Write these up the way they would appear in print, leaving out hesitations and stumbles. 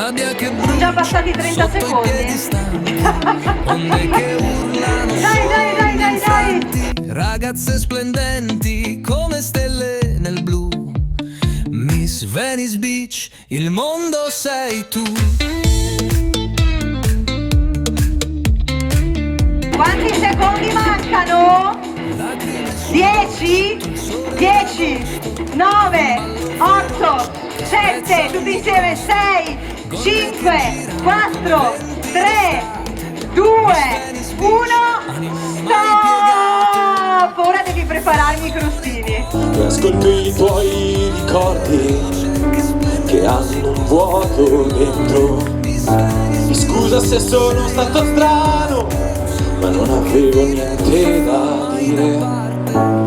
Sono già passati 30 secondi. Dai. Ragazze splendenti come stelle nel blu. Miss Venice Beach, il mondo sei tu. Quanti secondi mancano? 10, 9, 8, 7, tutti insieme, 6, 5, 4, 3, 2, 1, stop! Ora devi prepararmi i crostini. Ascolto i tuoi ricordi che hanno un vuoto dentro. Mi scusa se sono stato strano, ma non avevo niente da dire.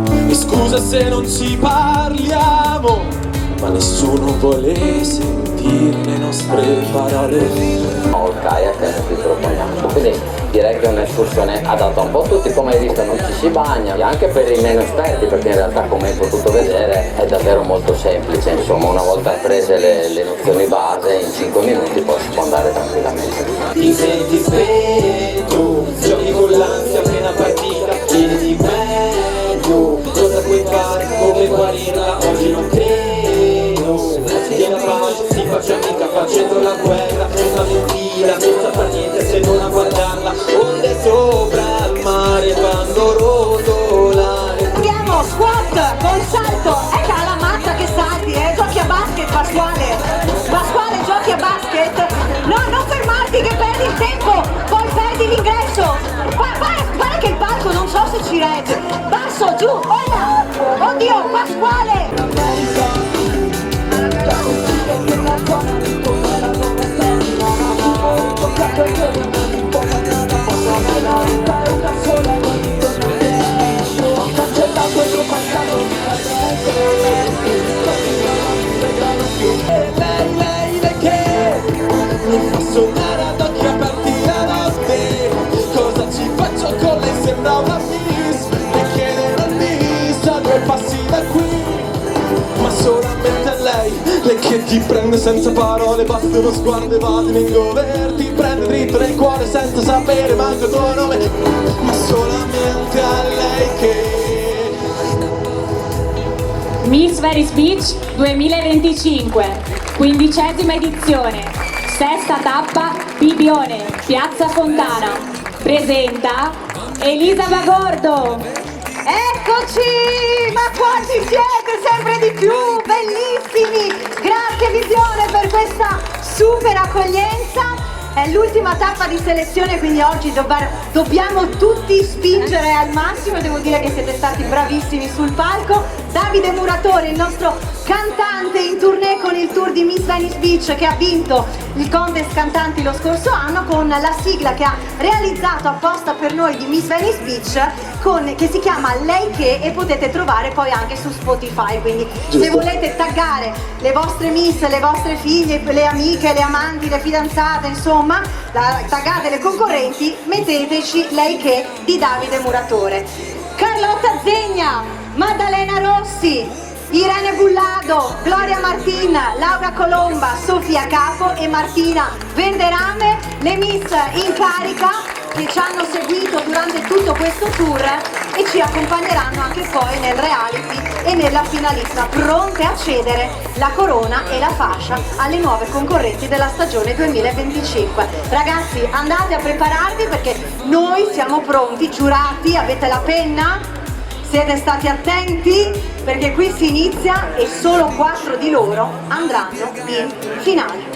Mi scusa se non ci parliamo, ma nessuno vuole sentire le nostre parole. Ho il kayak e non ci proponiamo, quindi direi che è un'escursione adatta un po' a tutti. Come hai visto non ci si bagna, anche per i meno esperti, perché in realtà, come hai potuto vedere, è davvero molto semplice. Insomma, una volta prese le nozioni base, in 5 minuti si può andare tranquillamente. Ti senti spento, giochi con l'ansia appena partita, chiediti meglio cosa puoi fare, come guarirla, oggi non credo che la pace si faccia mica facendo la guerra, una mentira, non sa far niente se non a guardarla, onde sopra il mare fanno rotolare. Andiamo, squat, con salto, ecco la mazza che salti, giochi a basket, Pasquale, giochi a basket, no, non fermarti che perdi il tempo, poi perdi l'ingresso, guarda che il palco non so se ci regge, basso, giù, oddio, Pasquale! Lei che mi fa sognare ad occhi aperti la notte. Cosa ci faccio con lei? Sembra una miss. Le chiede una miss a 2 passi da qui. Ma solamente lei che ti prende senza parole. Basta uno sguardo e va in gover. Ti prende dritto nel cuore senza sapere manco il tuo nome. Ma solamente a lei che Miss Venice Beach 2025, 15ª edizione, 6ª tappa, Bibbione, Piazza Fontana. Presenta Elisa Bagordo. Eccoci, ma quanti siete, sempre di più, bellissimi, grazie Bibbione per questa super accoglienza. È l'ultima tappa di selezione, quindi oggi dobbiamo tutti spingere al massimo. Devo dire che siete stati bravissimi sul palco. Davide Muratore, il nostro cantante in tournée con il tour di Miss Venice Beach, che ha vinto il contest cantanti lo scorso anno con la sigla che ha realizzato apposta per noi di Miss Venice Beach, che si chiama Lei Che, e potete trovare poi anche su Spotify. Quindi se volete taggare le vostre miss, le vostre figlie, le amiche, le amanti, le fidanzate, insomma, taggate le concorrenti, metteteci Lei Che di Davide Muratore. Carlotta Zegna, Maddalena Rossi, Irene Bullado, Gloria Martin, Laura Colomba, Sofia Capo e Martina Venderame, le miss in carica che ci hanno seguito durante tutto questo tour e ci accompagneranno anche poi nel reality e nella finalista, pronte a cedere la corona e la fascia alle nuove concorrenti della stagione 2025. Ragazzi, andate a prepararvi perché noi siamo pronti, giurati, avete la penna? Siete stati attenti? Perché qui si inizia e solo 4 di loro andranno in finale.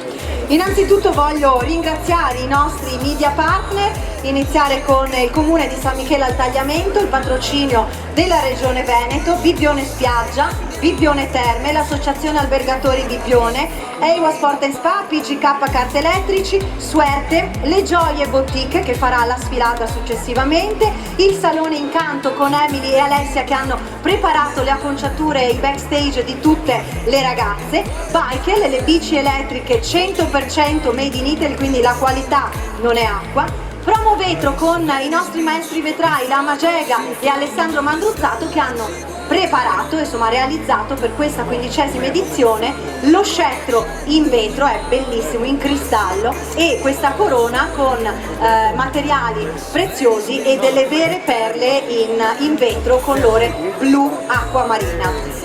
Innanzitutto voglio ringraziare i nostri media partner, iniziare con il Comune di San Michele al Tagliamento, il patrocinio della Regione Veneto, Bibbione Spiaggia, Bibbione Terme, l'Associazione Albergatori Bibbione, Eiwa Sport & Spa, PGK Carte Elettrici, Suerte, Le Gioie Boutique che farà la sfilata successivamente, il Salone Incanto con Emily e Alessia che hanno preparato le acconciature e i backstage di tutte le ragazze, Baikel, le bici elettriche 100% made in Italy, quindi la qualità non è acqua, Promo Vetro con i nostri maestri vetrai Lama Gega e Alessandro Mandruzzato che hanno preparato, insomma realizzato per questa 15ª edizione, lo scettro in vetro, è bellissimo, in cristallo, e questa corona con materiali preziosi e delle vere perle in vetro colore blu acquamarina.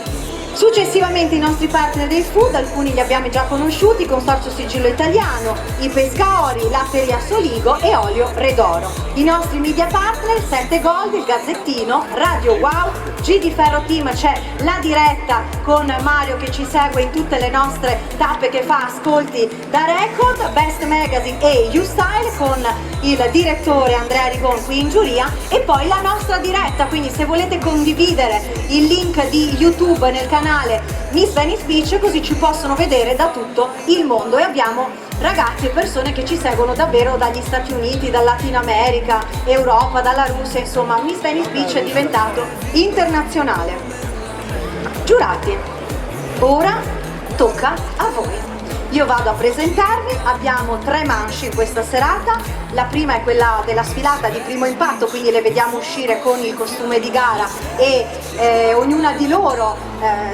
Successivamente i nostri partner del food, alcuni li abbiamo già conosciuti: Consorzio Sigillo Italiano, i Pescaori, Latteria Soligo e Olio Redoro. I nostri media partner: 7 Gold, il Gazzettino, Radio Wow, GD Ferro Team, c'è la diretta con Mario che ci segue in tutte le nostre tappe che fa, ascolti da record, Best Magazine e U-Style con il direttore Andrea Rigon qui in giuria, e poi la nostra diretta. Quindi se volete condividere il link di YouTube nel canale Miss Venice Beach, così ci possono vedere da tutto il mondo, e abbiamo ragazzi e persone che ci seguono davvero dagli Stati Uniti, dal Latino America, Europa, dalla Russia, insomma Miss Venice Beach è diventato internazionale. Giurati, ora tocca a voi. Io vado a presentarvi, abbiamo 3 manche in questa serata. La prima è quella della sfilata di primo impatto, quindi le vediamo uscire con il costume di gara e ognuna di loro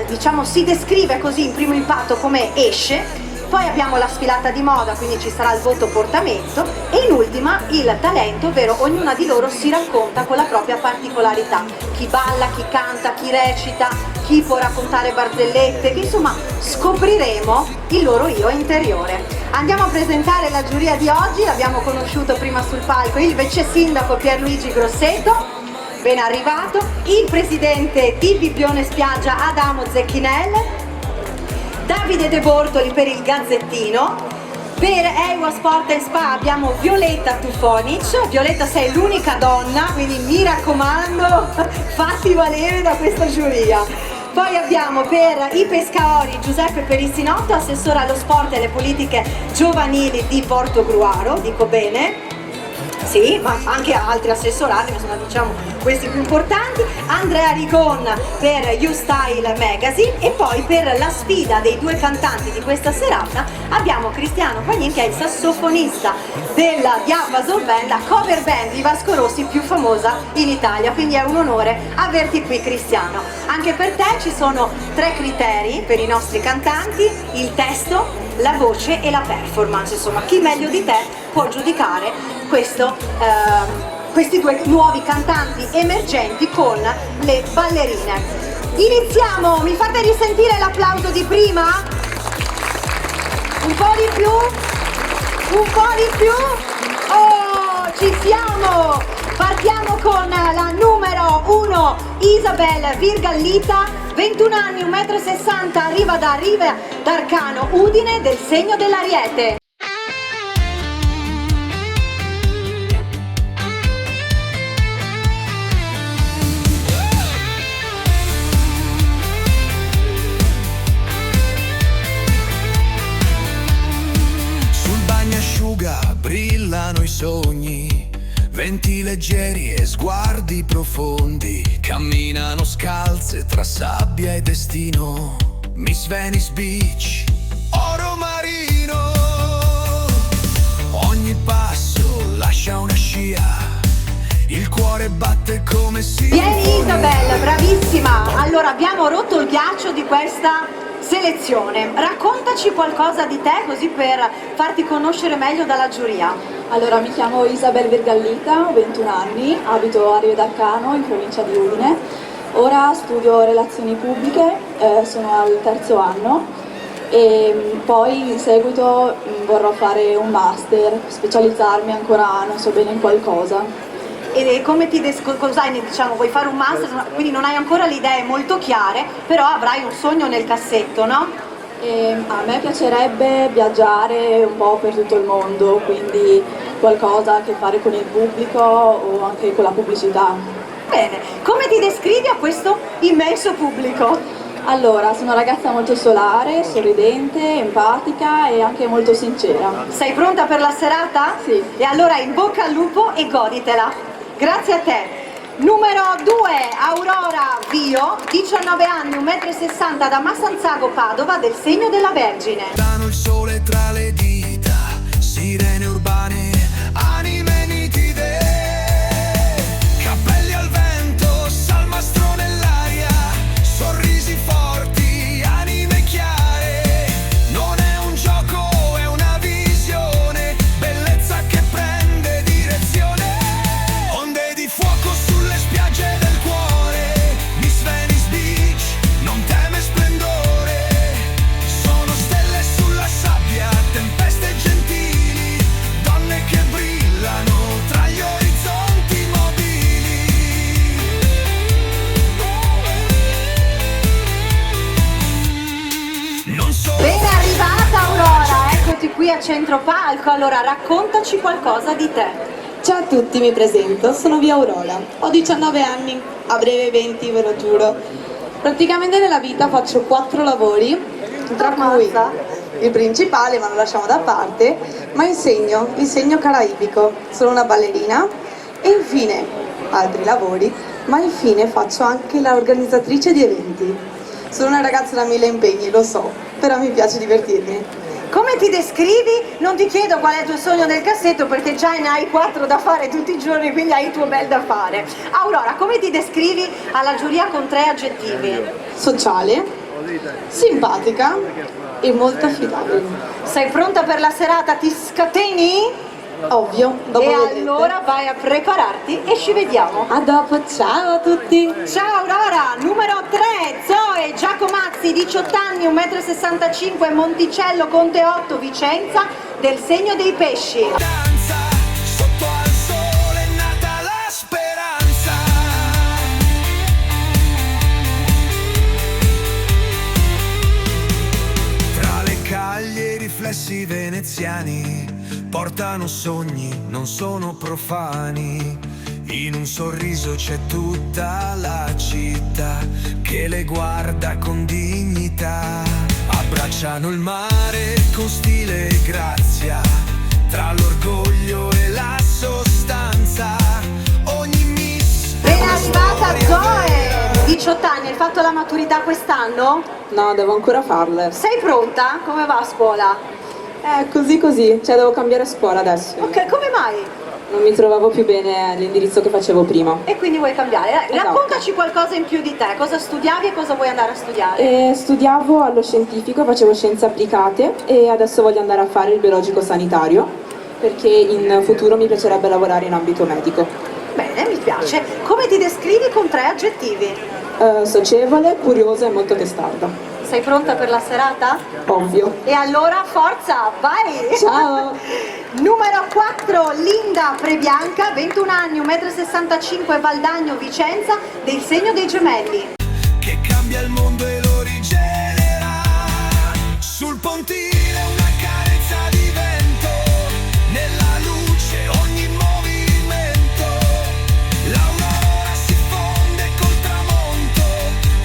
diciamo si descrive così in primo impatto come esce. Poi abbiamo la sfilata di moda, quindi ci sarà il voto portamento, e in ultima il talento, ovvero ognuna di loro si racconta con la propria particolarità. Chi balla, chi canta, chi recita, chi può raccontare barzellette, insomma scopriremo il loro io interiore. Andiamo a presentare la giuria di oggi. L'abbiamo conosciuto prima sul palco il vice sindaco Pierluigi Grosseto, ben arrivato, il presidente di Bibbione Spiaggia Adamo Zecchinel, Davide De Bortoli per il Gazzettino. Per Ewa Sport & Spa abbiamo Violetta Tufonic. Violetta, sei l'unica donna, quindi mi raccomando fatti valere da questa giuria. Poi abbiamo per i Pescaori Giuseppe Perissinotto, assessore allo sport e alle politiche giovanili di Portogruaro, dico bene? Sì, ma anche altri assessorati, insomma diciamo questi più importanti. Andrea Rigon per U-Style Magazine, e poi per la sfida dei 2 cantanti di questa serata abbiamo Cristiano Pagnin, che è il sassofonista della Diapason Band, la cover band di Vasco Rossi più famosa in Italia, quindi è un onore averti qui Cristiano. Anche per te ci sono 3 criteri per i nostri cantanti: il testo, la voce e la performance. Insomma, chi meglio di te può giudicare questi 2 nuovi cantanti emergenti con le ballerine. Iniziamo, mi fate risentire l'applauso di prima? Un po' di più? Un po' di più? Oh, ci siamo! Partiamo con la numero 1, Isabel Virgallita, 21 anni, 1,60 m, arriva da Riva d'Arcano, Udine, del segno dell'Ariete. Brillano i sogni, venti leggeri e sguardi profondi, camminano scalze tra sabbia e destino. Miss Venice Beach, oro marino, ogni passo lascia una scia, il cuore batte come si... Vieni Isabel, bravissima! Allora abbiamo rotto il ghiaccio di questa selezione. Raccontaci qualcosa di te, così per farti conoscere meglio dalla giuria. Allora, mi chiamo Isabel Virgallita, ho 21 anni, abito a Riva d'Arcano, in provincia di Udine. Ora studio relazioni pubbliche, sono al 3° anno, e poi in seguito vorrò fare un master, specializzarmi ancora non so bene in qualcosa. E come ti diciamo, vuoi fare un master, quindi non hai ancora le idee molto chiare, però avrai un sogno nel cassetto, no? A me piacerebbe viaggiare un po' per tutto il mondo, quindi qualcosa a che fare con il pubblico o anche con la pubblicità. Bene, come ti descrivi a questo immenso pubblico? Allora, sono una ragazza molto solare, sorridente, empatica e anche molto sincera. Sei pronta per la serata? Sì. E allora in bocca al lupo e goditela. Grazie a te. Numero 2, Aurora Vio, 19 anni, 1,60 m, da Massanzago Padova, del segno della Vergine. Danno il sole tra le dita, sirene urbane, anime nitide, capelli al vento, salmastro nell'aria, qui a centropalco, allora raccontaci qualcosa di te. Ciao a tutti, mi presento, sono Via Aurora, ho 19 anni, a breve 20 ve lo giuro. Praticamente nella vita faccio 4 lavori, tra cui il principale, ma lo lasciamo da parte, ma insegno caraibico, sono una ballerina e infine altri lavori, ma infine faccio anche l'organizzatrice di eventi. Sono una ragazza da 1000 impegni, lo so, però mi piace divertirmi. Come ti descrivi? Non ti chiedo qual è il tuo sogno nel cassetto perché già ne hai 4 da fare tutti i giorni, quindi hai il tuo bel da fare. Aurora, come ti descrivi alla giuria con 3 aggettivi? Sociale, simpatica e molto affidabile. Sei pronta per la serata? Ti scateni? Ovvio, dopo E vedete. allora vai a prepararti e ci vediamo. A dopo, ciao a tutti! Ciao Aurora, numero 3, Zoe Giacomazzi, 18 anni, 1,65 m, Monticello, Conte 8, Vicenza, del segno dei pesci. Danza, sotto al sole è nata la speranza. Tra le caglie i riflessi veneziani portano sogni, non sono profani. In un sorriso c'è tutta la città che le guarda con dignità. Abbracciano il mare con stile e grazia, tra l'orgoglio e la sostanza. Ogni miss è Ben una arrivata storia Zoe, 18 anni, hai fatto la maturità quest'anno? No, devo ancora farle. Sei pronta? Come va a scuola? Così, cioè devo cambiare scuola adesso. Ok, come mai? Non mi trovavo più bene all'indirizzo che facevo prima. E quindi vuoi cambiare? Dai, Esatto. raccontaci qualcosa in più di te, cosa studiavi e cosa vuoi andare a studiare? Studiavo allo scientifico, facevo scienze applicate e adesso voglio andare a fare il biologico sanitario perché in futuro mi piacerebbe lavorare in ambito medico. Bene, mi piace. Come ti descrivi con 3 aggettivi? Socievole, curiosa e molto testarda. Sei pronta per la serata? Ovvio. E allora forza, vai! Ciao! Numero 4, Linda Prebianca, 21 anni, 1,65 m, Valdagno, Vicenza, del segno dei gemelli. che cambia il mondo e lo rigenerà. Sul pontile una carezza di vento, nella luce ogni movimento. L'aurora si fonde col tramonto,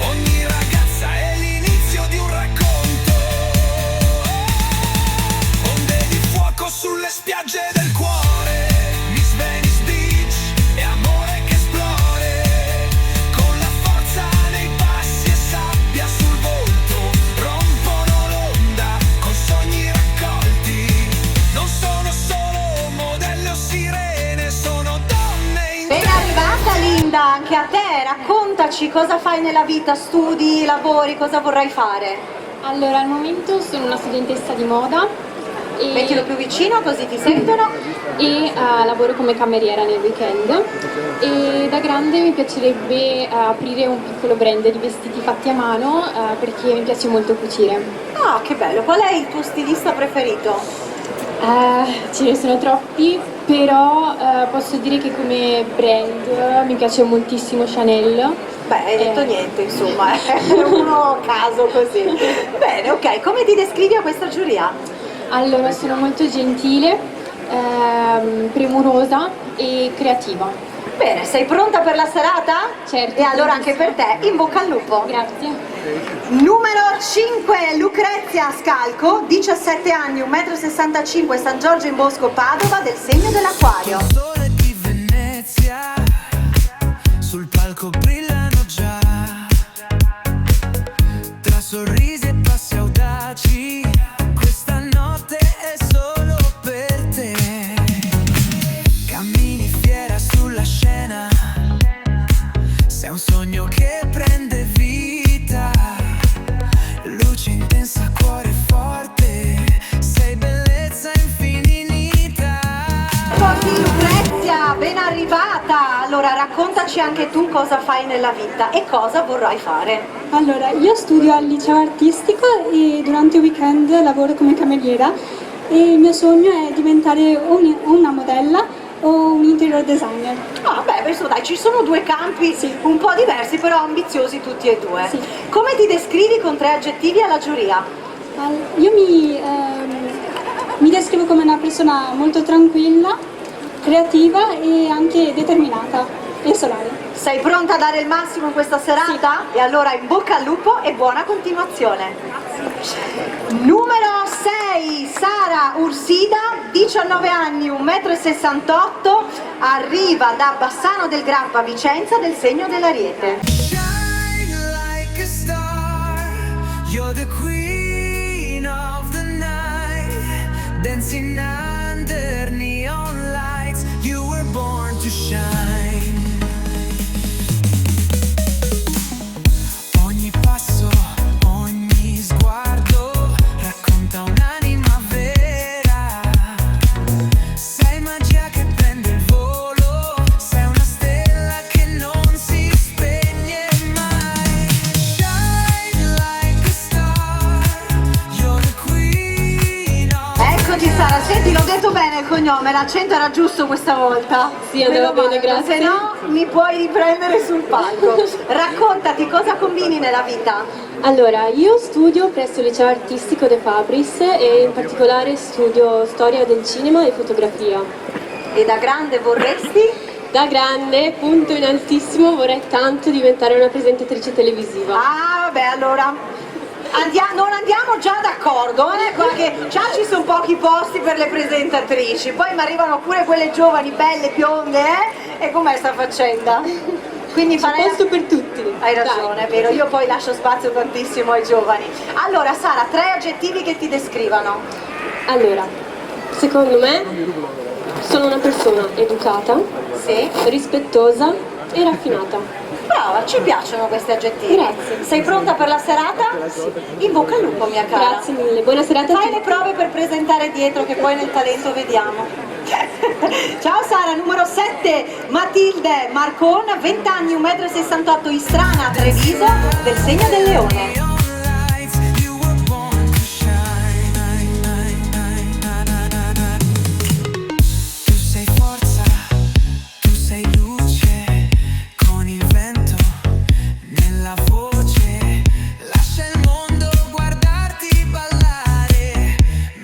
ogni ragazza è l'inizio di un racconto. Onde di fuoco sulle spiagge del cuore, Miss Venice Beach e amore che esplode, con la forza nei passi e sabbia sul volto, rompono l'onda con sogni raccolti. Non sono solo modelle o sirene, sono donne in Ben arrivata Linda, anche a te, raccontaci cosa fai nella vita, studi, lavori, cosa vorrai fare? Allora, al momento sono una studentessa di moda Mettilo più vicino così ti sentono. e lavoro come cameriera nel weekend e da grande mi piacerebbe aprire un piccolo brand di vestiti fatti a mano perché mi piace molto cucire. Ah, che bello, qual è il tuo stilista preferito? Ce ne sono troppi, però posso dire che come brand mi piace moltissimo Chanel. Beh, hai detto niente, insomma, è uno a caso così. Bene, ok, come ti descrivi a questa giuria? Allora, sono molto gentile, premurosa e creativa. Bene, sei pronta per la serata? Certo, E allora anche per benissimo. te, in bocca al lupo. Grazie. Numero 5, Lucrezia Scalco, 17 anni, 1,65 m, San Giorgio in Bosco, Padova, del segno dell'Acquario. sole di Venezia, sul palco brillano già, tra sorrisi e passi audaci, questa notte è solo per te. Cammini fiera sulla scena, sei un sogno che prende vita, luce intensa, cuore forte, sei bellezza infinita. Porti Lucrezia, ben arrivata! Allora raccontaci anche tu cosa fai nella vita e cosa vorrai fare. Allora, io studio al liceo artistico e durante il weekend lavoro come cameriera e il mio sogno è diventare una modella o un interior designer. Ah beh, adesso dai, ci sono 2 campi un po' diversi però ambiziosi tutti e 2. Sì. Come ti descrivi con 3 aggettivi alla giuria? Io mi Mi descrivo come una persona molto tranquilla, creativa e anche determinata e solare. Sei pronta a dare il massimo in questa serata? Sì. E allora in bocca al lupo e buona continuazione. Numero 6, Sara Ursida, 19 anni, 1,68 m, arriva da Bassano del Grappa, Vicenza, del segno dell'Ariete. Shine like a star, you're the queen of the night, dancing under neon lights, you were born to shine. Ogni passo, ogni sguardo racconta un'anima vera, sei magia che prende il volo, sei una stella che non si spegne mai. Shine like a star, you're the queen of... Eccoci Sara, senti, l'ho detto bene il cognome, l'accento era giusto questa volta. Sì, andava Meno bene, male, grazie. se no mi puoi riprendere sul palco. Raccontati cosa combini nella vita. Allora, io studio presso il liceo artistico De Fabris e in particolare studio storia del cinema e fotografia. E da grande vorresti? Da grande, punto in altissimo, vorrei tanto diventare una presentatrice televisiva. Ah, vabbè, allora non andiamo già d'accordo, perché già ci sono pochi posti per le presentatrici, poi mi arrivano pure quelle giovani, belle, bionde, e com'è sta faccenda? Quindi C'è posto per tutti. Hai ragione, è vero, io poi lascio spazio tantissimo ai giovani. Allora, Sara, 3 aggettivi che ti descrivano. Allora, secondo me sono una persona educata, Sì. rispettosa e raffinata. Brava, ci piacciono questi aggettivi. Grazie. Sei pronta per la serata? Sì. In bocca al lupo, mia cara. Grazie mille, buona serata a Fai tutti. le prove per presentare dietro che poi nel talento vediamo. Ciao Sara, numero 7, Matilde Marcon, 20 anni, 1,68 m, Istrana, Treviso, del segno del Leone. neon lights, you were born to shine. Tu sei forza, tu sei luce, con il vento nella voce, lascia il mondo guardarti ballare,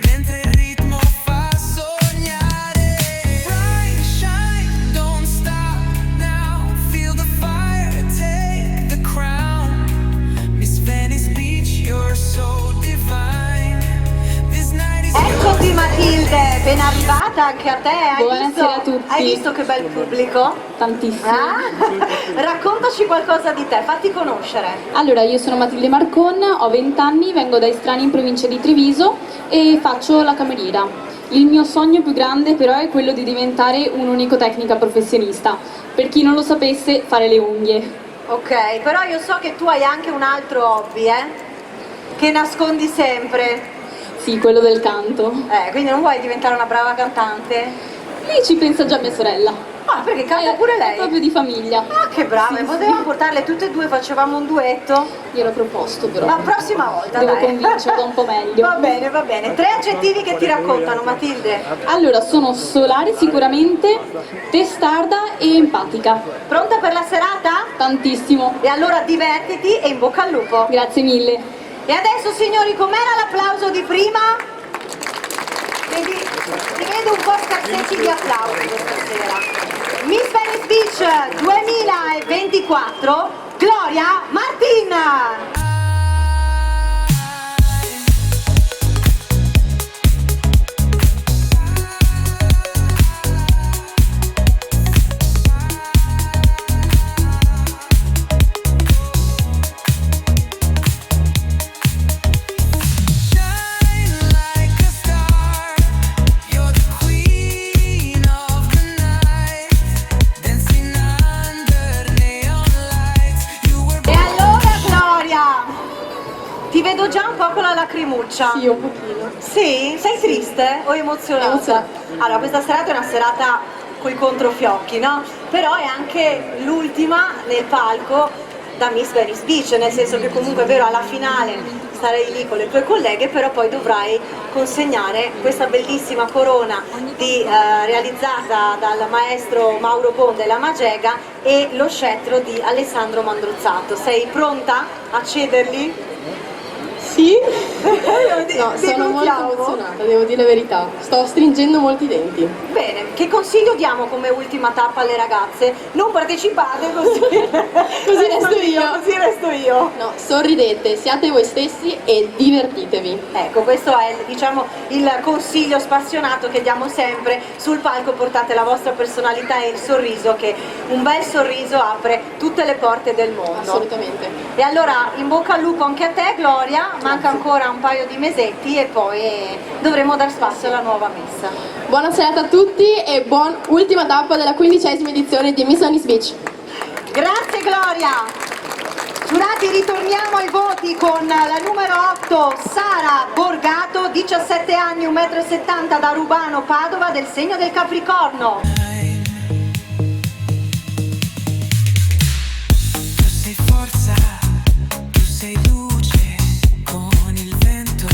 mentre il ritmo fa sognare. Bright shine, don't stop now, feel the fire, take the crown. Miss Venice Beach, you're so divine. This night is Eccoti Matilde, ben arrivata anche a te. Buonasera a tutti. Hai visto che bel pubblico? Tantissimo. Ah? Raccontaci qualcosa di te, fatti conoscere. Allora, io sono Matilde Marcon, ho 20 anni, vengo da Istrani in provincia di Treviso e faccio la cameriera. Il mio sogno più grande però è quello di diventare un'onicotecnica professionista. Per chi non lo sapesse, fare le unghie. Ok, però io so che tu hai anche un altro hobby, che nascondi sempre. Sì, quello del canto. Quindi non vuoi diventare una brava cantante? Lì ci pensa già mia sorella. Ah, perché canta pure È lei? proprio di famiglia. Ah, che brave, Sì, potevamo sì. portarle tutte e due, facevamo un duetto. Gliel'ho proposto però. La prossima volta, Devo dai. convincerla un po' meglio. Va bene, va bene. 3 aggettivi che ti raccontano, Matilde. Allora, sono solare sicuramente, testarda e empatica. Pronta per la serata? Tantissimo. E allora divertiti e in bocca al lupo. Grazie mille. E adesso signori, com'era l'applauso di prima? Vedi, ti vedo un po' scarsetti di applausi questa sera. Miss Venice Beach 2024, Gloria Martin! Ti vedo già un po' con la lacrimuccia. Sì, un pochino. Sì? Sei triste o emozionata? Emozionata. Allora, questa serata è una serata coi controfiocchi, no? Però è anche l'ultima nel palco da Miss Venice Beach, nel senso che comunque è vero, alla finale sarai lì con le tue colleghe, però poi dovrai consegnare questa bellissima corona realizzata dal maestro Mauro Ponda e la Magega e lo scettro di Alessandro Mandruzzato. Sei pronta a cederli? Sì? No, sono molto emozionata, devo dire la verità. Sto stringendo molti denti. Bene, che consiglio diamo come ultima tappa alle ragazze? Non partecipate così. Così resto io. Così resto io. No, sorridete, siate voi stessi e divertitevi. Ecco, questo è diciamo il consiglio spassionato che diamo sempre. Sul palco portate la vostra personalità e il sorriso, che un bel sorriso apre tutte le porte del mondo. Assolutamente. E allora in bocca al lupo anche a te, Gloria. Manca ancora un paio di mesetti e poi dovremo dar spazio alla nuova messa. Buona serata a tutti e buon ultima tappa della 15ª edizione di Miss Venice Beach. Grazie Gloria! Giurati, ritorniamo ai voti con la numero 8, Sara Borgato, 17 anni, 1,70 m, da Rubano, Padova, del segno del Capricorno. Tu sei forza, tu sei luce, con il vento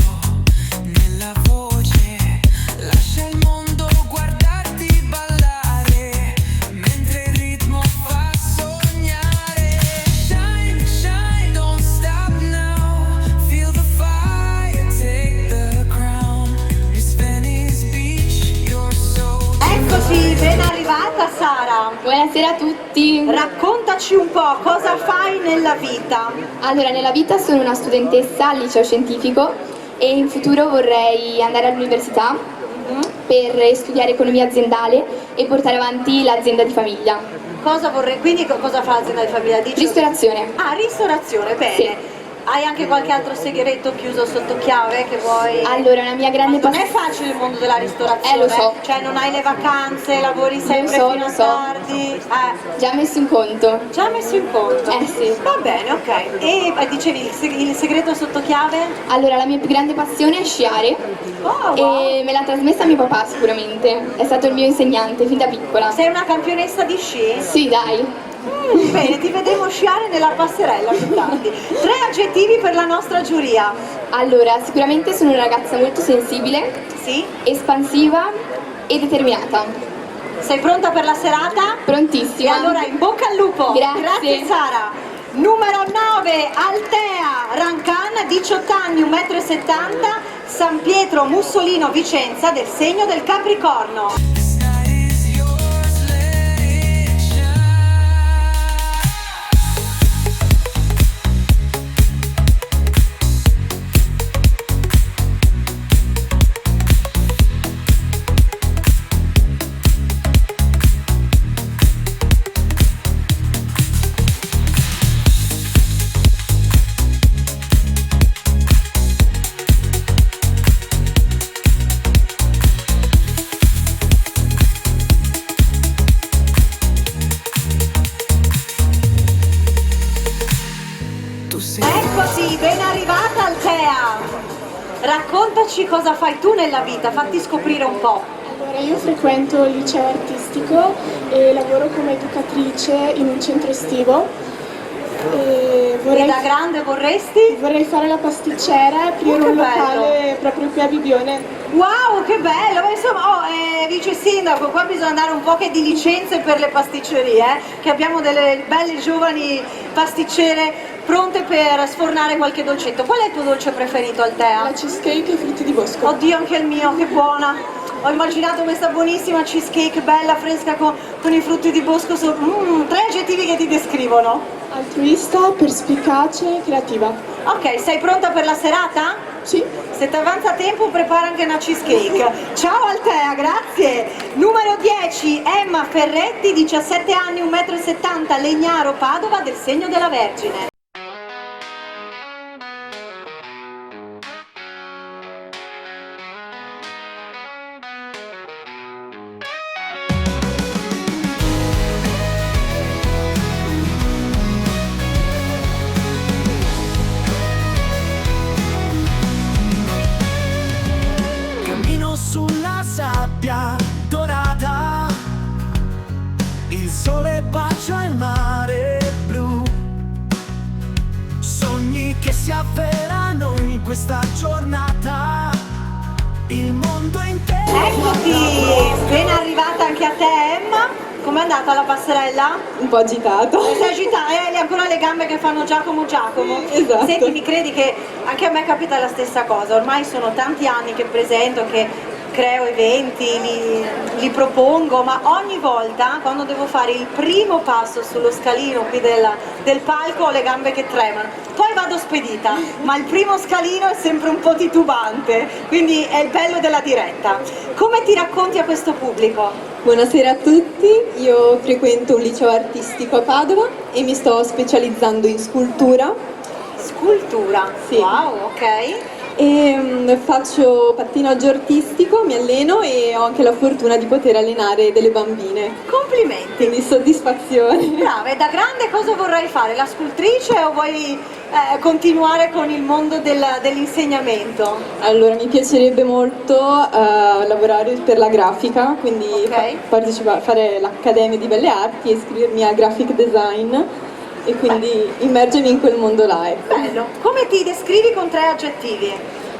nella voce, lascia il mondo guardarti ballare, mentre il ritmo fa sognare. Shine, shine, don't stop now, feel the fire, take the crown, Miss Venice Beach, you're so. Eccoci, ben arrivata Sara. Buonasera a tutti. Raccontaci un po' cosa fai nella vita. Allora, nella vita sono una studentessa al liceo scientifico e in futuro vorrei andare all'università per studiare economia aziendale e portare avanti l'azienda di famiglia. Cosa vorrei, quindi cosa fa l'azienda di famiglia? Dici? Ristorazione. Ah, ristorazione, bene. Sì. Hai anche qualche altro segreto chiuso sotto chiave che vuoi? Allora, una mia grande Non è passione. facile il mondo della ristorazione. Lo so. Cioè non hai le vacanze, lavori sempre so, fino lo a so. tardi. Già messo in conto. Già messo in conto? Sì. Va bene, ok. E dicevi il segreto sotto chiave? Allora, la mia più grande passione è sciare Oh, wow. e me l'ha trasmessa mio papà sicuramente. È stato il mio insegnante fin da piccola. Sei una campionessa di sci? Sì, dai. Bene, ti vedremo sciare nella passerella più tardi. 3 aggettivi per la nostra giuria. Allora, sicuramente sono una ragazza molto sensibile, Sì? espansiva e determinata. Sei pronta per la serata? E Prontissima. allora in bocca al lupo. Grazie. Sara. Numero 9, Altea Rancan, 18 anni, 1,70 m, San Pietro Mussolino, Vicenza, del segno del Capricorno. This night is yours, let it shine. Eccoci, ben arrivata Altea. Raccontaci cosa fai tu nella vita, fatti scoprire un po'. Allora, io frequento il liceo artistico e lavoro come educatrice in un centro estivo. E E da grande vorresti? vorrei fare la pasticcera e aprire Che un bello. locale proprio qui a Bibione. Wow, che bello! Beh, insomma, vice sindaco, qua bisogna dare un po' che di licenze per le pasticcerie, che abbiamo delle belle giovani pasticcere pronte per sfornare qualche dolcetto. Qual è il tuo dolce preferito, Altea? La cheesecake e i frutti di bosco. Oddio, anche il mio, che buona! Ho immaginato questa buonissima cheesecake bella, fresca, con i frutti di bosco. 3 aggettivi che ti descrivono. Altruista, perspicace e creativa. Ok, sei pronta per la serata? Sì. Se ti avanza tempo prepara anche una cheesecake. Ciao Altea, grazie. Numero 10, Emma Ferretti, 17 anni, 1,70 m, Legnaro, Padova, del segno della Vergine. Cammino sulla sabbia dorata, il sole bacia il mare blu, sogni che si avverano in questa giornata, il mondo intero. Eccoti, ben arrivata anche a te Emma, com'è andata la passerella? Un po' agitato. Sei agitata, hai ancora le gambe che fanno Giacomo. Esatto. Senti, mi credi che anche a me capita la stessa cosa, ormai sono tanti anni che presento, che creo eventi, li propongo, ma ogni volta quando devo fare il primo passo sullo scalino qui del palco ho le gambe che tremano, poi vado spedita, ma il primo scalino è sempre un po' titubante, quindi è il bello della diretta. Come ti racconti a questo pubblico? Buonasera a tutti, io frequento un liceo artistico a Padova e mi sto specializzando in scultura. Scultura? Sì. Wow, ok. E faccio pattinaggio artistico, mi alleno e ho anche la fortuna di poter allenare delle bambine. Complimenti! Quindi soddisfazione. Brava, e da grande cosa vorrai fare? La scultrice o vuoi continuare con il mondo dell'insegnamento? Allora, mi piacerebbe molto lavorare per la grafica, quindi fare l'Accademia di Belle Arti e iscrivermi a graphic design e quindi immergermi in quel mondo là. Ecco. Bello! Come ti descrivi con 3 aggettivi?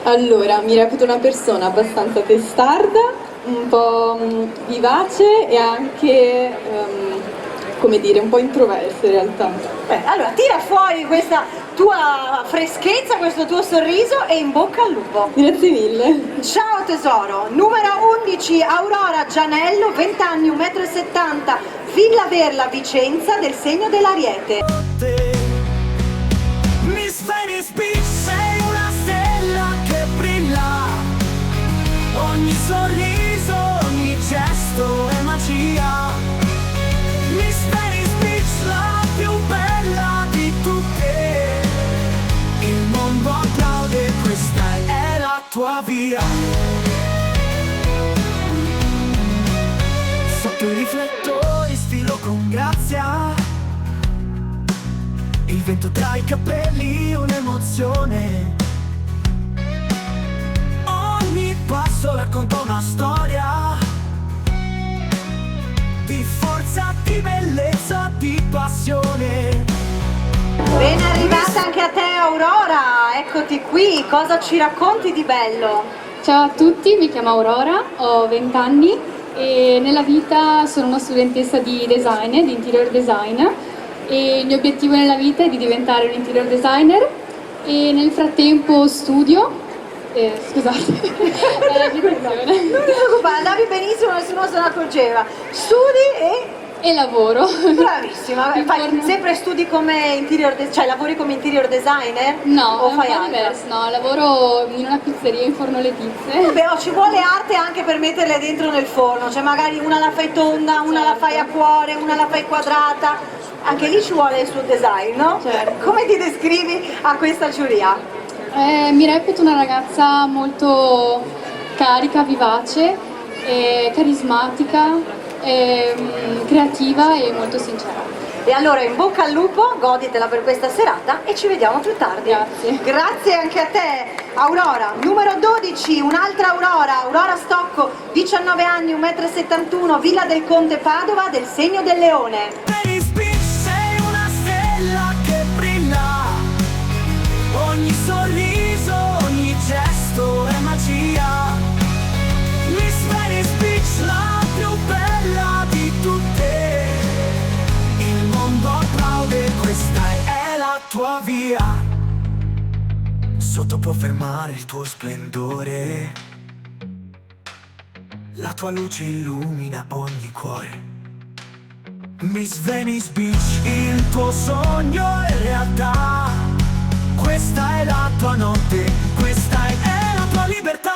Allora, mi reputo una persona abbastanza testarda, un po' vivace e anche, come dire, un po' introversa in realtà. Allora, tira fuori questa tua freschezza, questo tuo sorriso e in bocca al lupo. Grazie mille. Ciao tesoro, numero 11 Aurora Gianello, 20 anni, 1,70 m, Villa Verla, Vicenza, del segno dell'Ariete. Miss Venice Beach, sei una stella che brilla. Ogni sorriso, ogni gesto è magia. Miss Venice Beach, la più bella di tutte. Il mondo applaude, questa è la tua via. Sotto i riflettori sfilo con grazia. Il vento tra i capelli, un'emozione. Ogni passo racconta una storia di forza, di bellezza, di passione. Ben arrivata anche a te Aurora, eccoti qui, cosa ci racconti di bello? Ciao a tutti, mi chiamo Aurora, ho 20 anni e nella vita sono una studentessa di design, di interior design, e il mio obiettivo nella vita è di diventare un interior designer e nel frattempo studio. Scusate, non ti preoccupare, andavi benissimo, nessuno se ne accorgeva. Studi e lavoro. Bravissima, sempre studi come interior cioè lavori come interior designer? No, o è fai un po' altro? diverso, no, lavoro in una pizzeria in forno le pizze. Vabbè, ci vuole arte anche per metterle dentro nel forno, cioè magari una la fai tonda, una la fai a cuore, una la fai quadrata, anche lì ci vuole il suo design, no? Certo. Come ti descrivi a questa giuria? Mi reputo una ragazza molto carica, vivace, carismatica, creativa e molto sincera. E allora in bocca al lupo, goditela per questa serata e ci vediamo più tardi. Grazie. Grazie anche a te Aurora. Numero 12, un'altra Aurora, Aurora Stocco, 19 anni, 1,71 m, Villa del Conte Padova, del segno del Leone. Venice Beach, sei una stella che brilla. Ogni sorriso, ogni gesto è magia. Miss Venice Beach, la più bella di tutte. Il mondo applaude, questa è la tua via. Sotto può fermare il tuo splendore. La tua luce illumina ogni cuore. Miss Venice Beach, il tuo sogno è realtà. Questa è la tua notte, questa è la tua libertà.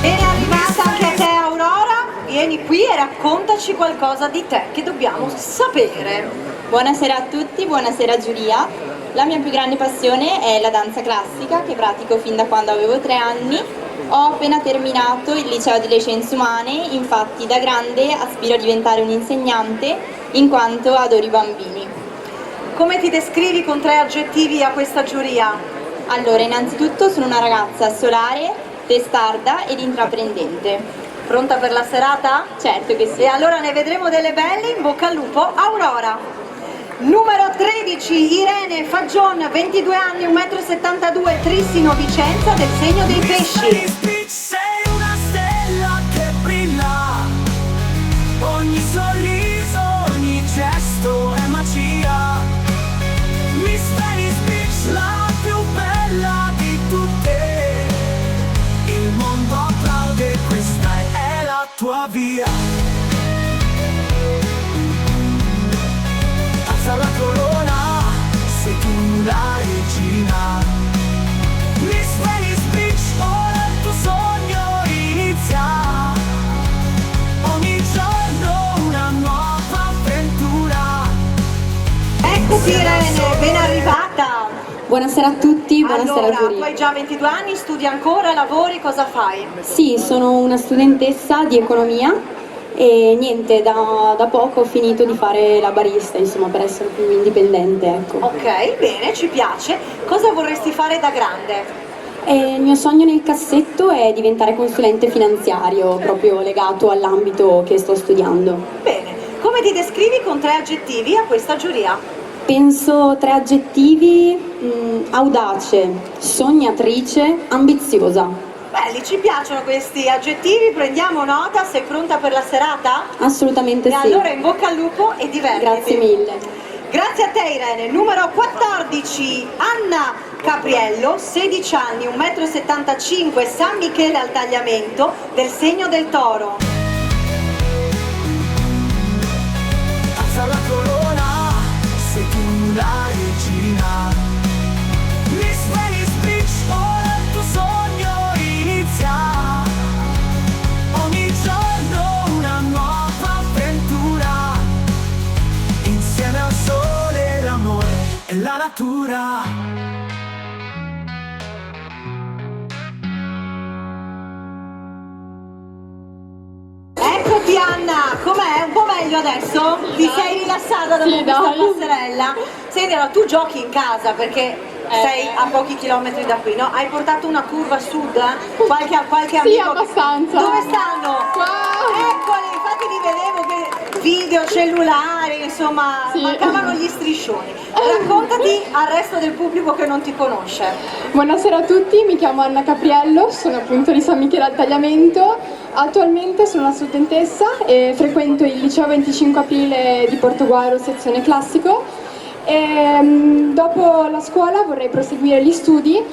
Bene arrivata anche a te Aurora, vieni qui e raccontaci qualcosa di te che dobbiamo sapere. Buonasera a tutti, buonasera giuria. La mia più grande passione è la danza classica che pratico fin da quando avevo 3 anni. Ho appena terminato il liceo delle scienze umane, infatti da grande aspiro a diventare un insegnante in quanto adoro i bambini. Come ti descrivi con 3 aggettivi a questa giuria? Allora, innanzitutto sono una ragazza solare, testarda ed intraprendente. Pronta per la serata? Certo che sì. E allora ne vedremo delle belle, in bocca al lupo Aurora. Numero 13, Irene Fagion, 22 anni, 1,72 m, Trissino, Vicenza, del segno dei pesci. Sei una stella che brilla, ogni sorriso, ogni gesto è magia. Miss Venice Beach, la più bella di tutte, il mondo applaude, questa è la tua via. Alza la corona, sei tu la regina. Miss Venice Beach, ora il tuo sogno inizia. Ogni giorno una nuova avventura. Eccoti Irene, ben arrivata. Buonasera a tutti, buonasera allora, giuria. tu hai già 22 anni, studi ancora, lavori, cosa fai? Sì, sono una studentessa di economia e niente, da poco ho finito di fare la barista, insomma, per essere più indipendente, ecco. Ok, bene, ci piace. Cosa vorresti fare da grande? Il mio sogno nel cassetto è diventare consulente finanziario, proprio legato all'ambito che sto studiando. Bene, come ti descrivi con 3 aggettivi a questa giuria? Penso 3 aggettivi: audace, sognatrice, ambiziosa. Belli, ci piacciono questi aggettivi, prendiamo nota, sei pronta per la serata? Assolutamente e sì. Allora in bocca al lupo e divertiti. Grazie mille. Grazie a te Irene. Numero 14, Anna Capriello, 16 anni, 1,75 m, San Michele al tagliamento, del segno del toro. Alza la corona, sei tu la regina. Miss Venice Beach, ora il tuo sogno inizia. Ogni giorno una nuova avventura. Insieme al sole, l'amore e la natura. Eccoti Anna, com'è? Un po' meglio adesso? Ti sei rilassata dopo questa passerella? Senti, allora tu giochi in casa perché sei a pochi chilometri da qui, no? Hai portato una curva a sud? Qualche amico? Sì, abbastanza. Dove stanno? Eccoli, infatti li vedevo che video, cellulari, insomma, mancavano gli striscioni. Raccontati al resto del pubblico che non ti conosce. Buonasera a tutti, mi chiamo Anna Capriello, sono appunto di San Michele al Tagliamento. Attualmente sono una studentessa e frequento il liceo 25 aprile di Portoguaro, sezione classico. Dopo la scuola vorrei proseguire gli studi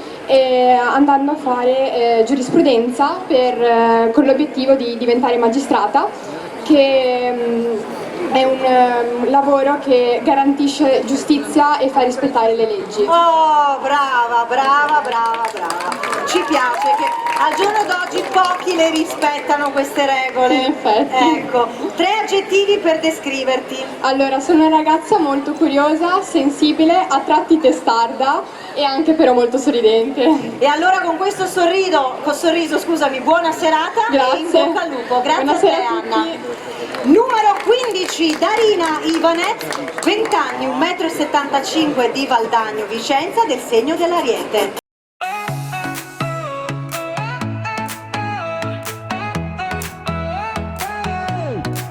andando a fare giurisprudenza con l'obiettivo di diventare magistrata, che è un lavoro che garantisce giustizia e fa rispettare le leggi. Oh, brava, brava, brava, brava. Ci piace che al giorno d'oggi pochi le rispettano queste regole. In effetti. Ecco, 3 aggettivi per descriverti. Allora, sono una ragazza molto curiosa, sensibile, a tratti testarda e anche però molto sorridente. E allora con questo sorriso, scusami, buona serata. Grazie. E in bocca al lupo. Grazie Buonasera a te a Anna. tutti. Numero 15, Darina Ivanet, 20 anni, 1,75 m, di Valdagno, Vicenza, del segno dell'Ariete.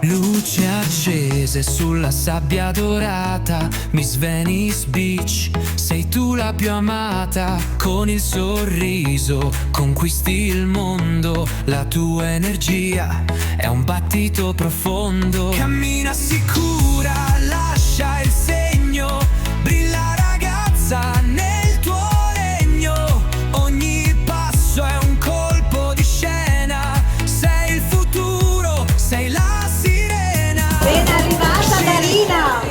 Luci accese sulla sabbia dorata, Miss Venice Beach, sei tu la più amata. Con il sorriso conquisti il mondo, la tua energia è un battito profondo. Cammina sicura, lascia il segno, brilla ragazza nel tuo regno. Ogni passo è un colpo di scena, sei il futuro, sei la Ben arrivata Darina!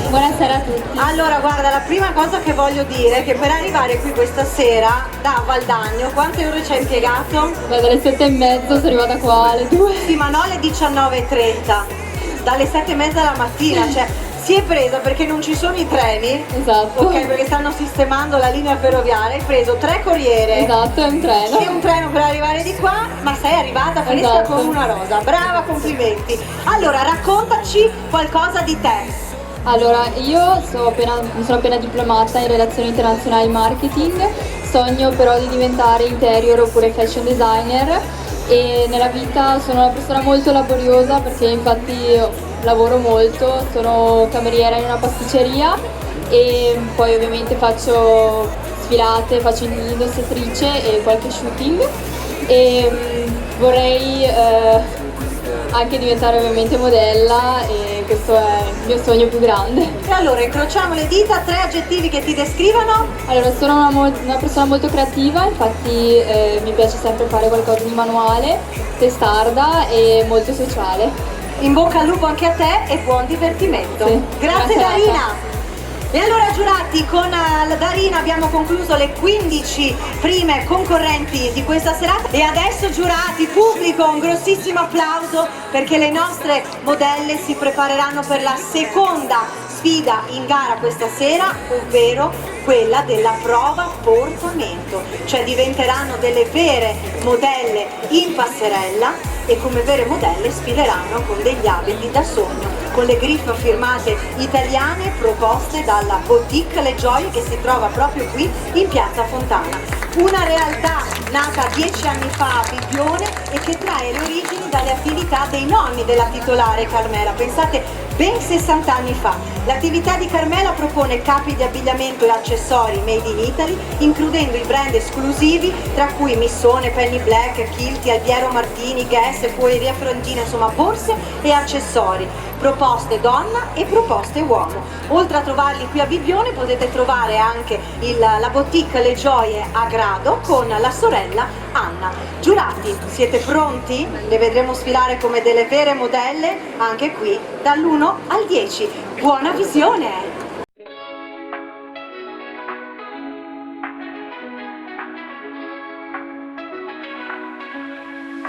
Buonasera a tutti. Allora guarda, la prima cosa che voglio dire è che per arrivare qui questa sera da Valdagno quante ore ci hai impiegato? Dalle 7:30 sono arrivata qua alle 2. Sì, ma no alle 19:30, dalle 7:30 della mattina, cioè si è presa perché non ci sono i treni. Esatto. Ok, perché stanno sistemando la linea ferroviaria, hai preso 3 corriere. Esatto, è un treno. E un treno per arrivare di qua, ma sei arrivata fresca come una rosa. Brava, complimenti. Allora, raccontaci qualcosa di te. Allora, io mi sono appena diplomata in relazioni internazionali e marketing, sogno però di diventare interior oppure fashion designer e nella vita sono una persona molto laboriosa perché infatti lavoro molto, sono cameriera in una pasticceria e poi ovviamente faccio sfilate, faccio l'indossatrice e qualche shooting e vorrei anche diventare ovviamente modella e questo è il mio sogno più grande. E allora incrociamo le dita, 3 aggettivi che ti descrivano? Allora sono una persona molto creativa, infatti mi piace sempre fare qualcosa di manuale, testarda e molto sociale. In bocca al lupo anche a te e buon divertimento. Sì. Grazie Darina! E allora giurati, con Darina abbiamo concluso le 15 prime concorrenti di questa serata e adesso giurati, pubblico, un grossissimo applauso perché le nostre modelle si prepareranno per la seconda sfida in gara questa sera, ovvero quella della prova portamento, cioè diventeranno delle vere modelle in passerella e come vere modelle sfileranno con degli abiti da sogno, con le griffe firmate italiane proposte dalla Boutique Le Gioie che si trova proprio qui in Piazza Fontana. Una realtà nata 10 anni fa a Bibbione e che trae le origini dalle attività dei nonni della titolare Carmela. Pensate, ben 60 anni fa. L'attività di Carmela propone capi di abbigliamento e accessori made in Italy, includendo i brand esclusivi tra cui Missone, Penny Black, Kilty, Albiero Martini, Guess, Fuoreria Fiorentina, insomma borse e accessori, proposte donna e proposte uomo. Oltre a trovarli qui a Bibbione potete trovare anche la Boutique Le Gioie a Grado con la sorella Anna. Giurati, siete pronti? Le vedremo sfilare come delle vere modelle anche qui dall'1 al 10. Buona visione!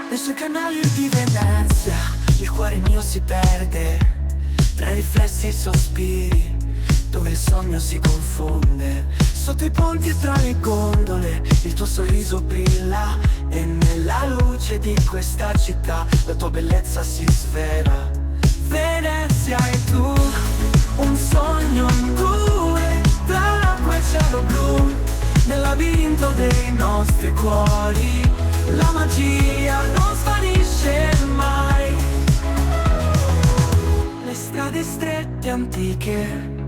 Nei suoi canali di Venezia il cuore mio si perde tra i riflessi e i sospiri, dove il sogno si confonde. Sotto i ponti e tra le gondole il tuo sorriso brilla e nella luce di questa città la tua bellezza si svela. Venezia e tu, un sogno in due, tra l'acqua e il cielo blu, nel labirinto dei nostri cuori, la magia non svanisce mai. Le strade strette antiche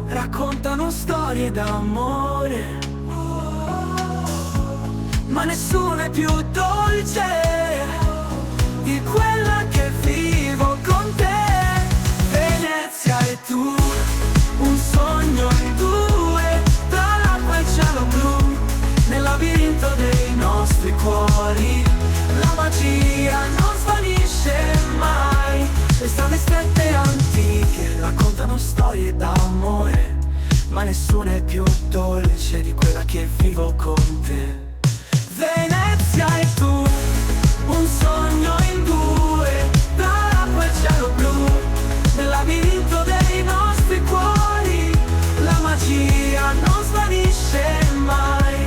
raccontano storie d'amore, ma nessuno è più dolce di quella che vivo con te. Venezia e tu, un sogno in due, tra l'acqua e il cielo blu, nel labirinto dei nostri cuori, la magia non svanisce mai. Le strade strette antiche raccontano storie d'amore, ma nessuno è più dolce di quella che vivo con te. Venezia e tu, un sogno in due, tra l'acqua e il cielo blu, nel labirinto dei nostri cuori, la magia non svanisce mai.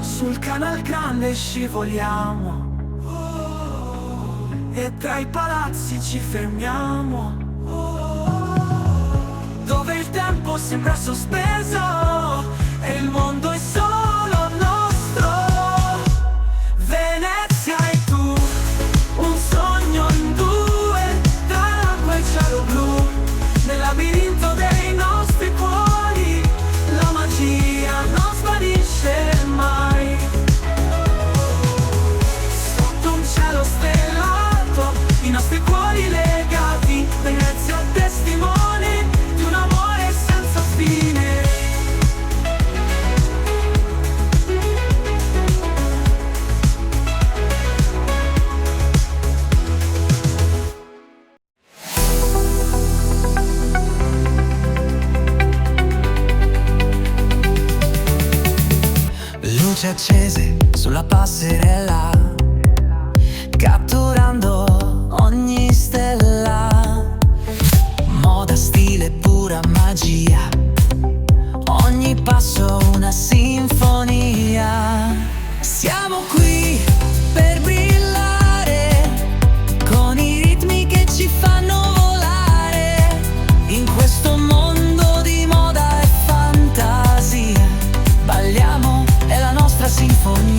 Sul canal grande scivoliamo e tra i palazzi ci fermiamo, dove il tempo sembra sospeso e il mondo è solo nostro. Venezia e tu, un sogno in due, tra l'acqua e il cielo blu, nel labirinto dei nostri cuori, la magia non svanisce mai. Sotto un cielo stellato, i nostri cuori legati, Venezia testimone di un amore senza fine. Luci accese sulla passerella, catturando ogni stella. Moda, stile, pura magia, ogni passo una sinfonia. Siamo qui per brillare, con i ritmi che ci fanno volare, in questo mondo di moda e fantasia. Balliamo, è la nostra sinfonia.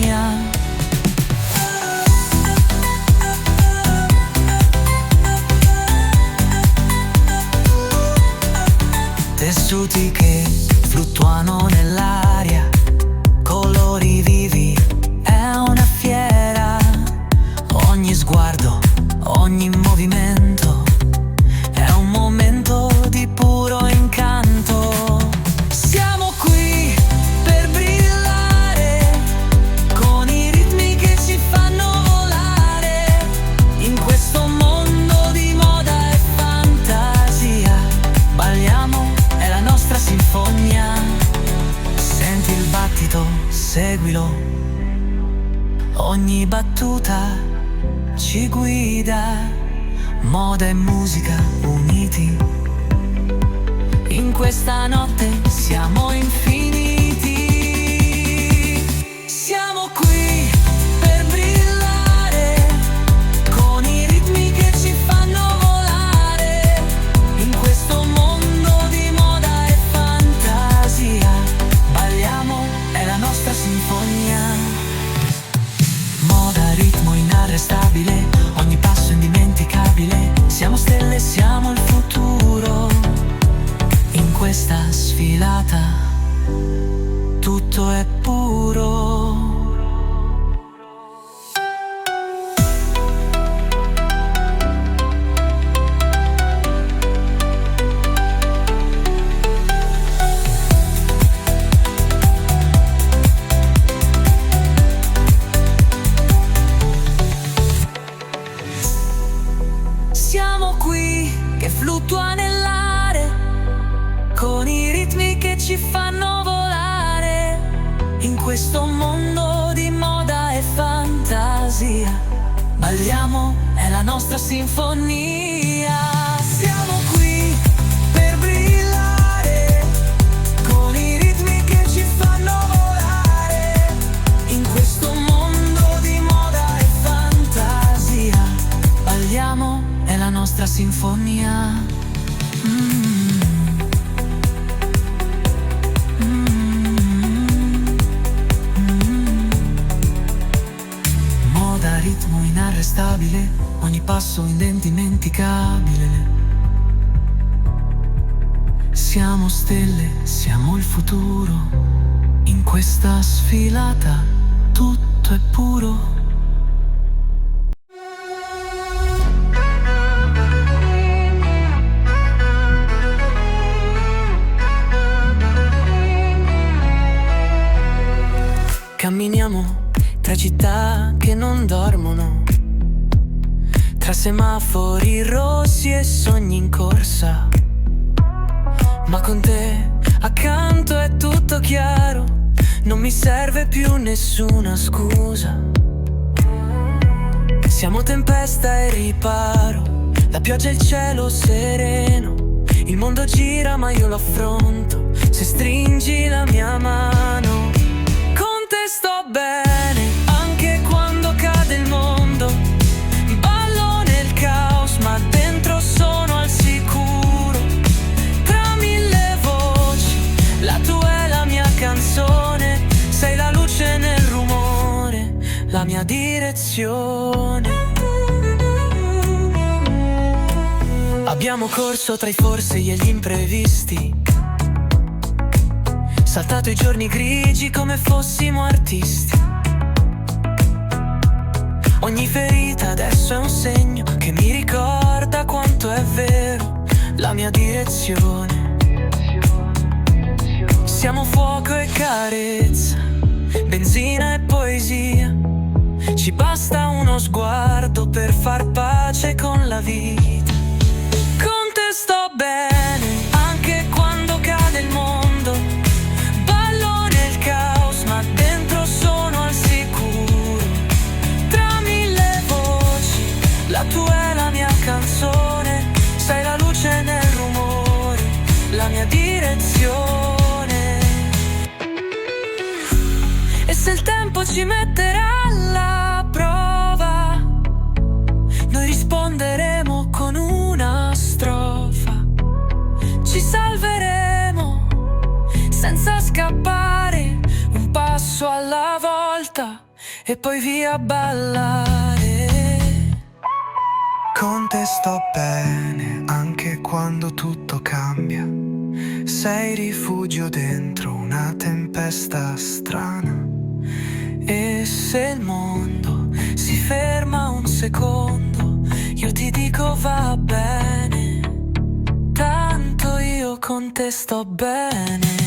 sentimenti che fluttuano nell'aria, colori vivi, è una fiera. Ogni sguardo, ogni movimento è un momento di puro incanto. Siamo qui per brillare, con i ritmi che ci fanno volare, in questo mondo di moda e fantasia. Balliamo, è la nostra sinfonia. Senti il battito, seguilo, ogni battuta ci guida. Moda e musica uniti, in questa notte siamo infiniti. Siamo qui per brillare, con i ritmi che ci fanno volare, in questo mondo di moda e fantasia. Balliamo, è la nostra sinfonia. Moda, ritmo inarrestabile, ogni passo indimenticabile. Siamo stelle, siamo il futuro. In questa sfilata tutto è puro. Siamo qui che fluttua nell'aria, con i ritmi che ci fanno volare, in questo mondo di moda e fantasia. Balliamo, è la nostra sinfonia. Siamo qui per brillare, con i ritmi che ci fanno volare, in questo mondo di moda e fantasia. Balliamo, è la nostra sinfonia. Moda, ritmo inarrestabile, ogni passo indimenticabile. Siamo stelle, siamo il futuro, in questa sfilata tutto è puro. Camminiamo tra città che non dormono, tra semafori rossi e sogni in corsa. Ma con te accanto è tutto chiaro, non mi serve più nessuna scusa. Siamo tempesta e riparo, la pioggia e il cielo sereno. Il mondo gira ma io lo affronto, se stringi la mia mano. Sto bene anche quando cade il mondo, ballo nel caos ma dentro sono al sicuro. Tra mille voci la tua è la mia canzone, sei la luce nel rumore, la mia direzione. Abbiamo corso tra i forse e gli imprevisti, saltato i giorni grigi come fossimo artisti. Ogni ferita adesso è un segno che mi ricorda quanto è vero la mia direzione. Siamo fuoco e carezza, benzina e poesia. Ci basta uno sguardo per far pace con la vita. Con te sto bene anche quando cade il mondo, ma dentro sono al sicuro. Tra mille voci la tua è la mia canzone, sei la luce nel rumore, la mia direzione. E se il tempo ci metterà alla prova, noi risponderemo con una strofa. Ci salveremo senza scappare, un passo alla volta e poi via a ballare. Con te sto bene anche quando tutto cambia, sei rifugio dentro una tempesta strana. E se il mondo si ferma un secondo, io ti dico va bene, tanto io con te sto bene.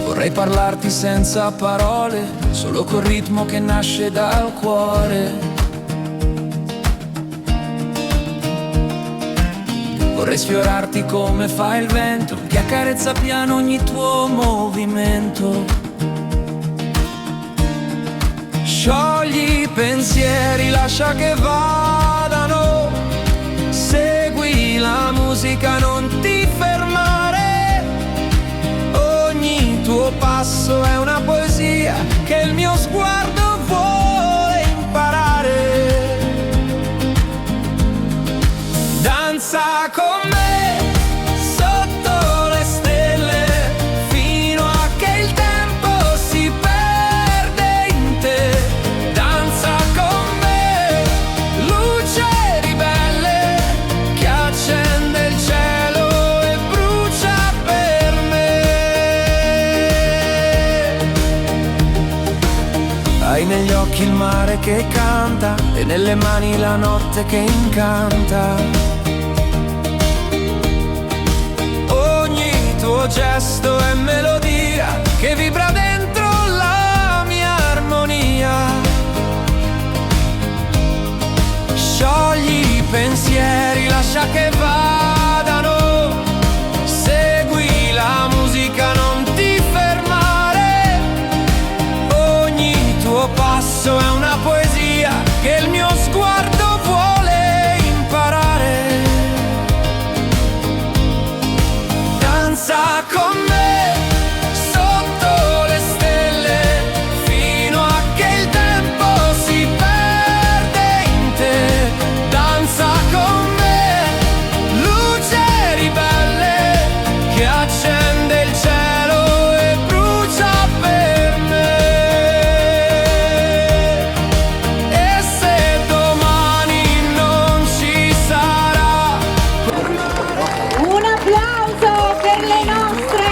Vorrei parlarti senza parole, solo col ritmo che nasce dal cuore. Vorrei sfiorarti come fa il vento, che accarezza piano ogni tuo movimento. Sciogli i pensieri, lascia che vadano, segui la musica, non ti fermare. Ogni tuo passo è una poesia che il mio sguardo vuole imparare. Danza con me sotto le stelle, fino a che il tempo si perde in te. Danza con me, luce ribelle che accende il cielo e brucia per me. Hai negli occhi il mare che canta e nelle mani la notte che incanta. Ogni tuo gesto è melodia che vibra dentro la mia armonia. Sciogli i pensieri, lascia che vadano, segui la musica, non ti fermare. Ogni tuo passo è una poesia che il mio sguardo vuole imparare. Danza con me sotto le stelle, fino a che il tempo si perde in te. Danza con me, luce ribelle che accende il cielo e brucia per me. E se domani non ci sarà, Un applauso per le nostre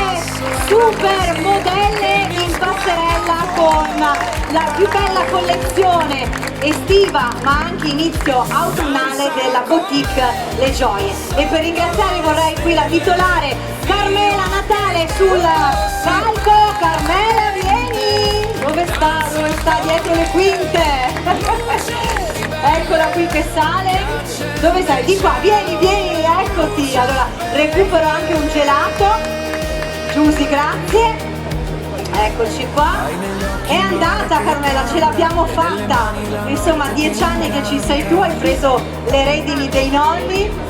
super modelle in passerella con la più bella collezione estiva ma anche inizio autunnale della boutique Le Gioie. E per ringraziare vorrei qui la titolare Carmela Natale sul palco. Carmela, vieni! Dove sta? Dove sta? Dietro le quinte! Eccola qui che sale. Dove sei? Di qua, vieni, vieni, eccoti. Allora, recupero anche un gelato. Giusy, grazie. Eccoci qua. È andata Carmela, ce l'abbiamo fatta. Insomma, 10 anni che ci sei tu, hai preso le redini dei nonni.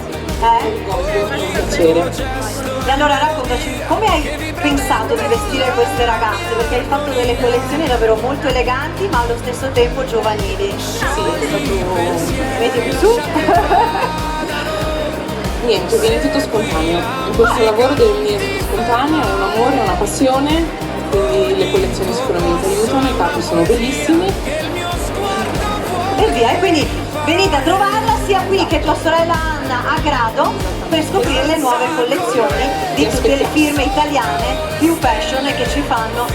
Piacere. E allora raccontaci, come hai pensato di vestire queste ragazze? Perché hai fatto delle collezioni davvero molto eleganti ma allo stesso tempo giovanili. Sì, è stato... Mettimi su. Niente, viene tutto spontaneo. In questo lavoro deve venire tutto spontaneo, è un amore, è una passione, quindi le collezioni sicuramente aiutano, i capi sono bellissimi. E via, e quindi venite a trovarla sia qui che tua sorella Anna a Grado per scoprire le nuove collezioni di tutte le firme italiane più fashion e che ci fanno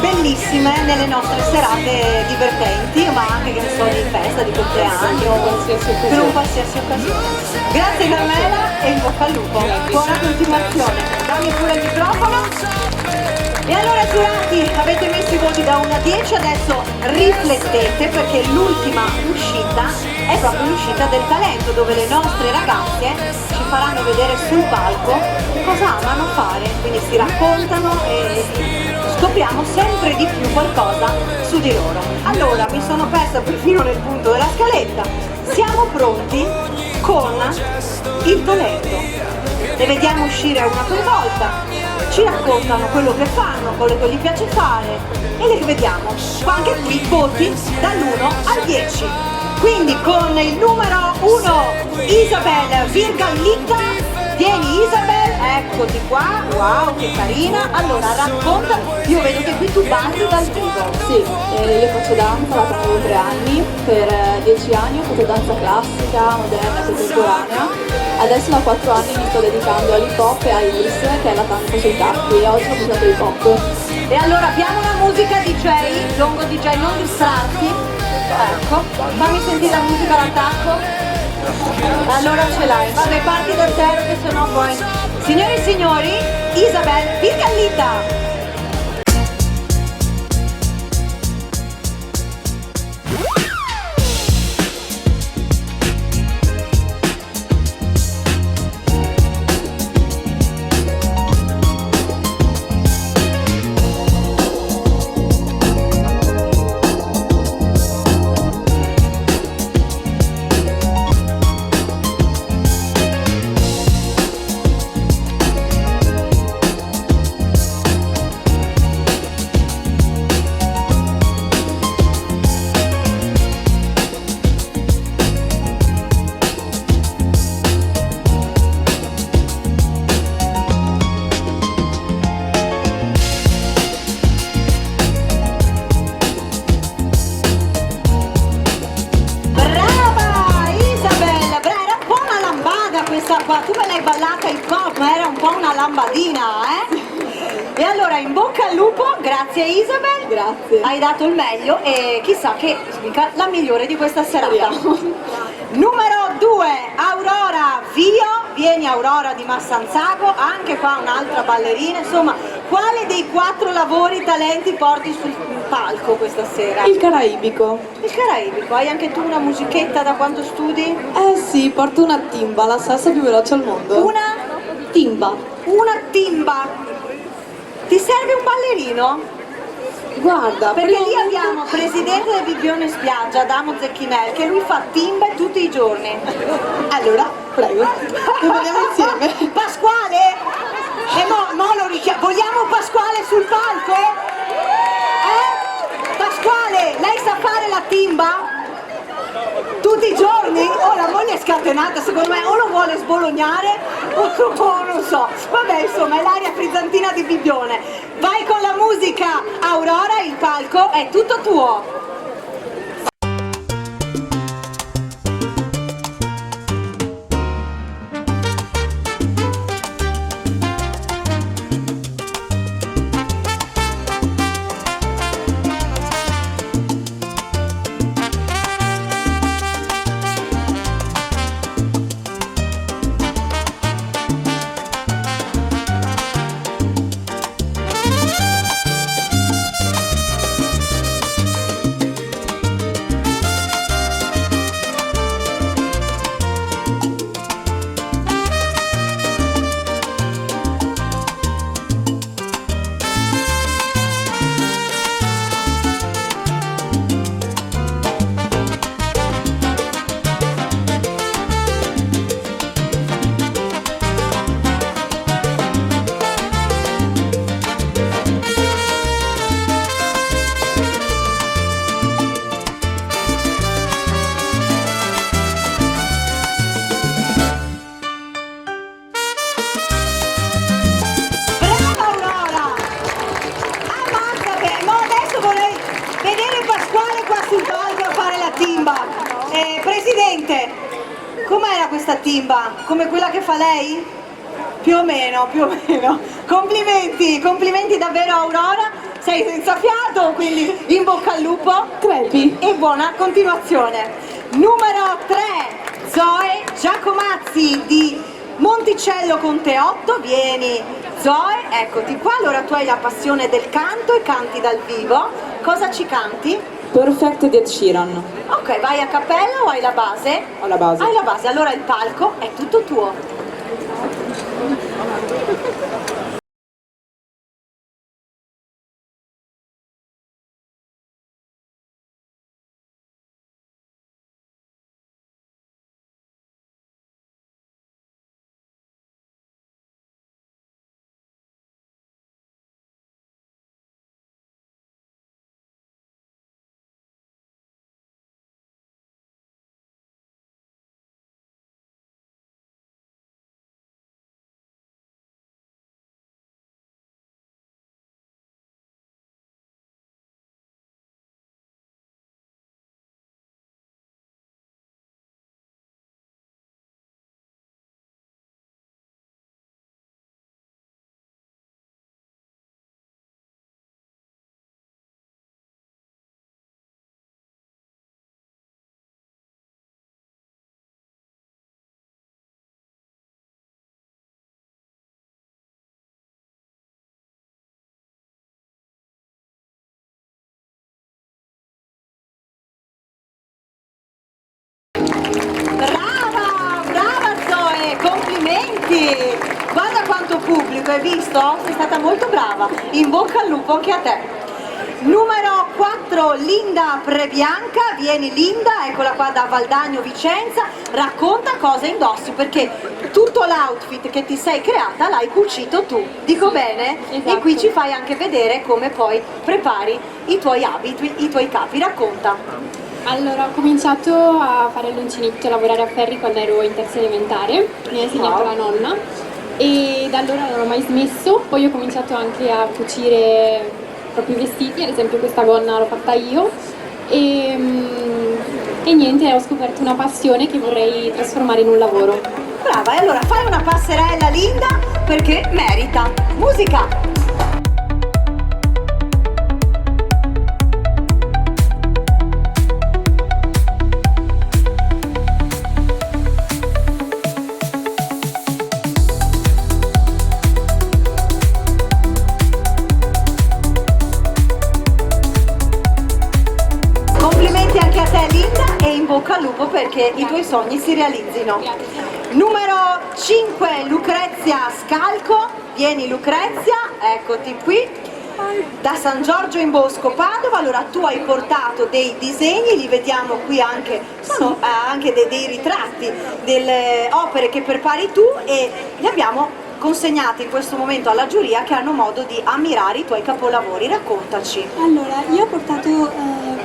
bellissime nelle nostre serate divertenti, ma anche che ne so, di festa, di compleanno, per un qualsiasi occasione. Grazie Carmela e in bocca al lupo. Buona continuazione. Dammi pure il microfono. E allora giurati, avete messo i voti da 1 a 10, adesso riflettete perché l'ultima uscita è proprio l'uscita del talento, dove le nostre ragazze ci faranno vedere sul palco cosa amano fare, quindi si raccontano e scopriamo sempre di più qualcosa su di loro. Allora, mi sono persa perfino nel punto della scaletta, siamo pronti con il talento. le vediamo uscire una per volta, ci raccontano quello che fanno, quello che gli piace fare e le vediamo. Anche qui voti dall'1 al 10. Quindi con il numero 1 Isabel Virgallita. Vieni Isabel, eccoti qua, wow che carina. Allora racconta, io vedo che qui tu balli dal vivo. Sì, io faccio danza da quando avevo 3 anni, per 10 anni ho fatto danza classica, moderna e contemporanea. Adesso da 4 anni mi sto dedicando all'hip hop e a Iris, che è la danza sui tacchi, e oggi ho usato hip hop. E allora abbiamo una musica DJ, Longo DJ, non distrarti. Ecco, fammi sentire la musica d'attacco. Allora ce l'hai, vabbè parti da zero che sennò poi. Signore e signori, Isabel Virgallita. Tu me l'hai ballata hip hop, ma era un po' una lambadina, E allora in bocca al lupo, grazie Isabel. Grazie. Hai dato il meglio e chissà che mica la migliore di questa serata. Numero 2, Aurora Vio. Vieni Aurora di Massanzago, anche qua un'altra ballerina. Insomma, quale dei 4 lavori talenti porti sul palco questa sera? Il caraibico. Il caraibico, hai anche tu una musichetta da quanto studi? Sì, porto una timba, la salsa più veloce al mondo. Una? Timba. Una timba. Ti serve un ballerino? Guarda, perché lì abbiamo presidente del Bibbione Spiaggia, Adamo Zecchinel, che lui fa timbe tutti i giorni. Allora, prego, lo vediamo insieme. Pasquale? E mo lo richiamo. Vogliamo Pasquale sul palco? Pasquale, lei sa fare la timba? Tutti i giorni? Oh, la moglie è scatenata, secondo me, o lo vuole sbolognare o non so. Vabbè, insomma, è l'aria frizzantina di Bibbione. Vai con la musica, Aurora, il palco è tutto tuo. Presidente, com'era questa timba? Come quella che fa lei? Più o meno, più o meno. Complimenti, complimenti davvero Aurora. Sei senza fiato, quindi in bocca al lupo. Crepi. E buona continuazione. Numero 3, Zoe Giacomazzi di Monticello con Teotto. Vieni Zoe, eccoti qua. Allora tu hai la passione del canto e canti dal vivo. Cosa ci canti? Perfect di Ed Sheeran. Ok, vai a cappella o hai la base? Ho la base. Hai la base, allora il palco è tutto tuo. Complimenti! Guarda quanto pubblico, hai visto? Sei stata molto brava. In bocca al lupo anche a te. Numero 4, Linda Prebianca. Vieni Linda, eccola qua da Valdagno Vicenza. Racconta cosa indossi, perché tutto l'outfit che ti sei creata l'hai cucito tu. Dico bene? Esatto. E qui ci fai anche vedere come poi prepari i tuoi abiti, i tuoi capi. Racconta. Allora, ho cominciato a fare l'uncinetto, a lavorare a Ferri quando ero in terza elementare, mi ha insegnato la nonna e da allora non ho mai smesso. Poi ho cominciato anche a cucire proprio i vestiti, ad esempio questa gonna l'ho fatta io e niente, ho scoperto una passione che vorrei trasformare in un lavoro. Brava, e allora fai una passerella Linda perché merita. Musica! Complimenti anche a te Linda e in bocca al lupo perché i tuoi sogni si realizzino. Numero 5, Lucrezia Scalco. Vieni Lucrezia, eccoti qui. Da San Giorgio in Bosco, Padova. Allora tu hai portato dei disegni, li vediamo qui anche, sono anche dei ritratti, delle opere che prepari tu e li abbiamo consegnati in questo momento alla giuria che hanno modo di ammirare i tuoi capolavori. Raccontaci. Allora, io ho portato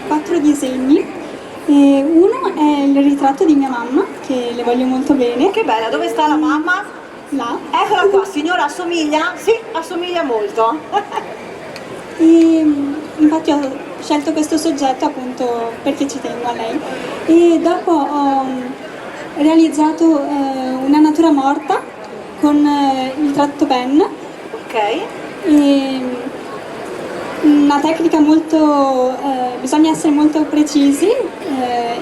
4 disegni. Uno è il ritratto di mia mamma, che le voglio molto bene. Che bella, dove sta la mamma? Là. Eccola qua, signora, assomiglia? Sì, assomiglia molto. Infatti ho scelto questo soggetto appunto perché ci tengo a lei. E dopo ho realizzato una natura morta con il tratto pen. Ok. Una tecnica molto, bisogna essere molto precisi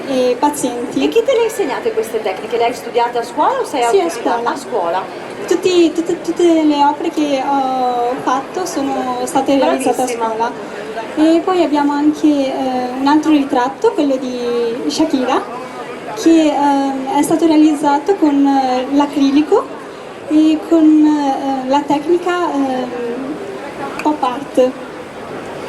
e pazienti. E chi te le ha insegnate queste tecniche? Le hai studiate a scuola o sei Sì, autodidatta? A scuola. Tutte le opere che ho fatto sono state realizzate a scuola. E poi abbiamo anche un altro ritratto, quello di Shakira, che è stato realizzato con l'acrilico e con la tecnica pop art.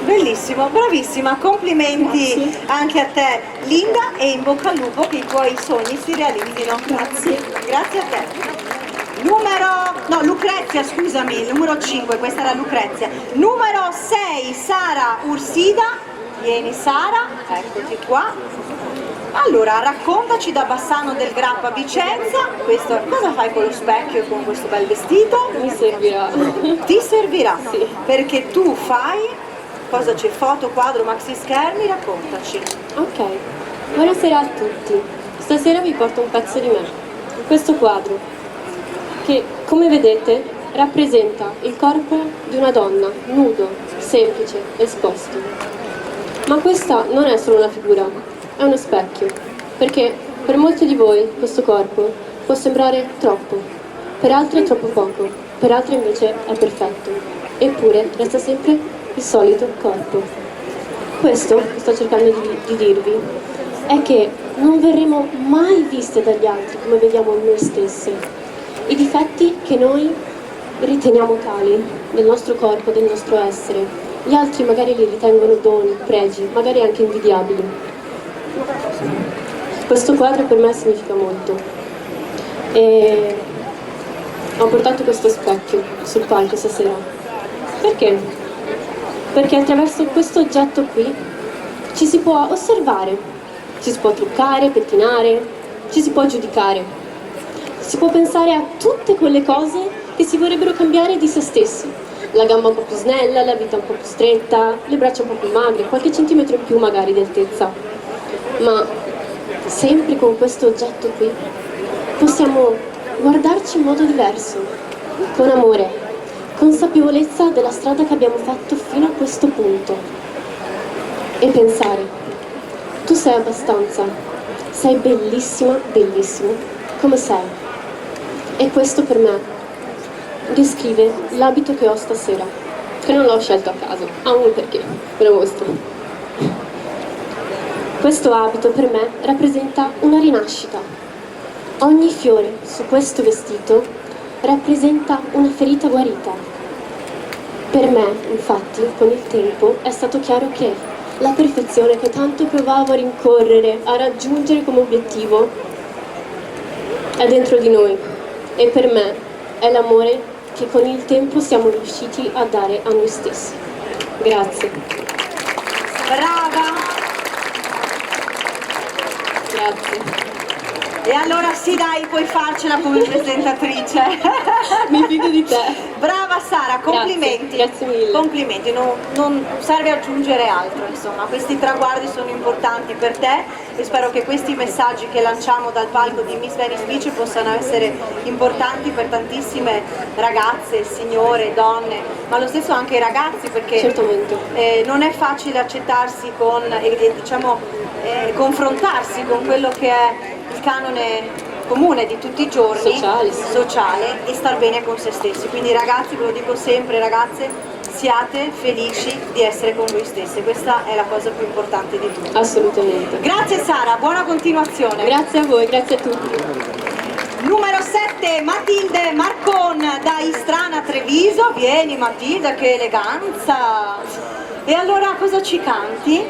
Bellissimo, bravissima, complimenti. Grazie. Anche a te Linda e in bocca al lupo che i tuoi sogni si realizzino. Grazie. Grazie a te. Lucrezia, scusami, numero 5, questa era Lucrezia. Numero 6, Sara Ursida. Vieni Sara, eccoti qua. Allora, raccontaci da Bassano del Grappa Vicenza, cosa fai con lo specchio e con questo bel vestito? Mi servirà. Ti servirà? Sì. Perché tu fai, cosa c'è, foto, quadro, maxi schermi, raccontaci. Ok, buonasera a tutti. Stasera vi porto un pezzo di me, questo quadro, che come vedete rappresenta il corpo di una donna, nudo, semplice, esposto. Ma questa non è solo una figura, è uno specchio, perché per molti di voi questo corpo può sembrare troppo, per altri è troppo poco, per altri invece è perfetto, eppure resta sempre il solito corpo. Questo che sto cercando di dirvi è che non verremo mai viste dagli altri come vediamo noi stesse. I difetti che noi riteniamo tali del nostro corpo, del nostro essere, gli altri magari li ritengono doni, pregi, magari anche invidiabili. Questo quadro per me significa molto e ho portato questo specchio sul palco stasera. Perché? Perché attraverso questo oggetto qui ci si può osservare, ci si può truccare, pettinare, ci si può giudicare, si può pensare a tutte quelle cose che si vorrebbero cambiare di se stessi. La gamba un po' più snella, la vita un po' più stretta, le braccia un po' più magre, qualche centimetro in più magari di altezza. Ma sempre con questo oggetto qui possiamo guardarci in modo diverso, con amore, consapevolezza della strada che abbiamo fatto fino a questo punto e pensare: tu sei abbastanza, sei bellissima, bellissimo come sei. E questo per me descrive l'abito che ho stasera, che non l'ho scelto a caso, ha un perché, ve lo mostro. Questo abito per me rappresenta una rinascita. Ogni fiore su questo vestito rappresenta una ferita guarita. Per me, infatti, con il tempo è stato chiaro che la perfezione che tanto provavo a rincorrere, a raggiungere come obiettivo, è dentro di noi e per me è l'amore che con il tempo siamo riusciti a dare a noi stessi. Grazie. Brava! Grazie. E allora sì dai, puoi farcela come presentatrice. Mi fido di te. Brava Sara, complimenti. Grazie mille. Complimenti, non serve aggiungere altro, insomma, questi traguardi sono importanti per te e spero che questi messaggi che lanciamo dal palco di Miss Venice Beach possano essere importanti per tantissime ragazze, signore, donne, ma lo stesso anche i ragazzi, perché certamente non è facile accettarsi con, confrontarsi con quello che è il canone comune di tutti i giorni, sociale, e star bene con se stessi. Quindi ragazzi, ve lo dico sempre, ragazze, siate felici di essere con voi stesse, questa è la cosa più importante di tutto. Assolutamente. Grazie Sara, buona continuazione. Grazie a voi, grazie a tutti. Numero 7, Matilde Marcon da Istrana Treviso. Vieni Matilde, che eleganza! E allora cosa ci canti?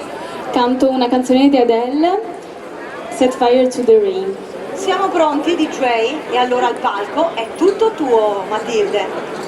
Canto una canzone di Adele, Set Fire to the Rain. Siamo pronti DJ? E allora il palco è tutto tuo, Matilde.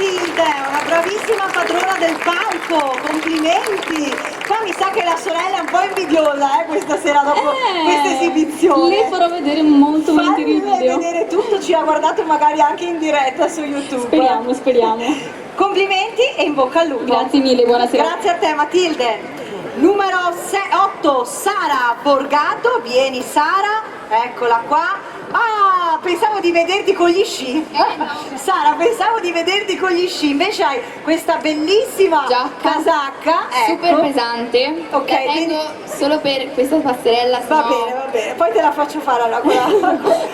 Una bravissima padrona del palco, complimenti! Qua mi sa che la sorella è un po' invidiosa questa sera dopo questa esibizione. Le farò vedere molto volentieri il video. Vedere tutto, ci ha guardato magari anche in diretta su YouTube. Speriamo, speriamo. Complimenti e in bocca al lupo. Grazie mille, buonasera. Grazie a te Matilde. Numero 8, Sara Borgato, vieni Sara, eccola qua. Ah, pensavo di vederti con gli sci. Sara, pensavo di vederti con gli sci, invece hai questa bellissima casacca, super pesante. Ok, la tengo solo per questa passerella. Va bene, poi te la faccio fare allora,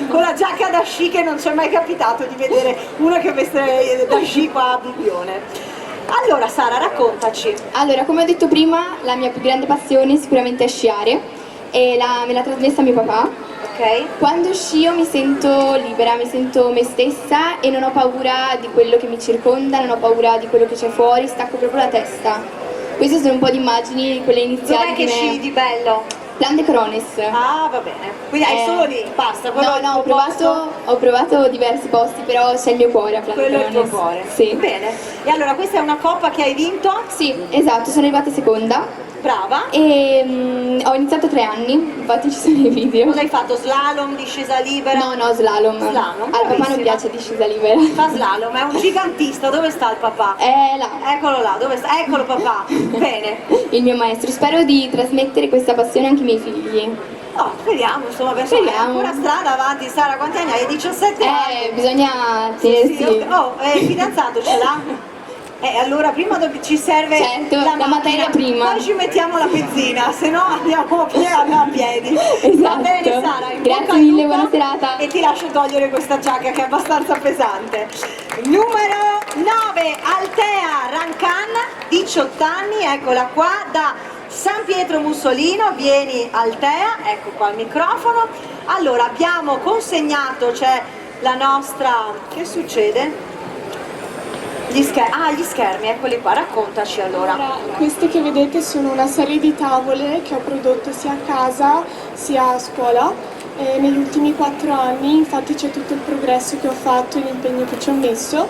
con la giacca da sci, che non ci è mai capitato di vedere una che veste da sci qua a Bibione. Allora Sara, raccontaci. Allora, come ho detto prima, la mia più grande passione sicuramente è sciare e me l'ha trasmessa mio papà. Quando scio mi sento libera, mi sento me stessa e non ho paura di quello che mi circonda, non ho paura di quello che c'è fuori, stacco proprio la testa. Queste sono un po' di immagini, quelle iniziali. Dov'è che sci di bello? Plan de Crones. Ah, va bene. Quindi hai solo lì, basta. No, ho provato diversi posti, però c'è il mio cuore a Plan de Quello Crones. è il tuo cuore. Sì. Bene. E allora, questa è una coppa che hai vinto? Sì, esatto, sono arrivata seconda. Brava. E ho iniziato a 3 anni, infatti ci sono i video. Cosa hai fatto? Slalom, discesa libera? No, slalom. Slalom, al papà non piace discesa libera. Fa slalom, è un gigantista, dove sta il papà? Là. Eccolo là, dove sta? Eccolo papà. Bene. Il mio maestro, spero di trasmettere questa passione anche ai miei figli. Oh, speriamo, insomma, perché hai ancora strada avanti. Sara, quanti anni hai? 17 anni? Bisogna tenersi. Sì. Oh, fidanzato ce l'ha? Allora prima ci serve la materia prima. Poi ci mettiamo la benzina, se no andiamo a piedi. Esatto. Va bene Sara, grazie mille, buona serata. E ti lascio togliere questa giacca che è abbastanza pesante. Numero 9, Altea Rancan, 18 anni, eccola qua, da San Pietro Mussolino, vieni Altea, ecco qua il microfono. Allora, abbiamo consegnato, c'è la nostra, che succede? Gli schermi, eccoli qua, raccontaci allora. Queste che vedete sono una serie di tavole che ho prodotto sia a casa sia a scuola. Negli ultimi 4 anni infatti c'è tutto il progresso che ho fatto e l'impegno che ci ho messo,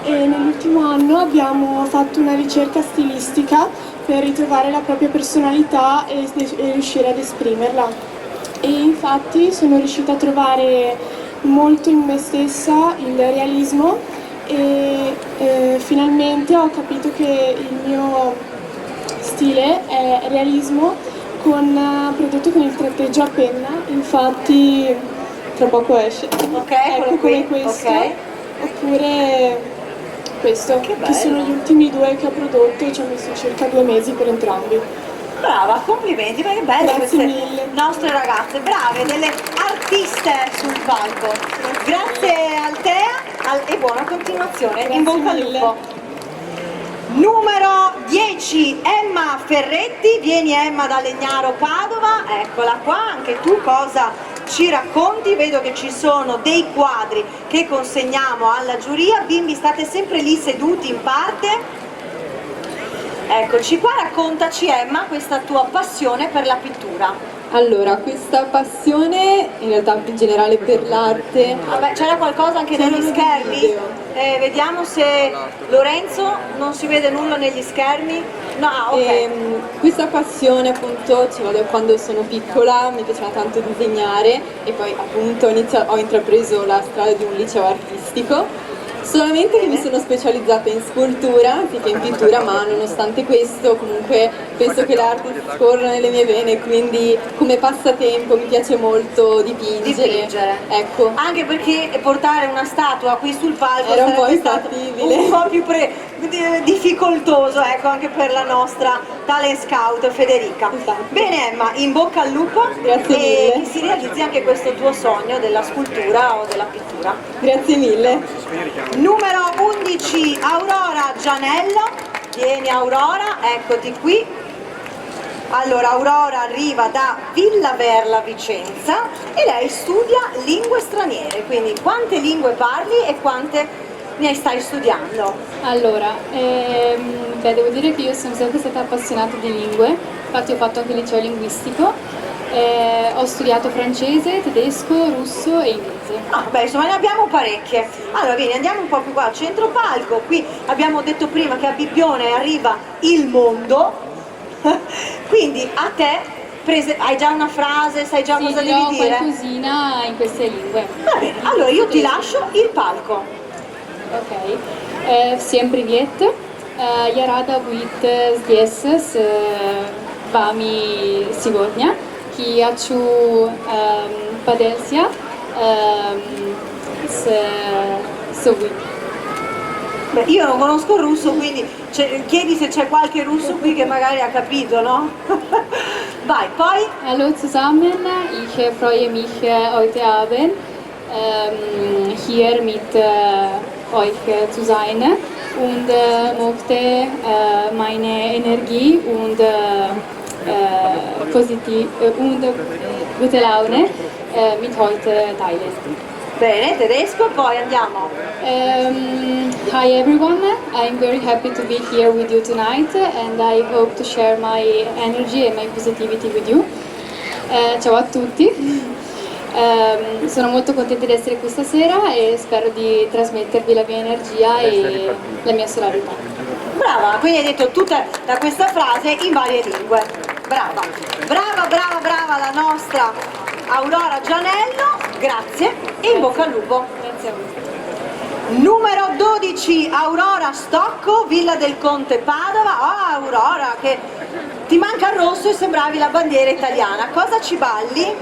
e nell'ultimo anno abbiamo fatto una ricerca stilistica per ritrovare la propria personalità e riuscire ad esprimerla, e infatti sono riuscita a trovare molto in me stessa il realismo, e finalmente ho capito che il mio stile è realismo prodotto con il tratteggio a penna, infatti tra poco esce. Ok, ecco come questo, okay. Oppure questo, che sono gli ultimi 2 che ho prodotto e ci ho messo circa 2 mesi per entrambi. Brava, complimenti, ma che belle Grazie queste mille. nostre ragazze, brave, delle artiste sul palco. Grazie Altea e buona continuazione, in bocca al lupo. Numero 10, Emma Ferretti, vieni Emma da Legnaro Padova, eccola qua, anche tu cosa ci racconti? Vedo che ci sono dei quadri che consegniamo alla giuria, bimbi state sempre lì seduti in parte. Eccoci qua, raccontaci Emma questa tua passione per la pittura. Allora, questa passione in realtà più in generale per l'arte. Vabbè, c'era qualcosa anche negli schermi? Vediamo se Lorenzo non si vede nulla negli schermi. No, ok. Questa passione appunto ci vado quando sono piccola, mi piaceva tanto disegnare e poi appunto ho intrapreso la strada di un liceo artistico. Solamente che mi sono specializzata in scultura anziché in pittura, ma nonostante questo comunque penso che l'arte scorra nelle mie vene, quindi come passatempo mi piace molto dipingere. Ecco. Anche perché portare una statua qui sul palco era un po' stato un po' più difficoltoso, ecco, anche per la nostra talent scout Federica. Bene Emma, in bocca al lupo. Grazie mille. E che si realizzi anche questo tuo sogno della scultura o della pittura. Grazie mille. Numero 11, Aurora Gianello, vieni Aurora, eccoti qui. Allora Aurora arriva da Villa Verla Vicenza e lei studia lingue straniere, quindi quante lingue parli e quante ne stai studiando? Allora, devo dire che io sono sempre stata appassionata di lingue, infatti ho fatto anche il liceo linguistico. Ho studiato francese, tedesco, russo e inglese. Beh, insomma ne abbiamo parecchie. Allora vieni, andiamo un po' più qua al centro palco. Qui abbiamo detto prima che a Bibbione arriva il mondo. Quindi a te hai già una frase, sai già cosa devi dire? Sì, qualcosina in queste lingue. Va bene, allora io ti lascio il palco. Ok. Всем привет. Я рада быть здесь с вами сегодня. Я хочу поделиться с вами. Beh, io non conosco il russo, quindi chiedi se c'è qualche russo qui che magari ha capito, no? Vai, poi? Hallo zusammen, ich freue mich heute Abend hier mit euch zu sein und möchte meine Energie und positiv und gute Laune mit heute teilen. Bene, tedesco, poi andiamo. Hi everyone, I'm very happy to be here with you tonight and I hope to share my energy and my positivity with you. Ciao a tutti, sono molto contenta di essere qui stasera e spero di trasmettervi la mia energia e la mia solarità. Brava, quindi hai detto tutta questa frase in varie lingue. Brava, brava, brava, brava la nostra Aurora Gianello, grazie e in bocca al lupo. Grazie a voi. Numero 12, Aurora Stocco, Villa del Conte Padova. Oh Aurora, che ti manca il rosso e sembravi la bandiera italiana. Cosa ci balli?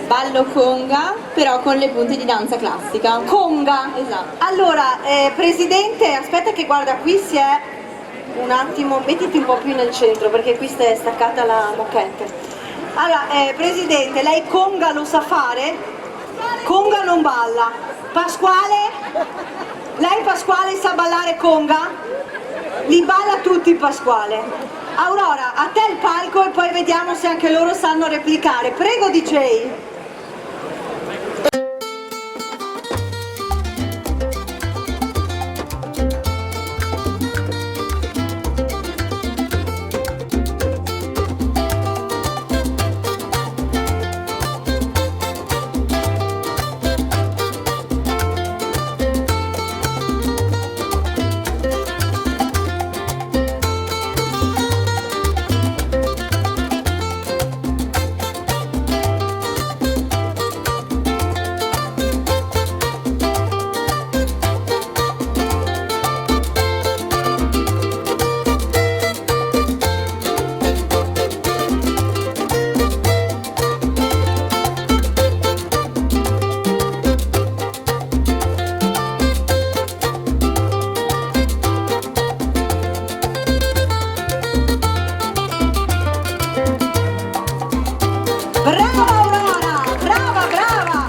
Ballo conga, però con le punte di danza classica. Conga? Esatto. Allora, Presidente, aspetta che guarda qui si è un attimo, mettiti un po' più nel centro perché qui è staccata la moquette. Allora, Presidente, lei conga lo sa fare? Conga non balla. Pasquale? Lei Pasquale sa ballare conga? Li balla tutti Pasquale. Aurora, a te il palco e poi vediamo se anche loro sanno replicare. Prego DJ. Brava Aurora, brava, brava!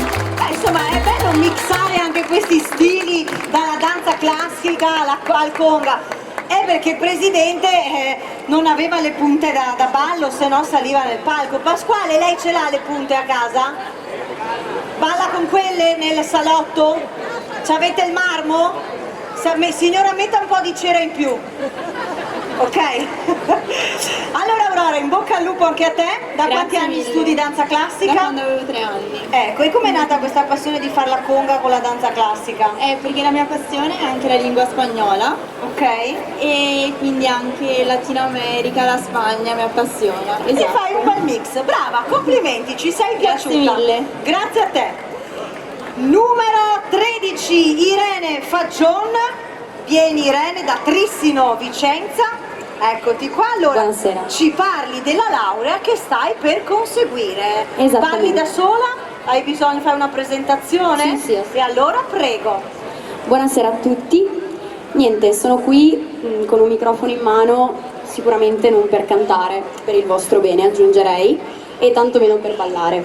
Insomma è bello mixare anche questi stili, dalla danza classica al conga. È perché il presidente non aveva le punte da ballo, se no saliva nel palco. Pasquale, lei ce l'ha le punte a casa? Balla con quelle nel salotto? C'avete il marmo? Signora, metta un po' di cera in più. Ok? Allora Aurora, in bocca al lupo anche a te. Da quanti anni studi danza classica? Da quando avevo 3 anni. Ecco, e com'è nata questa passione di fare la conga con la danza classica? Perché la mia passione è anche la lingua spagnola. Ok. E quindi anche Latino America, la Spagna mi appassiona. E fai un bel mix, brava, complimenti, ci sei piaciuta. Grazie mille. Grazie a te. Numero 13, Irene Fagion. Vieni Irene da Trissino, Vicenza. Eccoti qua, allora buonasera. Ci parli della laurea che stai per conseguire. Esattamente. Parli da sola? Hai bisogno di fare una presentazione? Sì. E allora prego. Buonasera a tutti. Niente, sono qui con un microfono in mano, sicuramente non per cantare, per il vostro bene aggiungerei, e tantomeno per ballare.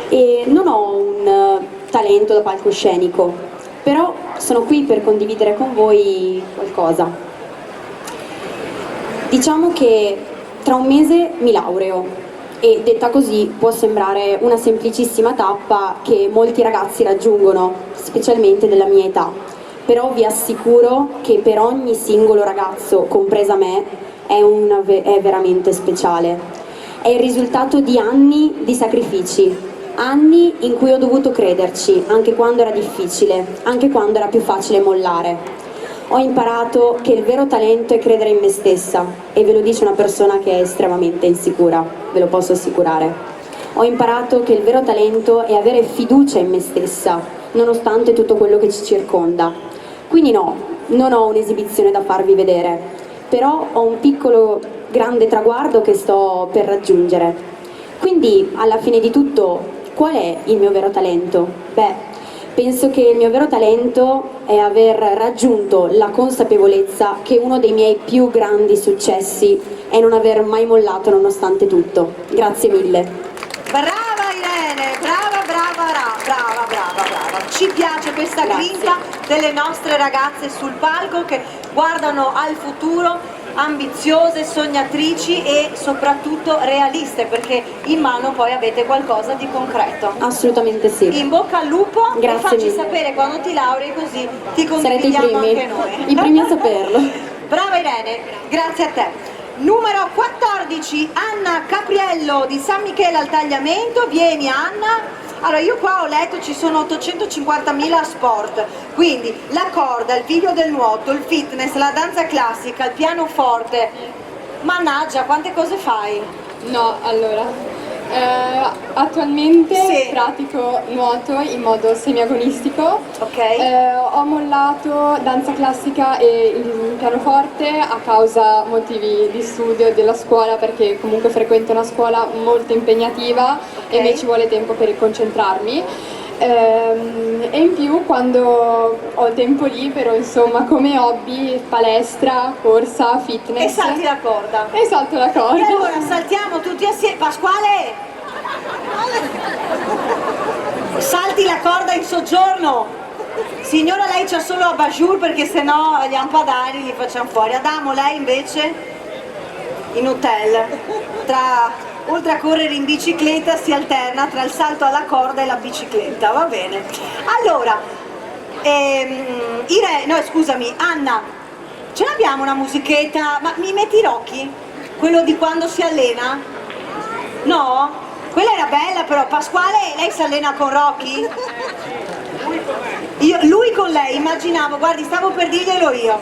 E non ho un talento da palcoscenico, però sono qui per condividere con voi qualcosa. Diciamo che tra un mese mi laureo e detta così può sembrare una semplicissima tappa che molti ragazzi raggiungono, specialmente della mia età, però vi assicuro che per ogni singolo ragazzo, compresa me, è veramente speciale. È il risultato di anni di sacrifici, anni in cui ho dovuto crederci, anche quando era difficile, anche quando era più facile mollare. Ho imparato che il vero talento è credere in me stessa, e ve lo dice una persona che è estremamente insicura, ve lo posso assicurare. Ho imparato che il vero talento è avere fiducia in me stessa, nonostante tutto quello che ci circonda. Quindi no, non ho un'esibizione da farvi vedere, però ho un piccolo grande traguardo che sto per raggiungere. Quindi alla fine di tutto, qual è il mio vero talento? Beh, penso che il mio vero talento è aver raggiunto la consapevolezza che uno dei miei più grandi successi è non aver mai mollato nonostante tutto. Grazie mille. Brava Irene, brava, brava, brava, brava, brava. Ci piace questa grinta delle nostre ragazze sul palco che guardano al futuro, ambiziose, sognatrici e soprattutto realiste, perché in mano poi avete qualcosa di concreto. Assolutamente sì. In bocca al lupo. Grazie e facci mille. sapere quando ti laurei, così ti Sarete i condividiamo primi, anche noi. i primi a saperlo. Brava Irene, grazie a te. Numero 14, Anna Capriello di San Michele al Tagliamento. Vieni Anna. Allora, io qua ho letto ci sono 850.000 sport, quindi la corda, il video del nuoto, il fitness, la danza classica, il pianoforte. Mannaggia, quante cose fai? No, allora, attualmente pratico nuoto in modo semiagonistico. Ho mollato danza classica e il pianoforte a causa motivi di studio e della scuola, perché comunque frequento una scuola molto impegnativa e mi ci vuole tempo per concentrarmi. E in più, quando ho tempo libero, insomma, come hobby, palestra, corsa, fitness. E salti la corda. E salto la corda. E allora saltiamo tutti assieme. Pasquale! Salti la corda in soggiorno! Signora, lei c'ha solo abajur perché sennò gli lampadari li facciamo fuori. Adamo, lei invece in hotel. Oltre a correre in bicicletta si alterna tra il salto alla corda e la bicicletta, va bene. Allora, Anna, ce l'abbiamo una musichetta? Ma mi metti Rocky? Quello di quando si allena? No? Quella era bella però. Pasquale, lei si allena con Rocky? Lui con lei, immaginavo, guardi, stavo per dirglielo io.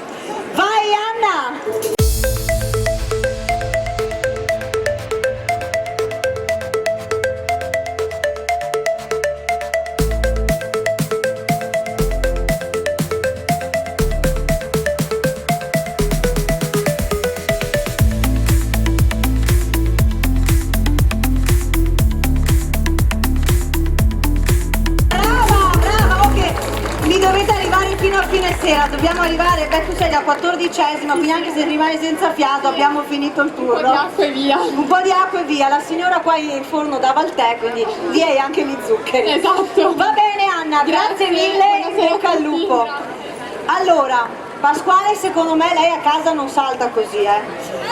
Vai Anna! Dobbiamo arrivare, tu sei la 14ª, quindi anche se rimane senza fiato abbiamo finito il turno. Un po' di acqua e via. Un po' di acqua e via, la signora qua in forno dava il tè, quindi via e anche gli zuccheri. Esatto. Va bene Anna, grazie mille, in bocca al lupo. Allora, Pasquale secondo me lei a casa non salta così,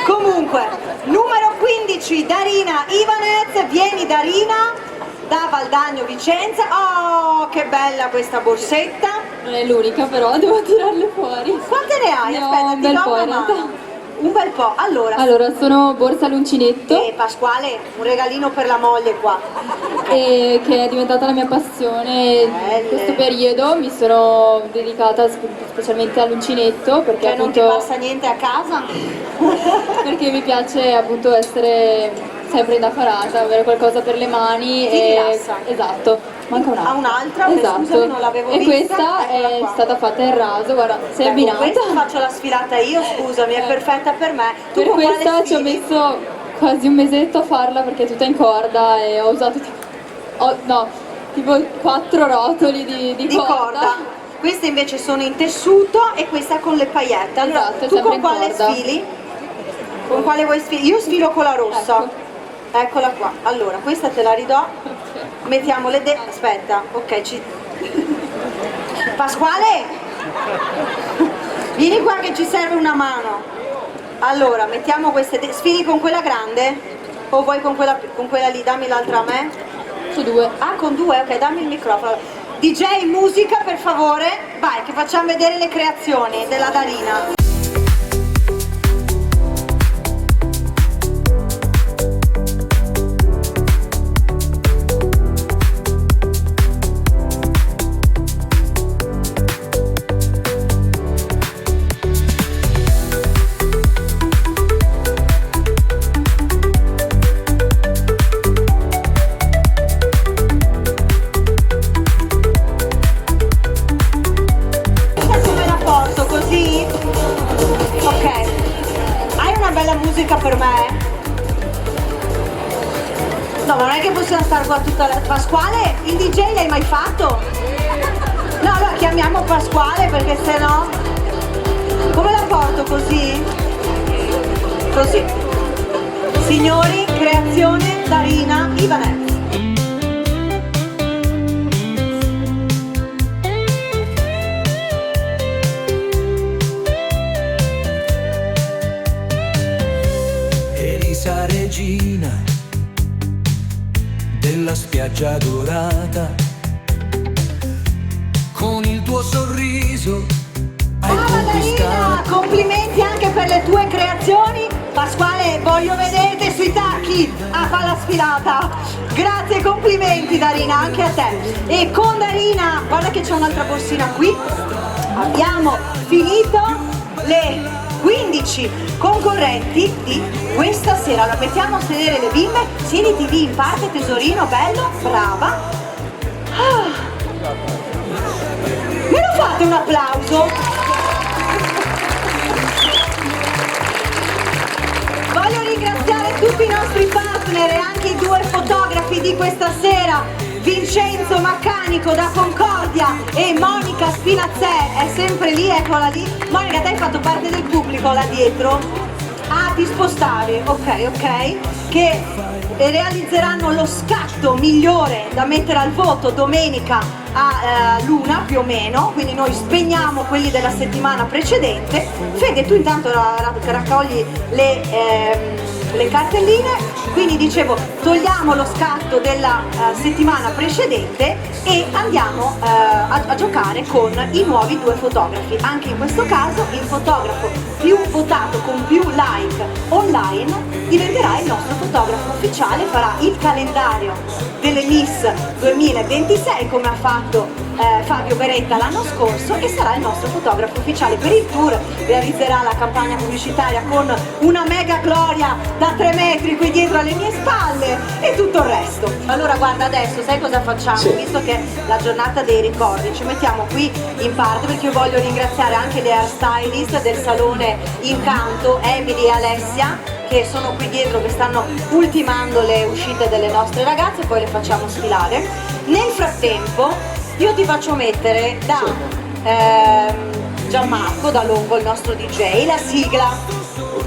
Comunque, numero 15, Darina Ivanez, vieni Darina. Da Valdagno Vicenza. Oh, che bella questa borsetta. Non è l'unica però, devo tirarle fuori. Quante ne hai? Ne ho Aspetta, un bel po' in realtà. Un bel po', allora sono borsa all'uncinetto. E Pasquale, un regalino per la moglie qua. E che è diventata la mia passione. In questo periodo mi sono dedicata specialmente all'uncinetto perché non ti passa niente a casa? Perché mi piace appunto essere sempre indaffarata, avere qualcosa per le mani. Ti rilassa. Esatto. Manca un'altra. Un'altra? Esatto. Scusami, non l'avevo e vista. Questa è stata fatta in raso, guarda, sei abbinata. Questa faccio la sfilata io, scusami, è perfetta per me. Tu Per con quale questa ci ho sfili? messo quasi un mesetto a farla perché è tutta in corda e ho usato tipo 4 rotoli di corda. Queste invece sono in tessuto e questa con le paillette. Allora, Esatto, tu sempre con in quale corda. sfili? Con quale vuoi sfilare? Io sfilo con la rossa. Eccola qua. Allora, questa te la ridò. Mettiamo le aspetta, ok, Pasquale! Vieni qua che ci serve una mano. Allora, mettiamo queste sfili con quella grande? O vuoi con quella lì? Dammi l'altra a me. Su 2. Ah, con 2, ok, dammi il microfono. DJ, musica per favore. Vai, che facciamo vedere le creazioni della Darina. Per me? No, ma non è che possiamo stare qua tutta la... Pasquale, il DJ l'hai mai fatto? No, allora chiamiamo Pasquale perché sennò... Come la porto così? Così. Signori, creazione Darina Ivanez. Regina della spiaggia dorata, con il tuo sorriso hai conquistato. Complimenti anche per le tue creazioni. Pasquale, voglio vederti sui tacchi a fare la sfilata. Grazie, complimenti Darina, anche a te. E con Darina, guarda che c'è un'altra borsina qui. Abbiamo finito le 15 concorrenti di questa sera. Allora, mettiamo a sedere le bimbe. Siediti lì in parte, tesorino, bello, brava. Me lo fate un applauso? Voglio ringraziare tutti i nostri partner e anche i 2 fotografi di questa sera, Vincenzo Maccanico da Concordia e Monica Spinazzè, è sempre lì, eccola lì. Monica, te hai fatto parte del pubblico là dietro? Ah, ti spostavi, ok, che realizzeranno lo scatto migliore da mettere al voto domenica a l'una più o meno, quindi noi spegniamo quelli della settimana precedente. Fede, tu intanto raccogli le cartelline, quindi dicevo togliamo lo scatto della settimana precedente e andiamo a giocare con i nuovi 2 fotografi. Anche in questo caso il fotografo più votato con più like online diventerà il nostro fotografo ufficiale, farà il calendario delle Miss 2026 come ha fatto Fabio Beretta l'anno scorso e sarà il nostro fotografo ufficiale per il tour, realizzerà la campagna pubblicitaria con una mega gloria da 3 metri qui dietro alle mie spalle e tutto il resto. Allora guarda, adesso sai cosa facciamo? Sì. Visto che è la giornata dei ricordi, ci mettiamo qui in parte perché io voglio ringraziare anche le hairstylist del salone Incanto, Emily e Alessia, che sono qui dietro, che stanno ultimando le uscite delle nostre ragazze, poi le facciamo sfilare. Nel frattempo io ti faccio mettere da Gianmarco, da Longo, il nostro DJ, la sigla,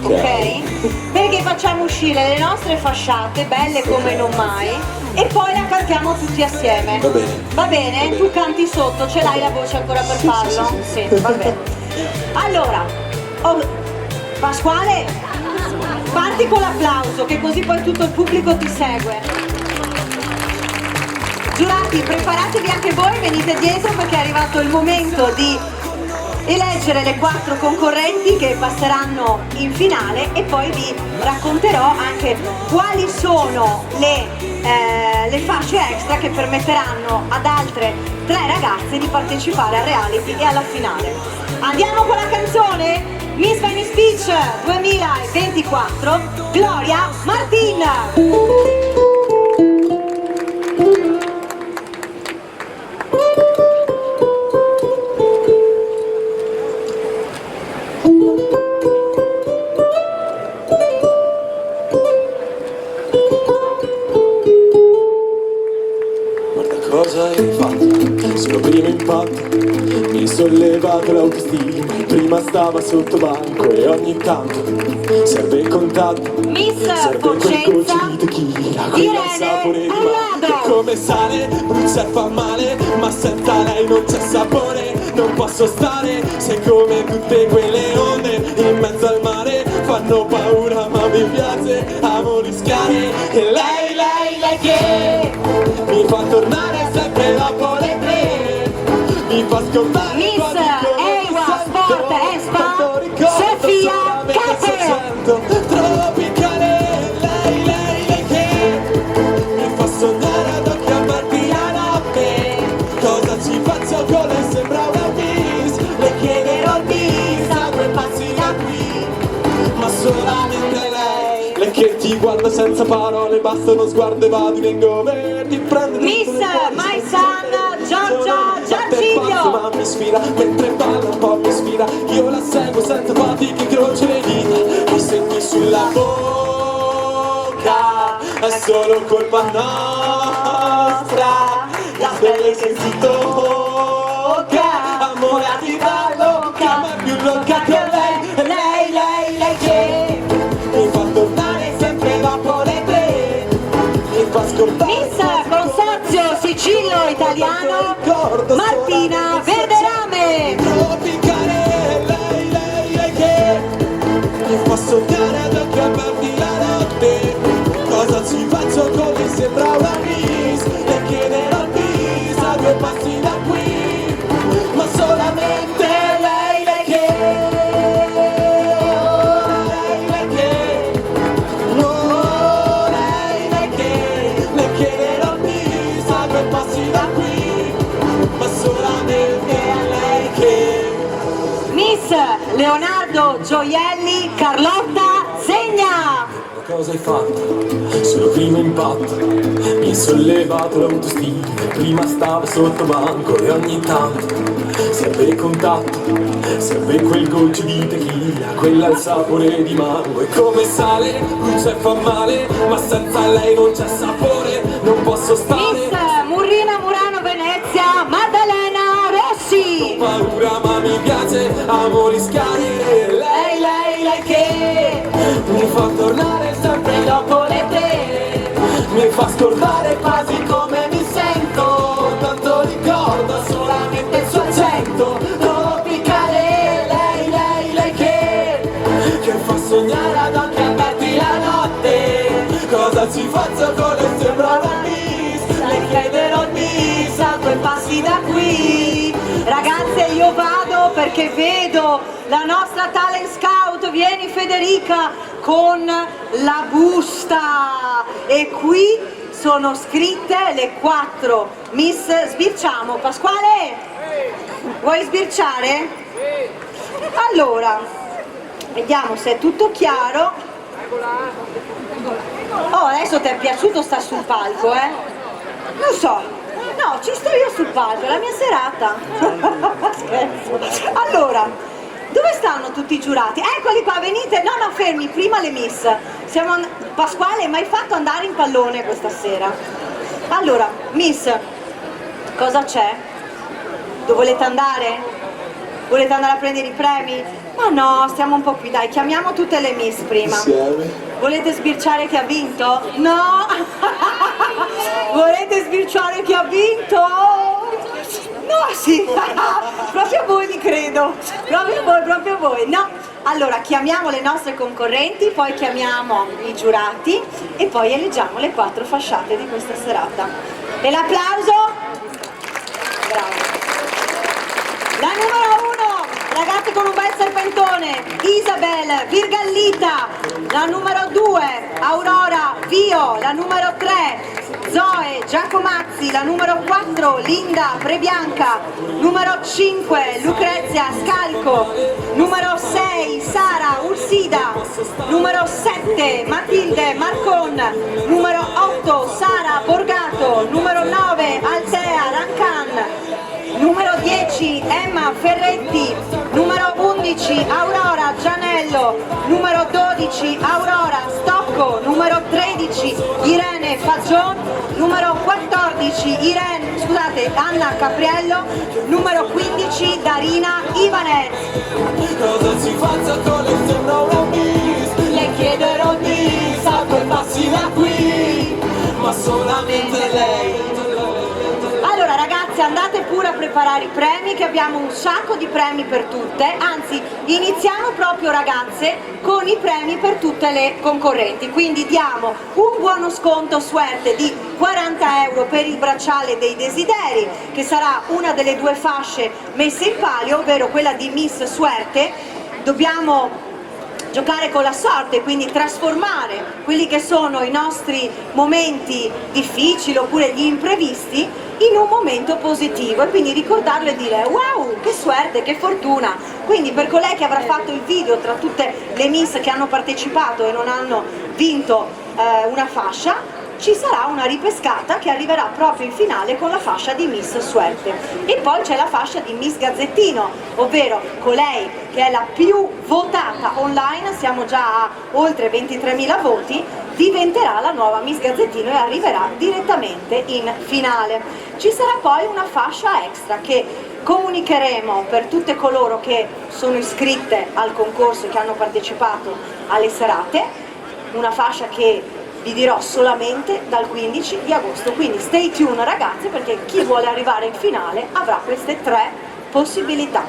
ok? Perché facciamo uscire le nostre fasciate, belle come non mai, e poi la cantiamo tutti assieme. Va bene. Va bene? Tu canti sotto, ce l'hai la voce ancora per farlo? Sì, va bene. Allora, Pasquale, parti con l'applauso, che così poi tutto il pubblico ti segue. Giurati, preparatevi anche voi, venite dietro perché è arrivato il momento di eleggere le 4 concorrenti che passeranno in finale e poi vi racconterò anche quali sono le fasce extra che permetteranno ad altre 3 ragazze di partecipare al reality e alla finale. Andiamo con la canzone Miss Venice Beach 2024, Gloria Martin. Cosa hai fatto? Sono primo impatto, mi sollevato l'autostima. Prima stava sotto banco e ogni tanto serve il contatto. Miss serve quel goccio di tequila, quel sapore di mare che come sale, brucia e fa male, ma senza lei non c'è sapore. Non posso stare, sei come tutte quelle onde in mezzo al mare, fanno paura ma mi piace, amo rischiare. E lei che mi fa tornare sempre dopo le 3, mi fa scordare Miss Ewa Sport e Spa Sofia Cappe. Tropicale, lei che mi fa sognare ad occhi aperti la notte. Cosa ci faccio con lei? Sembra una miss, le chiederò il bis a 2 passi da qui, ma solamente lei che ti guarda senza parole, basta uno sguardo e va, divengo verdi, prende Miss My Son Giorgia Giarciglio. Ma mi sfida, mentre balla un po' mi sfida, io la seguo senza fatica, incrocio le dita, mi segni sulla bocca, è solo colpa nostra, la pelle che si tocca, amore ti dà l'occa, ma più l'occa che lei che mi fa tornare sempre dopo le 3, mi fa scordare. Miss Consorzio Sicilio Italiano Martina Verderame. Tropicale, lei che mi fa sognare ad occhi aperti la notte. Cosa ci faccio con lei? Sembra una miss, le chiederò il bis a 2 passi da qui, ma solamente lei che le chiederò il bis a 2 passi da qui, ma solamente lei che. Miss Leonardo Gioielli Carlotta Segna. Cosa hai fatto? Sullo primo impatto mi hai sollevato l'autostima. Prima stavo sotto banco e ogni tanto serve il contatto, serve quel goccio di tequila, quella al sapore di mango. E come sale, brucia e fa male, ma senza lei non c'è sapore, non posso stare. Miss Murrina Murano Venezia Maddalena Rossi. Ho paura ma mi piace, amo rischiare. Lei che fa tornare sempre dopo le tre, mi fa scordare quasi come mi sento, tanto ricordo solamente il suo accento tropicale, lei che fa sognare ad occhi aperti la notte, cosa ci faccio con le sembra una miss, le chiederò di a due passi da qui. Ragazze, io vado perché vedo la nostra talent scout, vieni Federica, con la busta, e qui sono scritte le 4 miss. Sbirciamo. Pasquale, vuoi sbirciare? Allora, vediamo se è tutto chiaro. Oh, adesso ti è piaciuto sta sul palco, eh? Non so. No, ci sto io sul palco, è la mia serata. Scherzo. Allora, dove stanno tutti i giurati? Eccoli qua, venite. No, fermi, prima le miss. Pasquale, mi hai fatto andare in pallone questa sera. Allora, miss, cosa c'è? Dove volete andare? Volete andare a prendere i premi? Ma no, stiamo un po' qui, dai, chiamiamo tutte le miss prima. Insieme. Volete sbirciare chi ha vinto? No! Volete sbirciare chi ha vinto? No, sì! Proprio voi mi credo! Proprio voi! No! Allora, chiamiamo le nostre concorrenti, poi chiamiamo i giurati e poi eleggiamo le 4 fasciate di questa serata. E l'applauso? Bravo! La numero 1, ragazzi con un bel serpentone, Isabel Virgallita. La numero 2, Aurora Vio. La numero 3, Zoe Giacomazzi. La numero 4, Linda Prebianca. Numero 5, Lucrezia Scalco. Numero 6, Sara Ursida. Numero 7, Matilde Marcon. Numero 8, Sara Borgato. Numero 9, Altea Rancan. Numero 10, Emma Ferretti. Numero 11, Aurora Gianello. Numero 12, Aurora Stocco. Numero 13, Irene Fagion. Numero 14, Anna Capriello. Numero 15, Darina Ibanez. Cosa ci faccio con le sembra una miss, le chiederò di a due passi da qui, ma solamente lei. Allora ragazzi, andate pure a preparare i premi, che abbiamo un sacco di premi per tutte. Anzi, iniziamo proprio ragazze con i premi per tutte le concorrenti. Quindi diamo un buono sconto suerte di 40 euro per il bracciale dei desideri, che sarà una delle 2 fasce messe in palio, ovvero quella di Miss Suerte. Dobbiamo giocare con la sorte, quindi trasformare quelli che sono i nostri momenti difficili oppure gli imprevisti in un momento positivo, e quindi ricordarlo e dire wow, che suerte, che fortuna. Quindi per colei che avrà fatto il video tra tutte le miss che hanno partecipato e non hanno vinto una fascia, ci sarà una ripescata che arriverà proprio in finale con la fascia di Miss Suerte. E poi c'è la fascia di Miss Gazzettino, ovvero colei che è la più votata online, siamo già a oltre 23.000 voti, diventerà la nuova Miss Gazzettino e arriverà direttamente in finale. Ci sarà poi una fascia extra che comunicheremo per tutte coloro che sono iscritte al concorso e che hanno partecipato alle serate, una fascia che vi dirò solamente dal 15 di agosto, quindi stay tuned ragazzi, perché chi vuole arrivare in finale avrà queste 3 possibilità.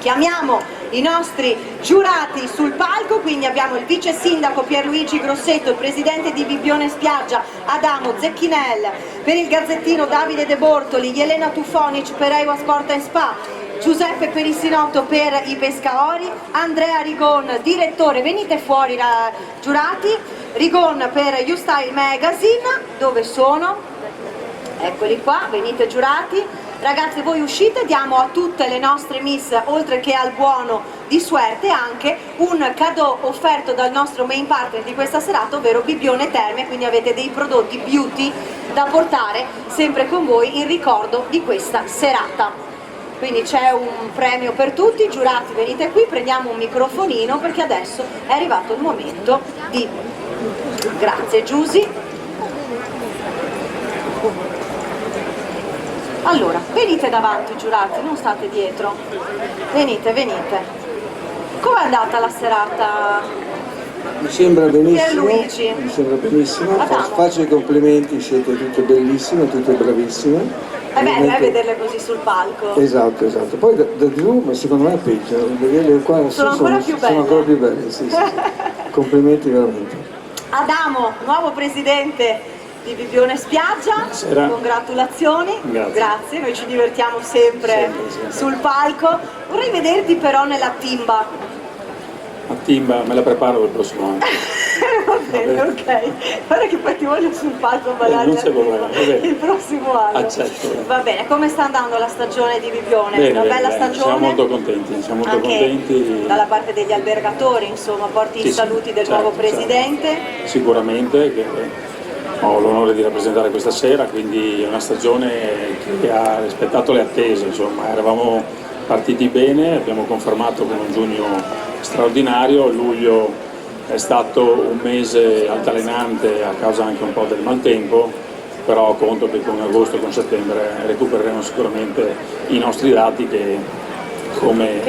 Chiamiamo i nostri giurati sul palco, quindi abbiamo il vice sindaco Pierluigi Grossetto, il presidente di Bibbione Spiaggia Adamo Zecchinel, per il Gazzettino Davide De Bortoli, Elena Tufonic per Eua Sport and Spa, Giuseppe Perissinotto per i Pescaori, Andrea Rigon, direttore, venite fuori giurati, Rigon per You Style Magazine. Dove sono? Eccoli qua, venite giurati. Ragazzi, voi uscite, diamo a tutte le nostre miss, oltre che al buono di Suerte, anche un cadeau offerto dal nostro main partner di questa serata, ovvero Bibbione Terme, quindi avete dei prodotti beauty da portare sempre con voi in ricordo di questa serata. Quindi c'è un premio per tutti, giurati venite qui, prendiamo un microfonino perché adesso è arrivato il momento di... Grazie Giusy. Allora, venite davanti giurati, non state dietro. Venite, venite. Com'è andata la serata? Mi sembra benissimo, Pierluigi. mi sembra benissimo. Adamo. Faccio i complimenti, siete tutte bellissime, tutte bravissime. È bello Ovviamente- vederle così sul palco. Esatto. Poi da giù, ma secondo me è peggio, vederle qua Sono ancora più belle. Sono ancora più belle, sì. Complimenti veramente. Adamo, nuovo presidente di Bibbione Spiaggia, Buonasera. congratulazioni, Grazie. noi ci divertiamo sempre sul palco. Vorrei vederti però nella timba. A Timba me la preparo per il prossimo anno. Va bene, ok. Guarda che poi ti voglio sul palco a ballare non c'è problema, va bene. il prossimo anno. Accetto. Va bene, come sta andando la stagione di Bibbione? Bene, Una bene, bella bene. stagione? Siamo molto contenti, Anche contenti. dalla parte degli albergatori, insomma, porti Sì, i sì, saluti del certo, nuovo presidente. Sicuramente che ho l'onore di rappresentare questa sera, quindi è una stagione che ha rispettato le attese, insomma, eravamo partiti bene, abbiamo confermato con un giugno straordinario, luglio è stato un mese altalenante a causa anche un po' del maltempo, però conto che con agosto e con settembre recupereremo sicuramente i nostri dati che come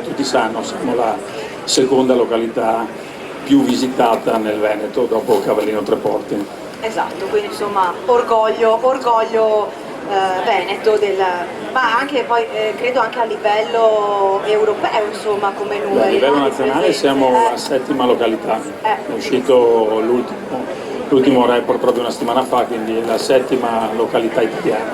tutti sanno siamo la seconda località più visitata nel Veneto dopo Cavallino Treporti. Esatto, quindi insomma orgoglio veneto, ma anche poi credo anche a livello europeo, insomma, come numeri. A livello no? Di nazionale presenze. siamo la settima località, è uscito l'ultimo report proprio una settimana fa, quindi la settima località italiana,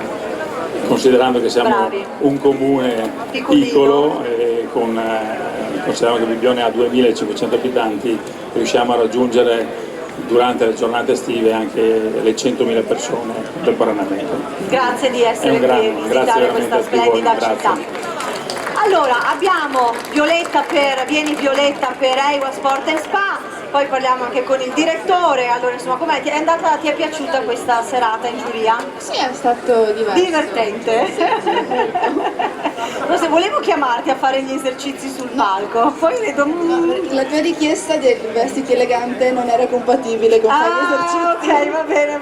considerando che siamo Bravi. un comune piccolo e considerando che Bibbione ha 2500 abitanti, riusciamo a raggiungere durante le giornate estive anche le 100.000 persone contemporaneamente. Grazie di essere È un qui e grazie visitare veramente questa a tutti voi, splendida grazie. città. Allora, abbiamo Vieni Violetta per Eiwa Sport and Spa, poi parliamo anche con il direttore. Allora, insomma, com'è? Ti è piaciuta questa serata in giuria? Sì, è stato diverso. Divertente? No, se volevo chiamarti a fare gli esercizi sul palco, poi vedo... La tua richiesta dei vestiti elegante non era compatibile con fare gli esercizi. Ok, va bene.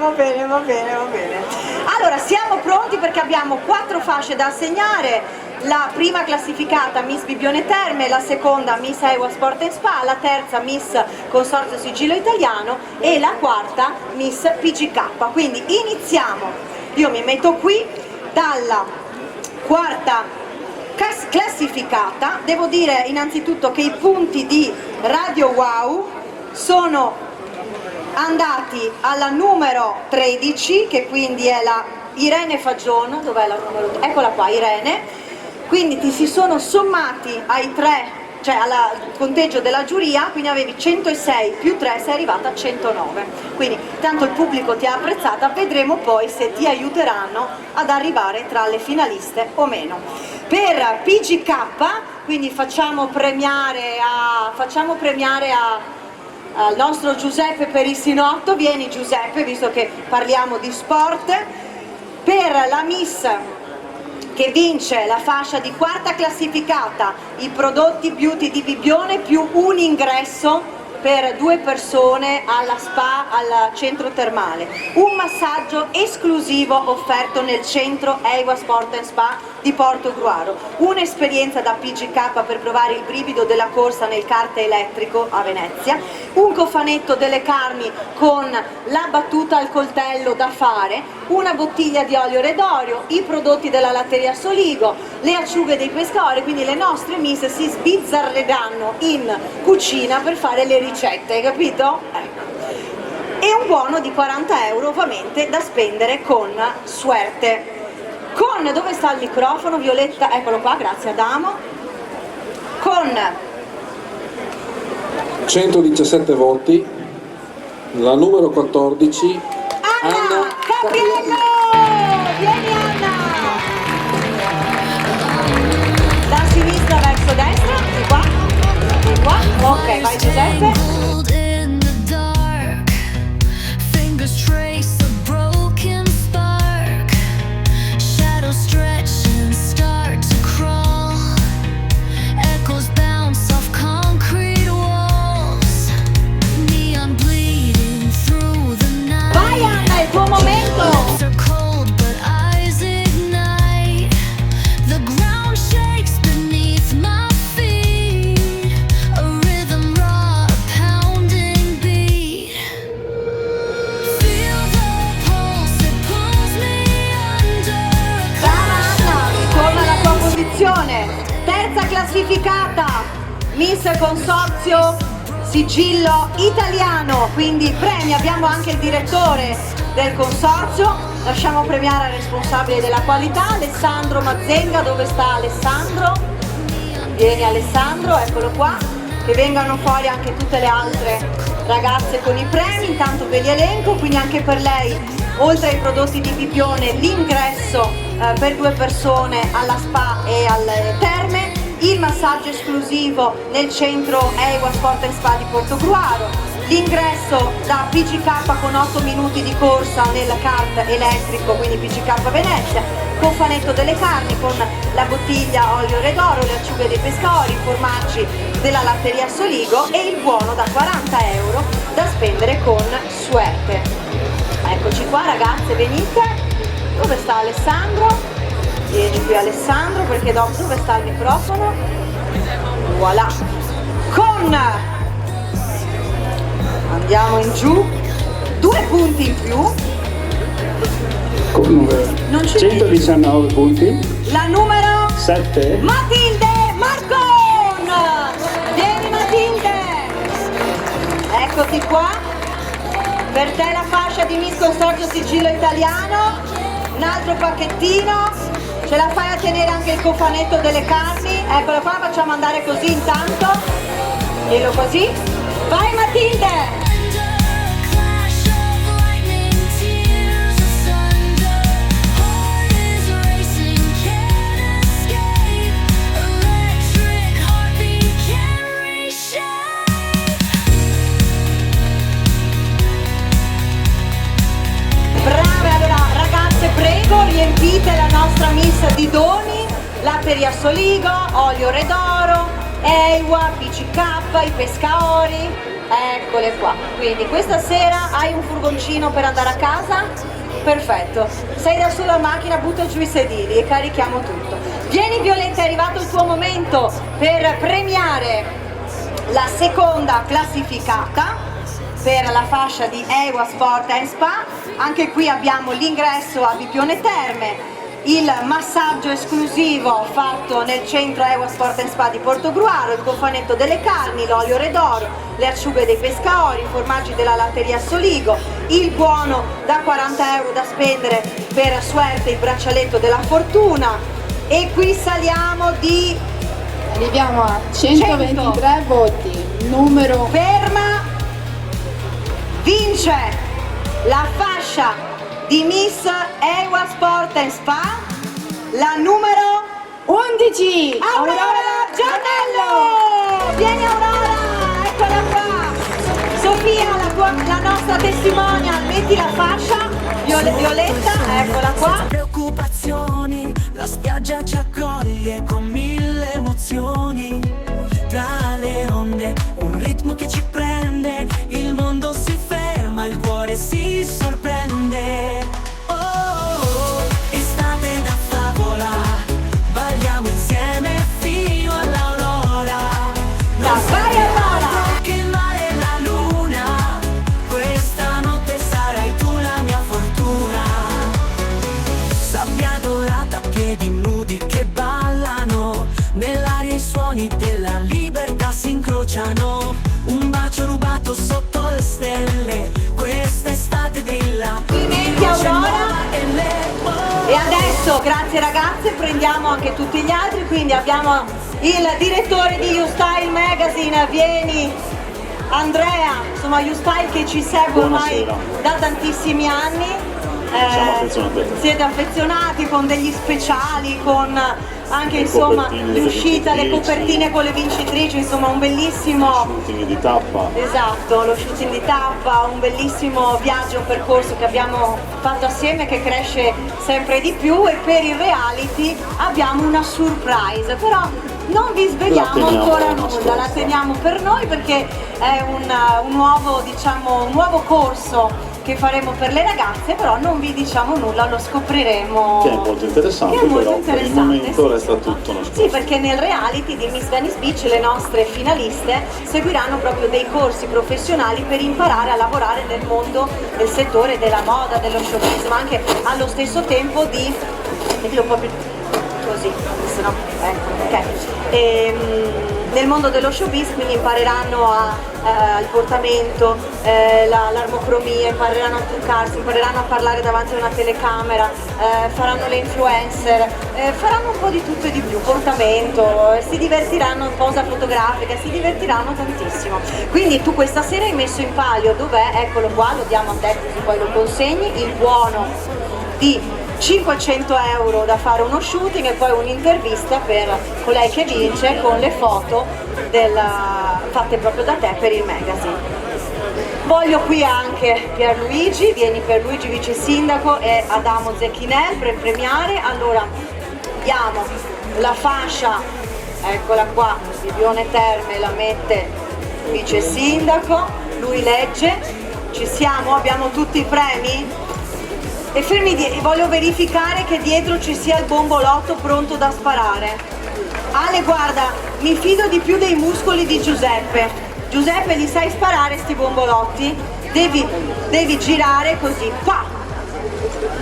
Allora, siamo pronti perché abbiamo 4 fasce da assegnare. La prima classificata Miss Bibbione Terme, la seconda Miss Eiwa Sport and Spa, la terza Miss Consorzio Sigillo Italiano e la quarta Miss PGK. Quindi iniziamo. Io mi metto qui dalla quarta classificata. Devo dire innanzitutto che i punti di Radio Wow sono andati alla numero 13, che quindi è la Irene Fagion. Dov'è la numero 3? Eccola qua, Irene. Quindi ti si sono sommati ai 3, cioè al conteggio della giuria, quindi avevi 106 più 3, sei arrivata a 109. Quindi tanto il pubblico ti ha apprezzata, vedremo poi se ti aiuteranno ad arrivare tra le finaliste o meno. Per PGK, quindi facciamo premiare al nostro Giuseppe Perissinotto. Vieni Giuseppe, visto che parliamo di sport. Per la Miss che vince la fascia di quarta classificata, i prodotti beauty di Bibbione più un ingresso per 2 persone alla spa, al centro termale, un massaggio esclusivo offerto nel centro Eiwa Sport and Spa di Portogruaro, un'esperienza da PGK per provare il brivido della corsa nel kart elettrico a Venezia, un cofanetto delle Carmi con la battuta al coltello da fare, una bottiglia di olio Redorio, i prodotti della latteria Soligo, le acciughe dei pescatori. Quindi le nostre miss si sbizzarreranno in cucina per fare le ricette, hai capito? Ecco. E un buono di 40 euro ovviamente da spendere con Suerte. Dove sta il microfono? Violetta, eccolo qua, grazie Adamo. Con 117 voti, la numero 14, Anna Capiello! Vieni Anna! Da sinistra verso destra, di qua, ok, vai Giuseppe. Vai Anna, è il tuo momento! The ground shakes beneath my feet, a rhythm runs. Miss Consorzio Sigillo Italiano, quindi premi, abbiamo anche il direttore del consorzio, lasciamo premiare al responsabile della qualità, Alessandro Mazzenga. Dove sta Alessandro? Vieni Alessandro, eccolo qua, che vengano fuori anche tutte le altre ragazze con i premi, intanto ve li elenco. Quindi anche per lei, oltre ai prodotti di Bibione, l'ingresso per 2 persone alla spa e alle terme, il massaggio esclusivo nel centro EIWA Sport and Spa di Portogruaro, l'ingresso da PGK con 8 minuti di corsa nel kart elettrico, quindi PGK Venezia, cofanetto delle carni con la bottiglia olio redoro, le acciughe dei pescatori, i formaggi della latteria Soligo e il buono da 40 euro da spendere con Suerte. Eccoci qua ragazze, venite. Dove sta Alessandro? Vieni qui Alessandro, perché dove sta il microfono? Voilà! Con, andiamo in giù, 2 punti in più. Con 119 punti. La numero 7. Matilde Marcon! Vieni Matilde! Eccoti qua. Per te la fascia di Miss Consorzio Sigillo Italiano. Un altro pacchettino. Ce la fai a tenere anche il cofanetto delle carni? Eccola qua, facciamo andare così intanto. Glielo così. Vai Matilde! Brave, allora ragazze prego, riempite la nostra miss di doni, latteria Soligo, olio redoro, EIWA, PCK, i pescaori, eccole qua. Quindi questa sera hai un furgoncino per andare a casa? Perfetto, sei da sola in macchina, butta giù i sedili e carichiamo tutto. Vieni Violetta, è arrivato il tuo momento per premiare la seconda classificata per la fascia di EIWA Sport and Spa. Anche qui abbiamo l'ingresso a Bibione Terme, il massaggio esclusivo fatto nel centro EIWA Sport and Spa di Portogruaro, il cofanetto delle carni, l'olio redoro, le acciughe dei pescatori, i formaggi della latteria Soligo, il buono da 40 euro da spendere per Suerte, il braccialetto della fortuna. E qui saliamo di... Arriviamo a 123 voti, numero... Ferma! Vince la fascia di Miss EIWA Sport and Spa, la numero 11, Aurora Giornello! Vieni Aurora, eccola qua! Sofia, la nostra testimonial, metti la fascia, Violetta, eccola qua. Senza preoccupazioni, la spiaggia ci accoglie con 1000 emozioni. Tra le onde, un ritmo che ci prende, il mondo si ferma, il cuore si sorprende. Oh, oh, oh, estate da favola, balliamo insieme fino all'aurora. Vai Aurora! Che il mare e la luna, questa notte sarai tu la mia fortuna. Sabbia dorata, piedi nudi che ballano, nell'aria i suoni della libertà si incrociano. Un bacio rubato sotto le stelle, questa estate brilla. Complimenti Aurora! E adesso, grazie ragazze, prendiamo anche tutti gli altri, quindi abbiamo il direttore di YouStyle Magazine, vieni Andrea, insomma YouStyle che ci segue ormai da tantissimi anni. Siamo affezionati. Siete affezionati con degli speciali, con anche insomma l'uscita, le copertine con le vincitrici, insomma un bellissimo shooting di tappa. Esatto, lo shooting di tappa, un bellissimo viaggio, un percorso che abbiamo fatto assieme che cresce sempre di più. E per il reality abbiamo una surprise, però non vi svegliamo ancora nulla, la teniamo per noi perché è un nuovo, diciamo, un nuovo corso che faremo per le ragazze, però non vi diciamo nulla, lo scopriremo. Che è molto interessante, però per il momento resta tutto nascosto. Sì, perché nel reality di Miss Venice Beach le nostre finaliste seguiranno proprio dei corsi professionali per imparare a lavorare nel mondo del settore della moda, dello showbiz, ma anche allo stesso tempo di... mettilo un po' più così, se no, ecco, ok. nel mondo dello showbiz, quindi impareranno il portamento, l'armocromia, impareranno a truccarsi, impareranno a parlare davanti a una telecamera, faranno le influencer, faranno un po' di tutto e di più, portamento, si divertiranno in posa fotografica, si divertiranno tantissimo. Quindi tu questa sera hai messo in palio, dov'è? Eccolo qua, lo diamo a te così poi lo consegni, il buono di 500 euro da fare uno shooting e poi un'intervista per colei che vince con le foto fatte proprio da te per il magazine. Voglio qui anche Pierluigi, vieni Pierluigi vice sindaco, e Adamo Zecchinel per premiare. Allora diamo la fascia, eccola qua, Bibione Terme la mette vice sindaco, lui legge, ci siamo, abbiamo tutti i premi? E fermi, voglio verificare che dietro ci sia il bombolotto pronto da sparare. Ale, guarda, mi fido di più dei muscoli di Giuseppe. Giuseppe, li sai sparare sti bombolotti? Devi girare così, pa!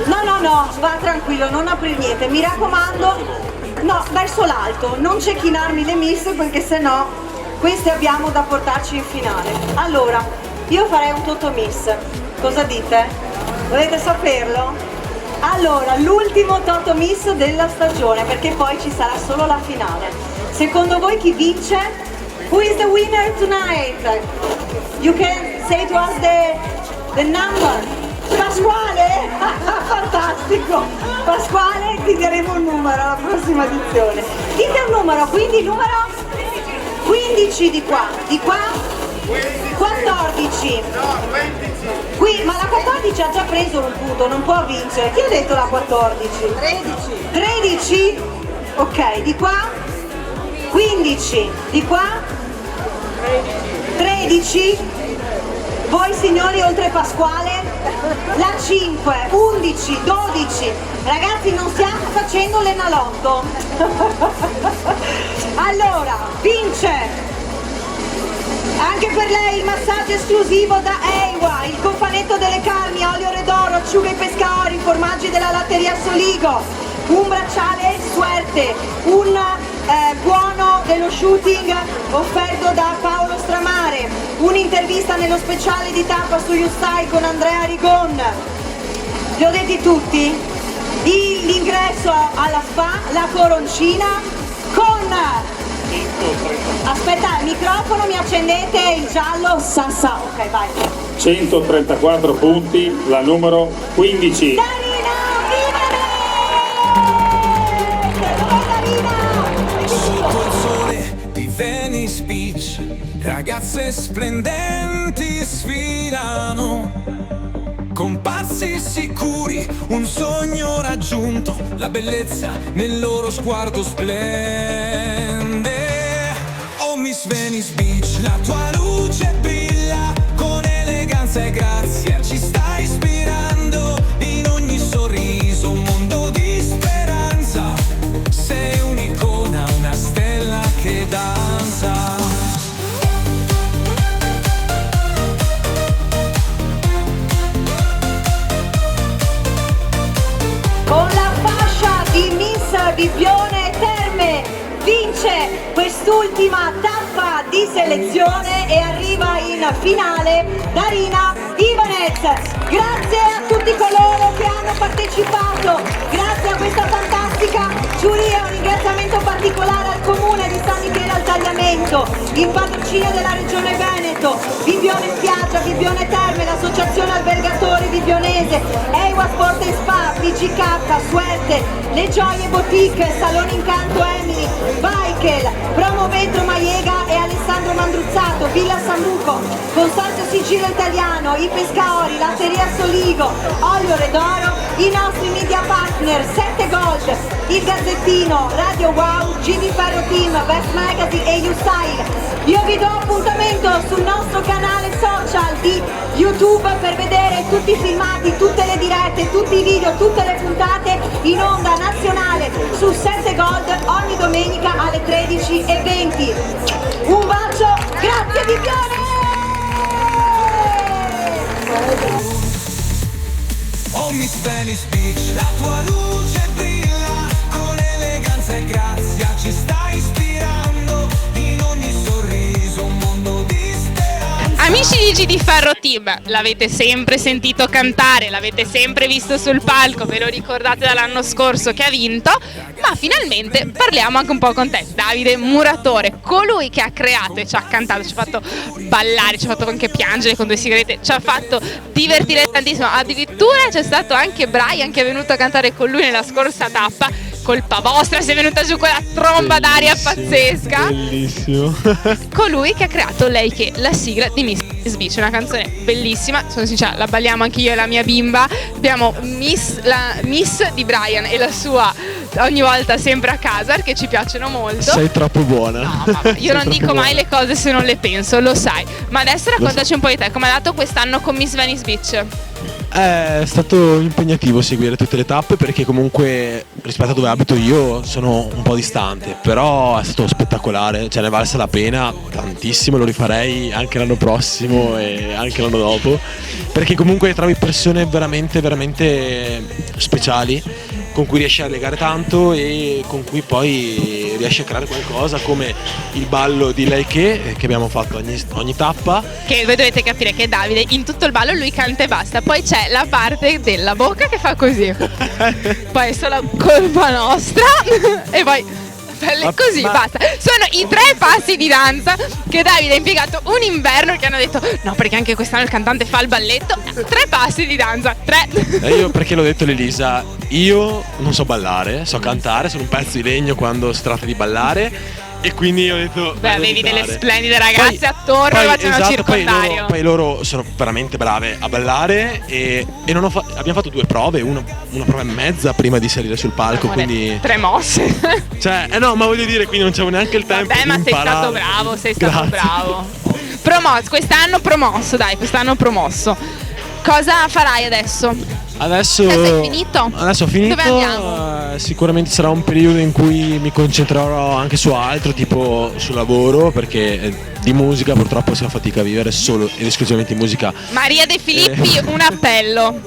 No, va tranquillo, non apri niente, mi raccomando, no, verso l'alto, non cecchinarmi le miss perché sennò queste abbiamo da portarci in finale. Allora, io farei un Totomiss, cosa dite? Volete saperlo? Allora, l'ultimo Totomiss della stagione, perché poi ci sarà solo la finale. Secondo voi chi vince? Who is the winner tonight? You can say to us the number. Pasquale? Fantastico! Pasquale, ti daremo un numero alla prossima edizione. Dite un numero, quindi il numero 15 di qua. 14. No, 25. Qui, ma la 14 ha già preso un punto, non può vincere. Chi ha detto la 14? 13. Ok, di qua? 15. Di qua? 13. Voi signori oltre Pasquale? La 5, 11, 12. Ragazzi, non stiamo facendo l'enalotto. Allora, vince anche per lei il massaggio esclusivo da Eiwa, il cofanetto delle carni, olio redoro, acciughe e pescaori, formaggi della latteria Soligo, un bracciale Suerte, un buono dello shooting offerto da Paolo Stramare, un'intervista nello speciale di tappa su YouStyle con Andrea Rigon. Li ho detti tutti? L'ingresso alla spa, la coroncina con... Aspetta, il microfono, mi accendete il giallo, Sassa. Ok, vai. 134 punti, la numero 15. Sotto il sole di Venice Beach, ragazze splendenti sfilano, con passi sicuri, un sogno raggiunto, la bellezza nel loro sguardo splende. Oh Miss Venice Beach, la tua luce brilla con eleganza e grazia, ci sta ispirando in ogni sorriso, un mondo di speranza, sei un'icona, una stella che danza. Con la fascia di Miss Bibione Terme vince quest'ultima tappa di selezione e arriva in finale Darina Ivanez. Grazie a tutti coloro che hanno partecipato, grazie a questa fantastica giuria, un ringraziamento particolare al comune di San Michele al Tagliamento, il patrocinio della regione Veneto, Bibione Spiaggia, Bibione Terme, l'associazione albergatori bibionese, Eiwa Sport e Spa, PGK, Suerte, Le Gioie Boutique, Salone Incanto Emily, Baikel, Promo Vetro Maiega e Alessandro Mandruzzato, Villa Sambuco, Consorzio Sigillo Italiano, I Pescaori, Latteria Soligo, Olio Redoro, i nostri media partner 7 Gold, Il Gazzettino, Radio Wow, GD Ferro Team, Best Magazine e YouStyle. Io vi do appuntamento sul nostro canale social di YouTube per vedere tutti i filmati, tutte le dirette, tutti i video, tutte le puntate in onda nazionale su 7 Gold ogni domenica alle 13:20. Un bacio, grazie Bibione! Oh Miss Venice Beach, la tua luce brilla con eleganza e grazia, ci sta ispirando in ogni Amici di G di Ferro Team, l'avete sempre sentito cantare, l'avete sempre visto sul palco, ve lo ricordate dall'anno scorso che ha vinto, ma finalmente parliamo anche un po' con te, Davide Muratore, colui che ha creato e ci ha cantato, ci ha fatto ballare, ci ha fatto anche piangere con 2 sigarette, ci ha fatto divertire tantissimo, addirittura c'è stato anche Brian che è venuto a cantare con lui nella scorsa tappa. Colpa vostra se è venuta giù quella tromba d'aria pazzesca. Bellissimo. Colui che ha creato Lei Che, la sigla di Miss Beach, una canzone bellissima, sono sincera, la balliamo anche io e la mia bimba. Abbiamo la Miss di Brian e la sua ogni volta sempre a casa perché ci piacciono molto. Sei troppo buona. No, mamma, io non dico mai le cose se non le penso, lo sai. Ma adesso raccontaci un po' di te, come è andato quest'anno con Miss Venice Beach? È stato impegnativo seguire tutte le tappe perché comunque rispetto a dove abito io sono un po' distante, però è stato spettacolare, cioè ne è valsa la pena tantissimo, lo rifarei anche l'anno prossimo e anche l'anno dopo, perché comunque trovi persone veramente veramente speciali con cui riesci a legare tanto e con cui poi riesci a creare qualcosa, come il ballo di Lei Che abbiamo fatto ogni tappa. Che voi dovete capire che Davide in tutto il ballo lui canta e basta, poi c'è la parte della bocca che fa così poi è solo colpa nostra e poi così basta. Sono i 3 passi di danza che Davide ha impiegato un inverno, che hanno detto no perché anche quest'anno il cantante fa il balletto. 3 passi di danza, 3. Io perché l'ho detto all'Elisa, io non so ballare, so cantare, sono un pezzo di legno quando si tratta di ballare. E quindi ho detto beh, avevi delle splendide ragazze attorno che facevano esatto, circondario. Poi loro sono veramente brave a ballare e non abbiamo fatto 2 prove, una prova e mezza prima di salire sul palco. Amore, quindi 3 mosse. Cioè, no, ma voglio dire, quindi non c'avevo neanche il tempo. Vabbè, ma di sei imparare. stato bravo, sei stato Grazie. bravo. Quest'anno promosso. Cosa farai adesso? Adesso hai finito? Adesso ho finito. Dove andiamo? Sicuramente sarà un periodo in cui mi concentrerò anche su altro, tipo sul lavoro, perché di musica purtroppo si fa fatica a vivere solo ed esclusivamente in musica. Maria De Filippi, un appello,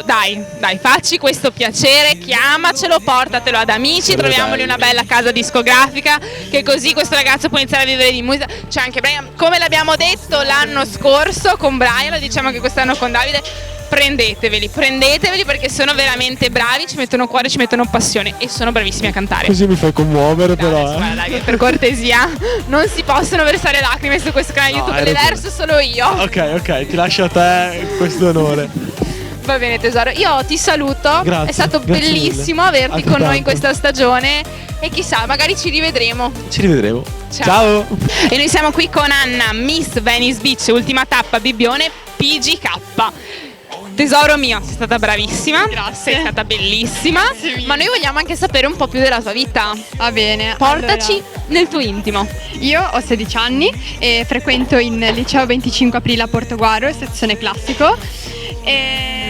dai, facci questo piacere, chiamacelo, portatelo ad amici, troviamogli una bella casa discografica, che così questo ragazzo può iniziare a vivere di musica. C'è anche Brian, come l'abbiamo detto l'anno scorso con Brian, lo diciamo anche quest'anno con Davide. Prendeteveli perché sono veramente bravi, ci mettono cuore, ci mettono passione e sono bravissimi a cantare. Così mi fai commuovere però. Guarda, per cortesia, non si possono versare lacrime su questo canale YouTube, le verso solo io. Ok, ti lascio a te questo onore. Va bene tesoro, io ti saluto. Grazie, è stato bellissimo mille. averti con noi in questa stagione e chissà, magari ci rivedremo. Ciao. E noi siamo qui con Anna, Miss Venice Beach, ultima tappa Bibbione PGK. Tesoro mio, sei stata bravissima. Grazie. Sei stata bellissima. Ma noi vogliamo anche sapere un po' più della tua vita. Va bene. Portaci nel tuo intimo. Io ho 16 anni e frequento il liceo 25 aprile a Portoguaro, sezione classico.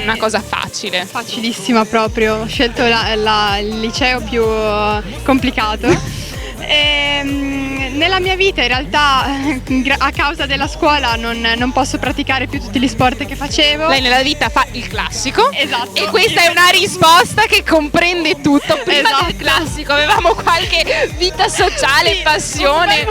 Una cosa facile. Facilissima proprio, ho scelto il liceo più complicato. Nella mia vita in realtà a causa della scuola non posso praticare più tutti gli sport che facevo. Lei nella vita fa il classico. Esatto. E questa è una risposta che comprende tutto. Prima del classico avevamo qualche vita sociale, passione.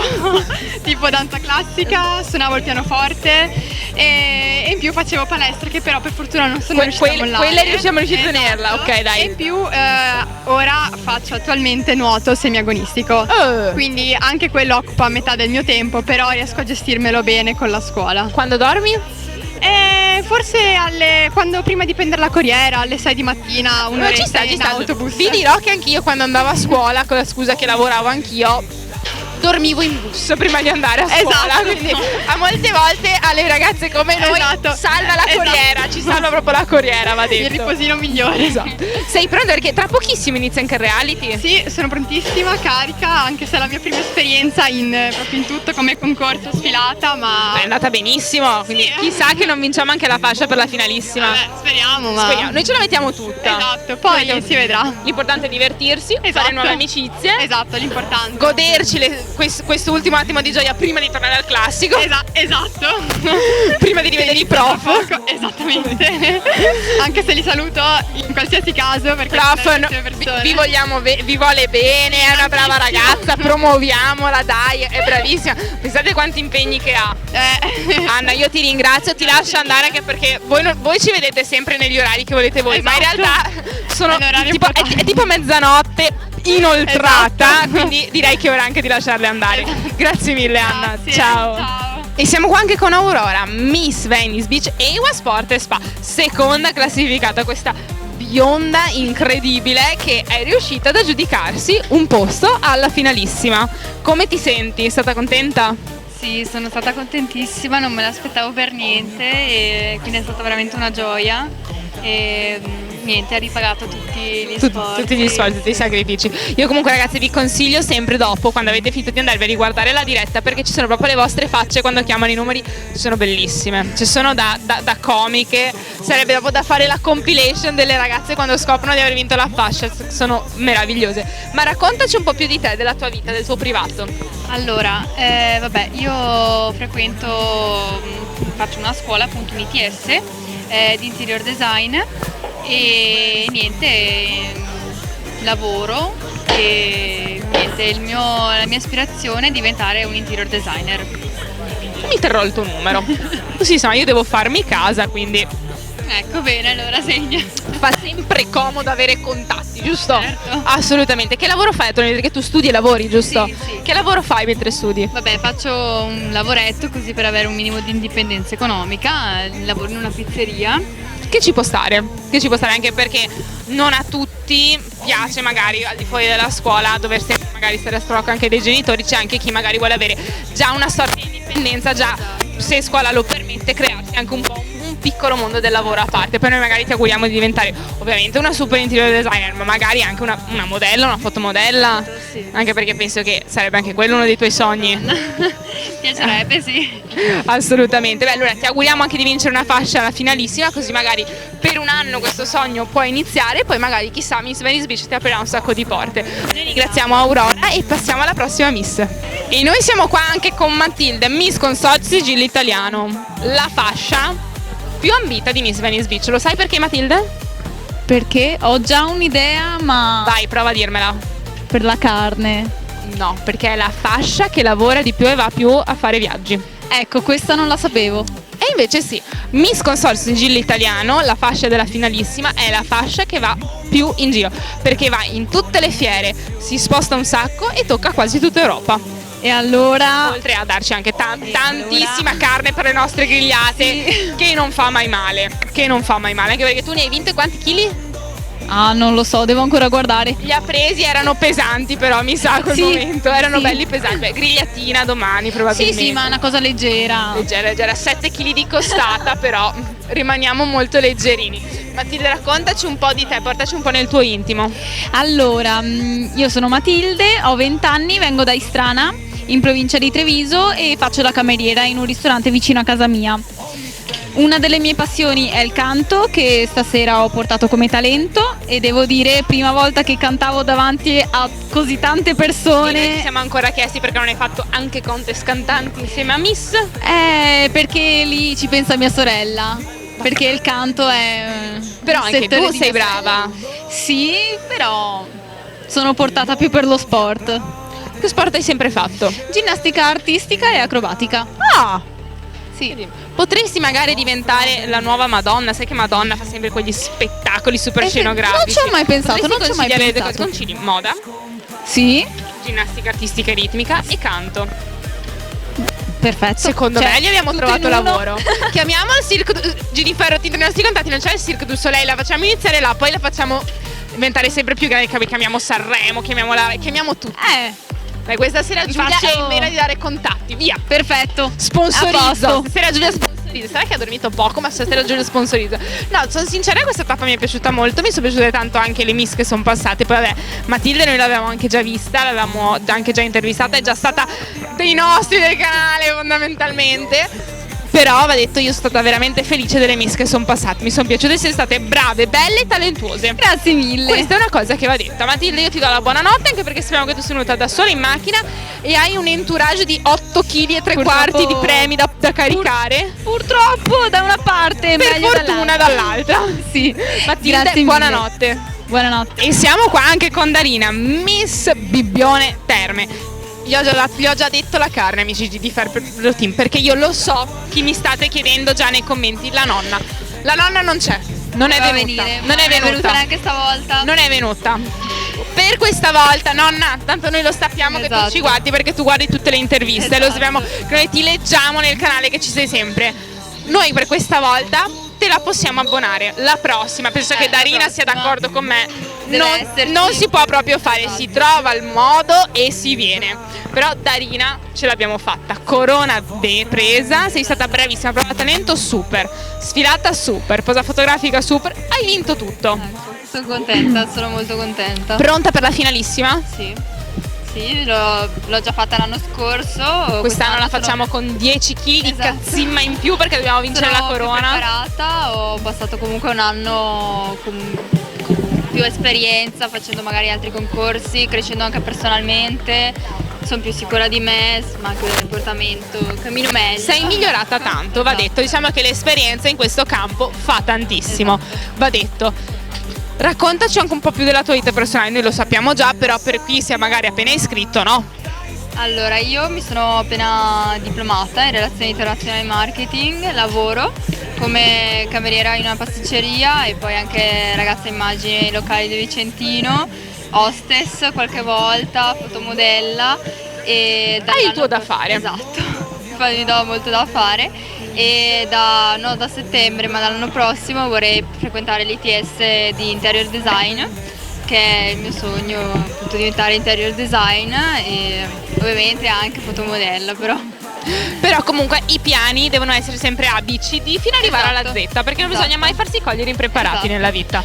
Tipo danza classica, suonavo il pianoforte e in più facevo palestra, che però per fortuna non sono riuscita a mollare. Quella riusciamo a tenerla, ok dai. E in più ora faccio attualmente nuoto semiagonistico, quindi anche quello occupa metà del mio tempo, però riesco a gestirmelo bene con la scuola. Quando dormi? Forse quando prima di prendere la corriera alle 6 di mattina, un'oretta in autobus. Vi dirò che anch'io quando andavo a scuola, con la scusa che lavoravo anch'io, dormivo in bus prima di andare a scuola. Esatto. Quindi a molte volte alle ragazze come noi salva la corriera, ci salva proprio la corriera, va detto. Il riposino migliore. Esatto. Sei pronta perché tra pochissimo inizia anche il reality? Sì, sono prontissima, carica, anche se è la mia prima esperienza proprio in tutto come concorso sfilata, ma è andata benissimo, quindi chissà che non vinciamo anche la fascia per la finalissima. Speriamo, ma speriamo. Noi ce la mettiamo tutta. Esatto, poi si vedrà. L'importante è divertirsi, fare nuove amicizie. Esatto, l'importante. Goderci questo ultimo attimo di gioia prima di tornare al classico. Esatto. Prima di rivedere i pro. prof. Esattamente. Anche se li saluto in qualsiasi caso perché Prof, sono no, bravissime persone. vi vuole bene, è una brava ragazza, promuoviamola, dai, è bravissima. Pensate quanti impegni che ha. Anna, io ti ringrazio, ti lascio andare anche perché voi ci vedete sempre negli orari che volete voi, ma in Esatto. realtà sono È l'orario tipo, è tipo mezzanotte inoltrata, Esatto. quindi direi che è ora anche di lasciarle andare. Grazie mille Anna, Grazie, ciao. E siamo qua anche con Aurora, Miss Venice Beach EWA Sport e Spa, seconda classificata, questa bionda incredibile che è riuscita ad aggiudicarsi un posto alla finalissima. Come ti senti? È stata contenta? Sì, sono stata contentissima, non me l'aspettavo per niente e quindi è stata veramente una gioia e niente, ha ripagato tutti gli sforzi. Tutti gli sforzi, tutti i sacrifici. Io comunque ragazzi vi consiglio sempre dopo, quando avete finito di andarvi a riguardare la diretta, perché ci sono proprio le vostre facce quando chiamano i numeri, sono bellissime, ci sono da comiche, sarebbe dopo da fare la compilation delle ragazze quando scoprono di aver vinto la fascia, sono meravigliose. Ma raccontaci un po' più di te, della tua vita, del tuo privato. Allora, vabbè, io faccio una scuola appunto un ITS di interior design e niente, lavoro e niente, la mia aspirazione è diventare un interior designer. Mi terrò il tuo numero. Così insomma io devo farmi casa, quindi ecco, bene, allora segna. fa sempre comodo avere contatti, giusto? Certo. Assolutamente. Che lavoro fai? Perché tu studi e lavori, giusto? Sì, sì. Che lavoro fai mentre studi? Vabbè, faccio un lavoretto così per avere un minimo di indipendenza economica, lavoro in una pizzeria. Che ci può stare anche perché non a tutti piace magari al di fuori della scuola dover sempre magari stare a sprocco anche dei genitori, c'è anche chi magari vuole avere già una sorta di indipendenza, già se scuola lo permette, crearsi anche un po' un piccolo mondo del lavoro a parte. Poi noi magari ti auguriamo di diventare ovviamente una super interior designer, ma magari anche una modella, una fotomodella, sì. Anche perché penso che sarebbe anche quello uno dei tuoi sogni. Piacerebbe, sì. Assolutamente. Beh, allora ti auguriamo anche di vincere una fascia alla finalissima, così magari per un anno questo sogno può iniziare e poi magari chissà Miss Venice Beach ti aprirà un sacco di porte. Noi ringraziamo Aurora e passiamo alla prossima Miss. E noi siamo qua anche con Matilde, Miss Consorzio Sigillo Italiano, la fascia più ambita di Miss Venice Beach. Lo sai perché, Matilde? Perché ho già un'idea, ma... Vai, prova a dirmela. Per la carne. No, perché è la fascia che lavora di più e va più a fare viaggi. Ecco, questa non la sapevo. E invece sì, Miss Consorzio Sigillo Italiano, la fascia della finalissima, è la fascia che va più in giro, perché va in tutte le fiere, si sposta un sacco e tocca quasi tutta Europa. E allora... Oltre a darci anche tantissima carne per le nostre grigliate, che non fa mai male, anche perché tu ne hai vinte quanti chili? Ah, non lo so, devo ancora guardare. Li ha presi, erano pesanti però, mi sa, a quel momento, erano sì. belli pesanti. Beh, grigliatina domani probabilmente. Sì, ma è una cosa leggera. Leggera, 7 kg di costata, però rimaniamo molto leggerini. Matilde, raccontaci un po' di te, portaci un po' nel tuo intimo. Allora, io sono Matilde, ho 20 anni, vengo da Istrana, in provincia di Treviso, e faccio la cameriera in un ristorante vicino a casa mia. Una delle mie passioni è il canto, che stasera ho portato come talento, e devo dire, prima volta che cantavo davanti a così tante persone. Sì, noi ci siamo ancora chiesti perché non hai fatto anche contest cantanti insieme a Miss? Perché lì ci pensa mia sorella, perché il canto è... Però anche tu sei brava. Sì, però sono portata più per lo sport. Che sport hai sempre fatto? Ginnastica artistica e acrobatica. Ah! Sì. Potresti magari diventare la nuova Madonna, sai che Madonna fa sempre quegli spettacoli super scenografici. Non ci ho mai pensato, Concili moda? Sì. Ginnastica artistica e ritmica e canto. Perfetto. Secondo me gli abbiamo trovato lavoro. Chiamiamo il Cirque Giriferro, i nostri contatti, non c'è il Cirque du Soleil, la facciamo iniziare là, poi la facciamo diventare sempre più grande, chiamiamo Sanremo, chiamiamo tutti. Beh, questa sera Giulia è in meno di dare contatti, via. Perfetto. Sponsorizzo. Stasera Giulia sponsorizza. Sarà che ha dormito poco, ma stasera Giulia sponsorizza. No, sono sincera, questa tappa mi è piaciuta molto. Mi sono piaciute tanto anche le Miss che sono passate. Poi vabbè, Matilde noi l'avevamo anche già vista, l'avevamo anche già intervistata, è già stata dei nostri del canale fondamentalmente. Però va detto, io sono stata veramente felice delle miss che sono passate, mi sono piaciute, siete state brave, belle e talentuose. Grazie mille. Questa è una cosa che va detta. Matilde, io ti do la buonanotte, anche perché sappiamo che tu sei venuta da sola in macchina e hai un entourage di 8 kg e 3/4 di premi da caricare. Purtroppo da una parte, per meglio fortuna dall'altra. Sì. Matilde, Grazie buonanotte. Buonanotte. E siamo qua anche con Darina, Miss Bibbione Terme. Gli ho già detto la carne, amici di Fair Pro Team, perché io lo so chi mi state chiedendo già nei commenti, la nonna. La nonna non c'è, non è venuta. Non è venuta neanche stavolta. Non è venuta. Per questa volta, nonna, tanto noi lo sappiamo che tu ci guardi, perché tu guardi tutte le interviste, lo sappiamo che noi ti leggiamo nel canale, che ci sei sempre. Noi per questa volta te la possiamo abbonare. La prossima, penso che Darina sia d'accordo con me, non si può proprio fare, si trova il modo e si viene. Però Darina ce l'abbiamo fatta, corona presa, sei stata bravissima, prova talento super, sfilata super, posa fotografica super, hai vinto tutto. Sono contenta, sono molto contenta. Pronta per la finalissima? Sì, l'ho già fatta l'anno scorso. Quest'anno la facciamo con 10 kg di cazzimma in più, perché dobbiamo vincere la corona. Sono preparata, ho passato comunque un anno con più esperienza, facendo magari altri concorsi, crescendo anche personalmente, sono più sicura di me, ma anche del portamento, cammino meglio. Sei migliorata tanto, va detto, diciamo che l'esperienza in questo campo fa tantissimo, va detto. Raccontaci anche un po' più della tua vita personale, noi lo sappiamo già, però per chi sia magari appena iscritto, no? Allora, io mi sono appena diplomata in relazioni internazionali e marketing, lavoro come cameriera in una pasticceria e poi anche ragazza immagine nei locali di Vicentino, hostess qualche volta, fotomodella e hai il tuo da fare. Esatto, infatti mi do molto da fare e non da settembre ma dall'anno prossimo vorrei frequentare l'ITS di interior design, che è il mio sogno, appunto, diventare interior design e ovviamente anche fotomodella, però comunque i piani devono essere sempre A, B, C, D fino ad arrivare alla Z, perché non bisogna mai farsi cogliere impreparati nella vita.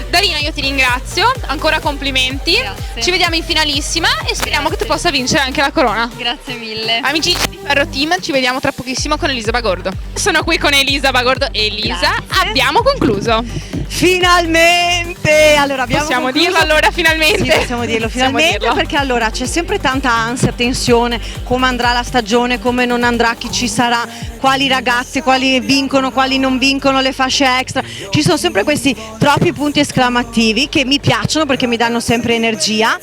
Darina, io ti ringrazio, ancora complimenti. Grazie. Ci vediamo in finalissima e speriamo che tu possa vincere anche la corona. Grazie mille. Amici di Ferro Team, ci vediamo tra pochissimo con Elisa Bagordo. Sono qui con Elisa Bagordo. Elisa, abbiamo concluso. Finalmente! Allora, possiamo dirlo allora finalmente? Sì, possiamo dirlo finalmente, perché allora c'è sempre tanta ansia, tensione, come andrà la stagione, come non andrà, chi ci sarà, quali ragazze, quali vincono, quali non vincono, le fasce extra. Ci sono sempre questi troppi punti esclamativi che mi piacciono perché mi danno sempre energia.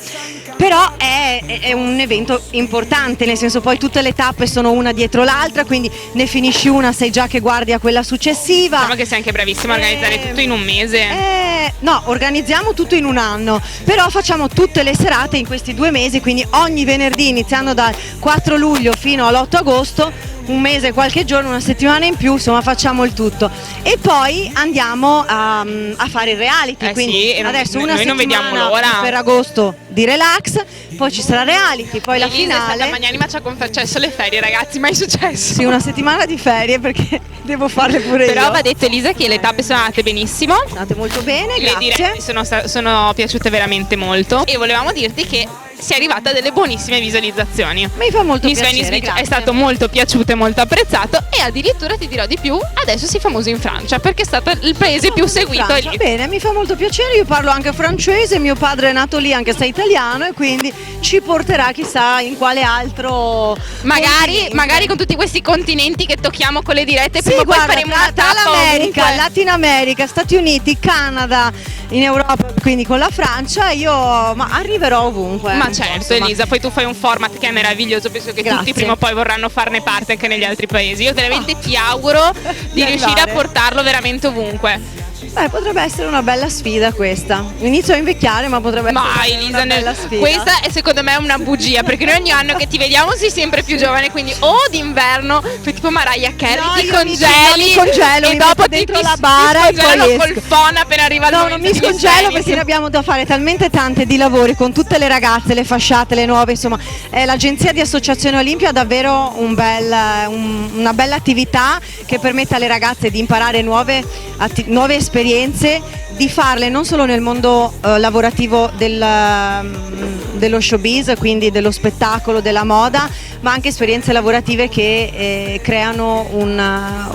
Però è un evento importante, nel senso poi tutte le tappe sono una dietro l'altra, quindi ne finisci una, sai già che guardi a quella successiva. Diciamo che sei anche bravissima a organizzare tutto in un mese. No, organizziamo tutto in un anno, però facciamo tutte le serate in questi 2 mesi, quindi ogni venerdì iniziando dal 4 luglio fino all'8 agosto, un mese, qualche giorno, una settimana in più, insomma facciamo il tutto. E poi andiamo a fare il reality, quindi sì, adesso noi una non vediamo settimana l'ora. per agosto di relax, poi ci sarà reality, poi la finale. Magnanima ci ha concesso le ferie, ragazzi, mai successo. Sì, una settimana di ferie perché devo farle pure io. Però va detto, Elisa, che le tappe sono andate benissimo. Sono andate molto bene, le grazie. dirette sono piaciute veramente molto e volevamo dirti che sei arrivata a delle buonissime visualizzazioni. Mi fa molto Miss piacere, Venice Beach grazie. è stato molto piaciuto e molto apprezzato, e addirittura ti dirò di più, adesso sei famoso in Francia perché è stato il paese più seguito lì. Bene, mi fa molto piacere, io parlo anche francese, mio padre è nato lì anche se è italiano, e quindi ci porterà chissà in quale altro magari con tutti questi continenti che tocchiamo con le dirette, sì, prima o poi guarda, faremo una tra tappa l'America, ovunque. Latin America, Stati Uniti, Canada, in Europa, quindi con la Francia io arriverò ovunque. Ma certo, Elisa, poi tu fai un format che è meraviglioso, penso che Grazie. tutti prima o poi vorranno farne parte anche negli altri paesi. Io veramente ti auguro di riuscire a arrivare. portarlo veramente ovunque. Potrebbe essere una bella sfida questa. Inizio a invecchiare, ma potrebbe essere Elisa, una bella sfida. questa è secondo me una bugia, perché noi ogni anno che ti vediamo sei sempre più giovane, quindi o d'inverno fai tipo Mariah Carey, No, ti io mi congeli congelo, e mi dopo metto ti dentro la bara ti e poi scongelano esco. col phon appena arriva il No, momento non mi di scongelo Miss perché ne abbiamo da fare talmente tante di lavori con tutte le ragazze, le fasciate, le nuove, insomma. L'agenzia di Associazione Olimpia ha davvero una bella attività che permette alle ragazze di imparare nuove esperienze, di farle non solo nel mondo lavorativo dello showbiz, quindi dello spettacolo, della moda, ma anche esperienze lavorative che creano una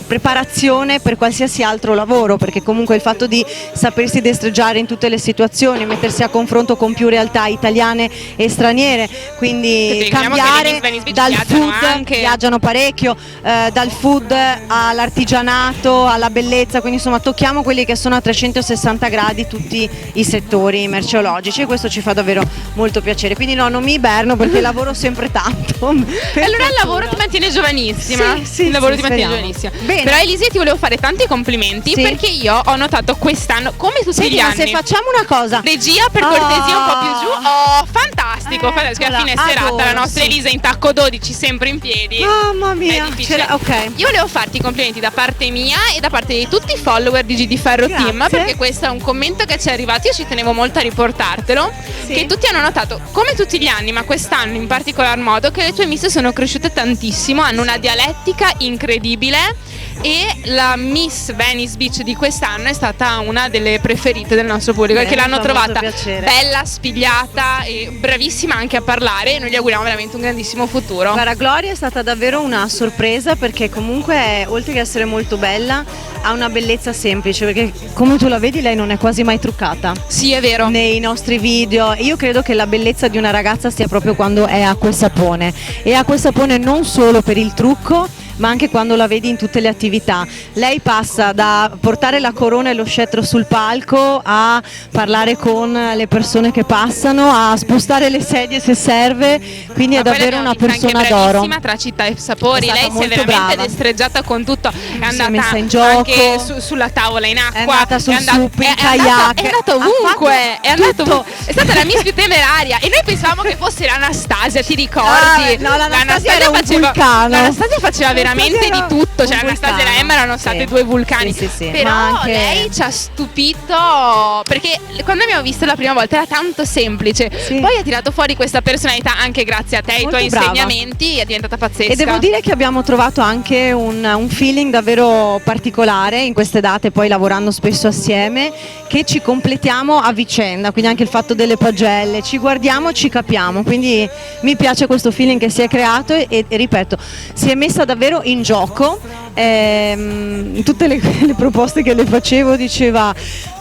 preparazione per qualsiasi altro lavoro, perché comunque il fatto di sapersi destreggiare in tutte le situazioni, mettersi a confronto con più realtà italiane e straniere, quindi cambiare dal food, viaggiano parecchio, dal food all'artigianato, alla bellezza, quindi insomma tocchiamo quelli che sono a 360 gradi tutti i settori merceologici, e questo ci fa davvero molto piacere. Quindi no, non mi iberno perché lavoro sempre tanto. Allora il lavoro ti mantiene giovanissima. Sì, il lavoro ti speriamo. mantiene giovanissima. Bene. Però Elisa, ti volevo fare tanti complimenti, perché io ho notato quest'anno, come tutti gli ma anni. se facciamo una cosa, regia, per cortesia un po' più giù. Oh, fantastico, fantastico. A fine serata la nostra Elisa in tacco 12, sempre in piedi. Mamma mia, È difficile. ok. Io volevo farti i complimenti da parte mia e da parte di tutti i follower di GD Ferro Team, perché questo è un commento che ci è arrivato, io ci tenevo molto a riportartelo, che tutti hanno notato, come tutti gli anni, ma quest'anno in particolar modo, che le tue miss sono cresciute tantissimo, hanno una dialettica incredibile, e la Miss Venice Beach di quest'anno è stata una delle preferite del nostro pubblico, perché l'hanno trovata bella, spigliata e bravissima anche a parlare, e noi gli auguriamo veramente un grandissimo futuro. Guarda, Gloria è stata davvero una sorpresa, perché comunque oltre che essere molto bella ha una bellezza semplice, perché come tu la vedi lei non è quasi mai truccata. Sì, è vero. Nei nostri video, io credo che la bellezza di una ragazza stia proprio quando è acqua e sapone, e acqua e sapone non solo per il trucco, ma anche quando la vedi in tutte le attività. Lei passa da portare la corona e lo scettro sul palco a parlare con le persone che passano, a spostare le sedie se serve, quindi è davvero una persona d'oro. Tra città e sapori, È stata lei si è molto veramente brava. destreggiata con tutto, è andata messa in gioco, anche sulla tavola in acqua, è andata sul sup, in è kayak, è andata ovunque, è stata la Miss più temeraria, e noi pensavamo che fosse l'Anastasia, ti ricordi? No, l'Anastasia era un vulcano. L'Anastasia faceva veramente era di tutto, cioè un Anastasia e vulcano. Emma erano state Sì. due vulcani, Sì, sì. però Ma anche- lei ci ha stupito, perché quando abbiamo visto la prima volta era tanto semplice, poi ha tirato fuori questa personalità anche grazie a te, ai Molto tuoi brava. insegnamenti, è diventata pazzesca. E devo dire che abbiamo trovato anche un feeling davvero particolare in queste date, poi lavorando spesso assieme, che ci completiamo a vicenda, quindi anche il fatto delle pagelle, ci guardiamo, ci capiamo, quindi mi piace questo feeling che si è creato e ripeto, si è messa davvero in gioco. Tutte le proposte che le facevo diceva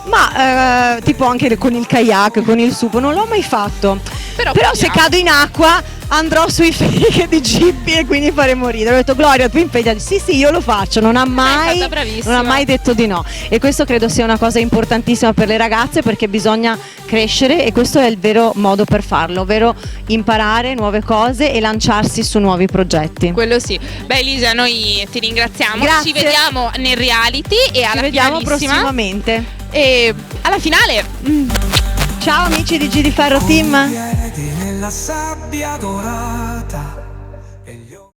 ma tipo anche con il kayak, con il supo, non l'ho mai fatto, però se cado in acqua andrò sui fighe di Gippi e quindi faremo ridere. Ho detto Gloria, tu impegnati, sì io lo faccio, non ha mai detto di no, e questo credo sia una cosa importantissima per le ragazze, perché bisogna crescere e questo è il vero modo per farlo, ovvero imparare nuove cose e lanciarsi su nuovi progetti. Quello sì. Beh Elisa, noi ti ringraziamo, Grazie. ci vediamo nel reality e alla Ci vediamo finalissima. prossimamente E alla finale. Ciao amici di GD Ferro Team. Piedi nella sabbia dorata,